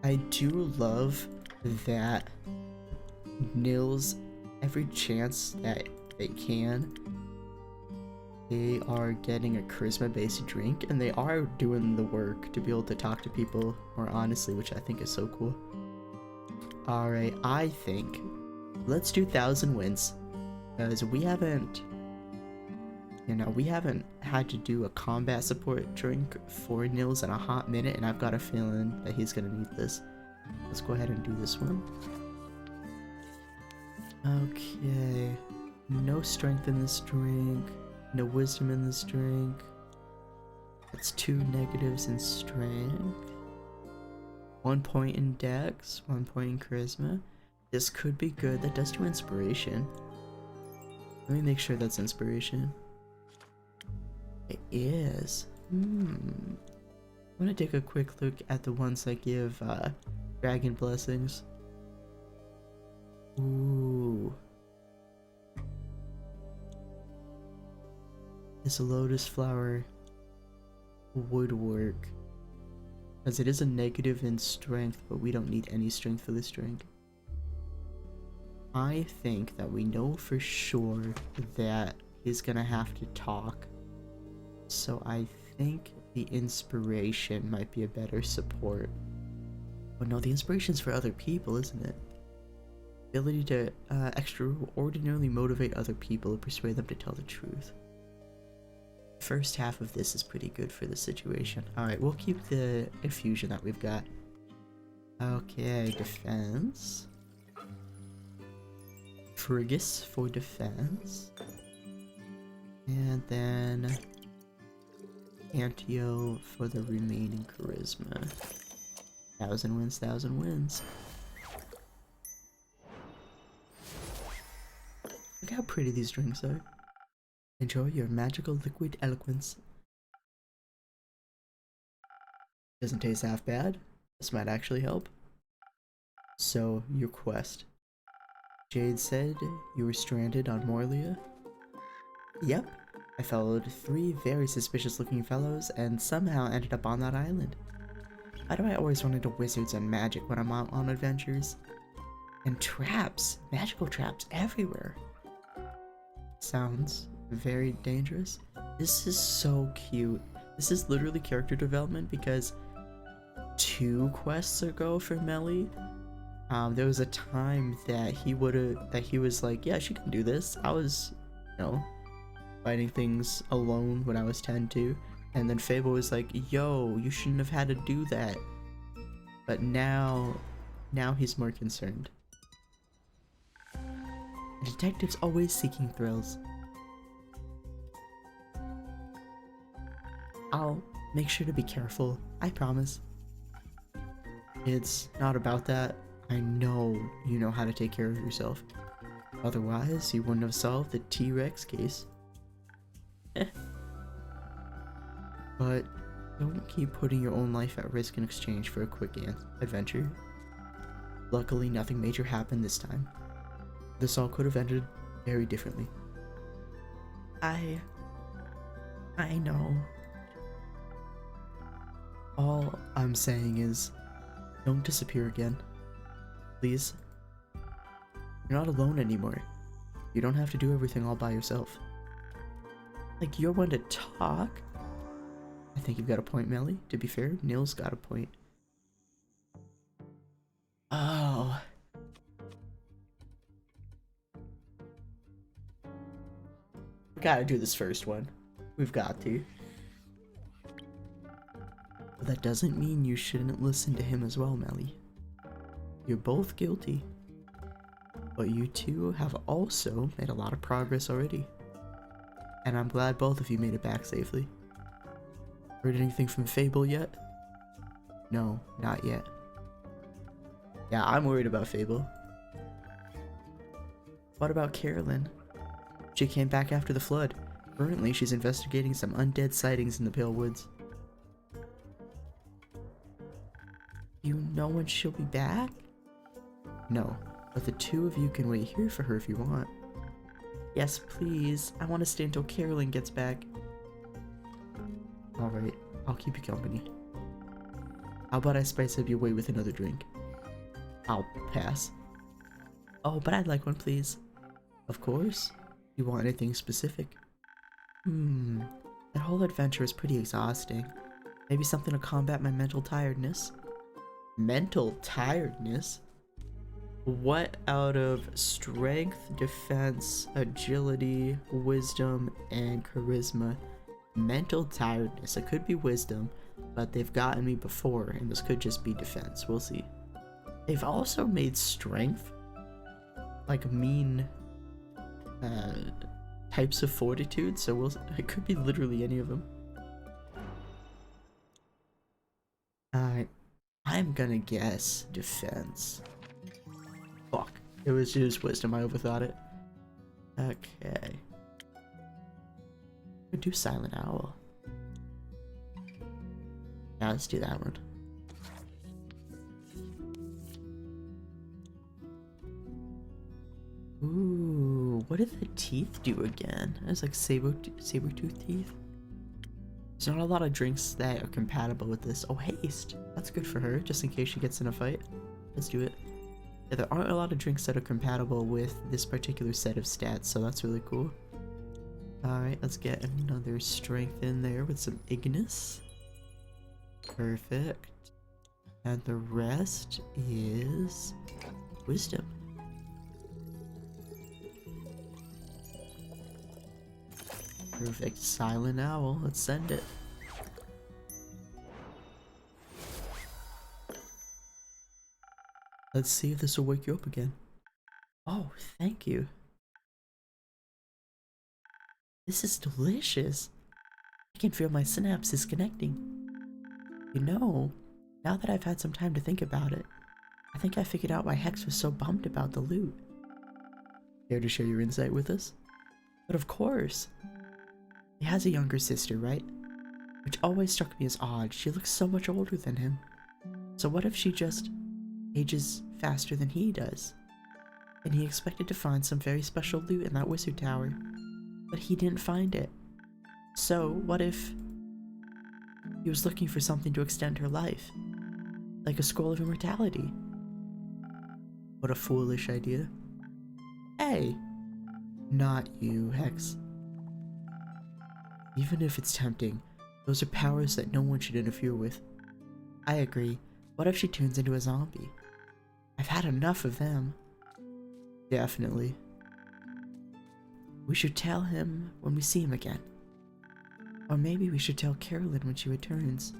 I do love that Nils, every chance that they can, they are getting a charisma based drink, and they are doing the work to be able to talk to people more honestly, which I think is so cool. Alright, I think let's do 1,000 wins. Because we haven't, we haven't had to do a combat support drink for Nils in a hot minute, and I've got a feeling that he's gonna need this. Let's go ahead and do this one. Okay. No strength in this drink. No wisdom in this drink. That's 2 negatives in strength. 1 point in dex, 1 point in charisma. This could be good. That does do inspiration. Let me make sure that's inspiration. It is. I'm gonna take a quick look at the ones that give dragon blessings. Ooh. This lotus flower would work. Because it is a negative in strength, but we don't need any strength for this drink. I think that we know for sure that he's gonna have to talk. So I think the inspiration might be a better support. But no, the inspiration's for other people, isn't it? Ability to extraordinarily motivate other people and persuade them to tell the truth. The first half of this is pretty good for the situation. Alright, we'll keep the infusion that we've got. Okay, defense. Frigus for defense. And then Antio for the remaining charisma. 1,000 wins, 1,000 wins. Look how pretty these drinks are. Enjoy your magical liquid eloquence. Doesn't taste half bad. This might actually help. So, your quest. Jade said you were stranded on Morlia? Yep. I followed 3 very suspicious looking fellows and somehow ended up on that island. Why do I always run into wizards and magic when I'm out on adventures? And traps! Magical traps everywhere! Sounds very dangerous. This is so cute. This is literally character development because 2 quests ago for Melli, there was a time that he was like, yeah, she can do this. I was, fighting things alone when I was 10 too. And then Fable was like, yo, you shouldn't have had to do that. But now he's more concerned. A detective's always seeking thrills. I'll make sure to be careful, I promise. It's not about that. I know you know how to take care of yourself. Otherwise, you wouldn't have solved the T-Rex case. But don't keep putting your own life at risk in exchange for a quick adventure. Luckily, nothing major happened this time. This all could have ended very differently. I know. All I'm saying is, don't disappear again. Please. You're not alone anymore. You don't have to do everything all by yourself. Like, you're one to talk. I think you've got a point, Melli. To be fair, Nils got a point. Oh. We gotta do this first one. We've got to. But that doesn't mean you shouldn't listen to him as well, Melli. You're both guilty. But you two have also made a lot of progress already. And I'm glad both of you made it back safely. Heard anything from Fable yet? No, not yet. Yeah, I'm worried about Fable. What about Carolyn? She came back after the flood. Currently, she's investigating some undead sightings in the Pale Woods. You know when she'll be back? No, but the 2 of you can wait here for her if you want. Yes, please. I want to stay until Carolyn gets back. Alright, I'll keep you company. How about I spice up your way with another drink? I'll pass. Oh, but I'd like one, please. Of course. You want anything specific? That whole adventure is pretty exhausting. Maybe something to combat my mental tiredness? Mental tiredness? What out of strength, defense, agility, wisdom, and charisma? Mental tiredness. It could be wisdom, but they've gotten me before, and this could just be defense. We'll see. They've also made strength, like mean types of fortitude, so it could be literally any of them. I'm gonna guess defense. Fuck. It was just wisdom, I overthought it. Okay. Could do Silent Owl. Yeah, let's do that one. Ooh, what did the teeth do again? It's like saber-tooth teeth. There's not a lot of drinks that are compatible with this. Oh, haste. That's good for her, just in case she gets in a fight. Let's do it. Yeah, there aren't a lot of drinks that are compatible with this particular set of stats, so that's really cool. Alright, let's get another strength in there with some Ignis. Perfect. And the rest is wisdom. Perfect. Silent Owl. Let's send it. Let's see if this will wake you up again. Oh, thank you. This is delicious. I can feel my synapses connecting. You know, now that I've had some time to think about it, I think I figured out why Hex was so bummed about the loot. Care to share your insight with us? But of course. He has a younger sister, right? Which always struck me as odd. She looks so much older than him. So what if she just ages faster than he does? And he expected to find some very special loot in that wizard tower, but he didn't find it. So what if he was looking for something to extend her life? Like a scroll of immortality? What a foolish idea. Hey! Not you, Hex. Even if it's tempting, those are powers that no one should interfere with. I agree. What if she turns into a zombie? I've had enough of them. Definitely. We should tell him when we see him again. Or maybe we should tell Carolyn when she returns.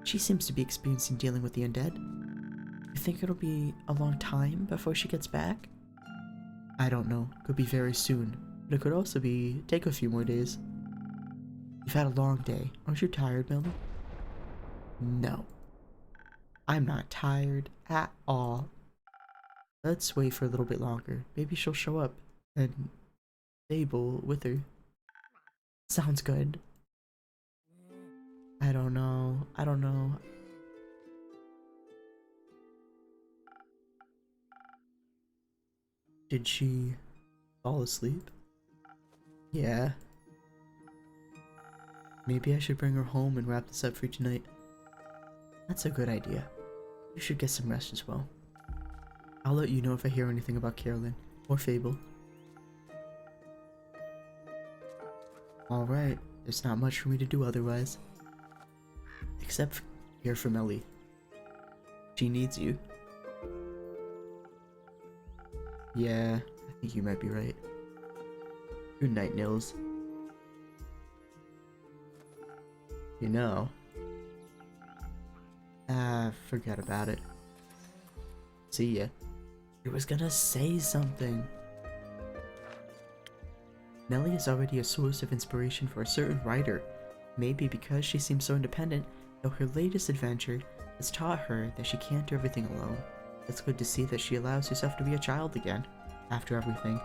She seems to be experienced in dealing with the undead. You think it'll be a long time before she gets back? I don't know. Could be very soon. But it could also take a few more days. You've had a long day. Aren't you tired, Melli? No. I'm not tired at all. Let's wait for a little bit longer. Maybe she'll show up and Fable with her. Sounds good. I don't know. I don't know. Did she fall asleep? Yeah. Maybe I should bring her home and wrap this up for tonight. That's a good idea. You should get some rest as well. I'll let you know if I hear anything about Carolyn or Fable. Alright, there's not much for me to do otherwise. Except hear from Melli. She needs you. Yeah, I think you might be right. Good night, Nils. You know. Forget about it. See ya. I was gonna say something. Melli is already a source of inspiration for a certain writer. Maybe because she seems so independent, though her latest adventure has taught her that she can't do everything alone. It's good to see that she allows herself to be a child again, after everything.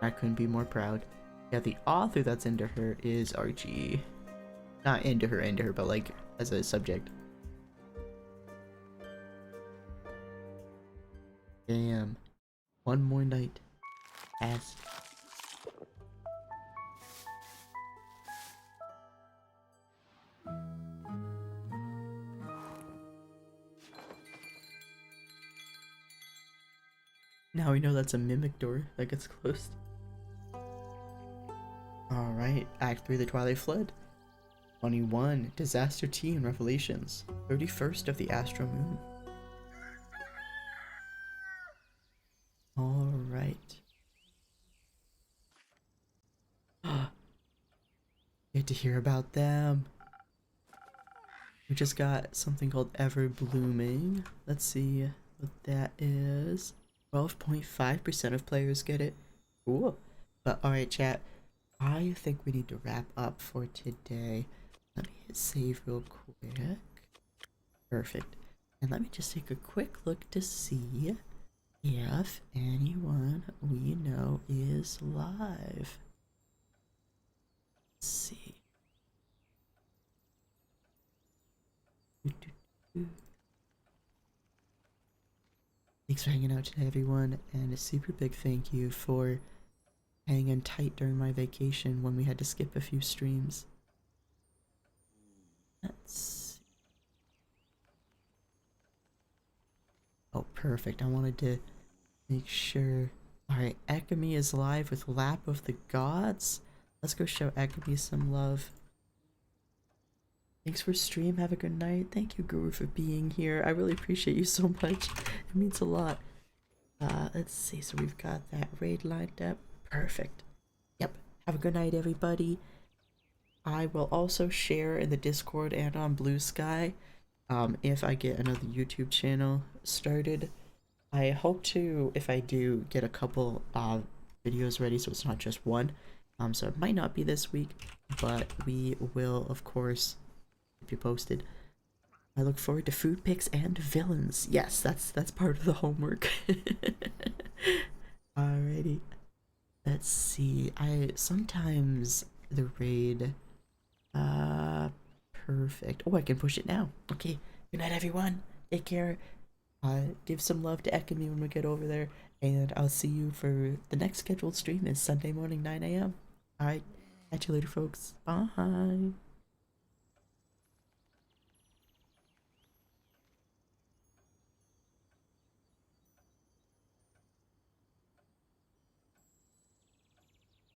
I couldn't be more proud. Yeah, the author that's into her is Archie. Not into her, but like, as a subject. Damn. One more night. Ass. Now we know that's a mimic door that gets closed. Alright, Act 3, The Twilight Flood. 21, Disaster Tea and Revelations. 31st of the Astral Moon. excited to hear about them. We just got something called Ever Blooming. Let's see what that is. 12.5% of players get it. Cool. But alright, chat. I think we need to wrap up for today. Let me hit save real quick. Perfect. And let me just take a quick look to see if anyone we know is live. Let's see. Thanks for hanging out today, everyone, and a super big thank you for hanging tight during my vacation when we had to skip a few streams. Let's see. Oh, perfect. I wanted to make sure. Alright, Akami is live with Lap of the Gods. Let's go show Akami some love. Thanks for stream. Have a good night. Thank you, Guru, for being here. I really appreciate you so much. It means a lot. Let's see. So we've got that raid lined up. Perfect. Yep. Have a good night, everybody. I will also share in the Discord and on Blue Sky if I get another YouTube channel started. I hope to, if I do, get a couple videos ready so it's not just one. So it might not be this week, but we will, of course, keep you posted. I look forward to food pics and villains. Yes, that's part of the homework. Alrighty. Let's see. Sometimes the raid perfect. Oh, I can push it now. Okay. Good night, everyone. Take care. Give some love to Ekami when we get over there, and I'll see you for the next scheduled stream is Sunday morning 9 a.m. Alright. Catch you later, folks. Bye.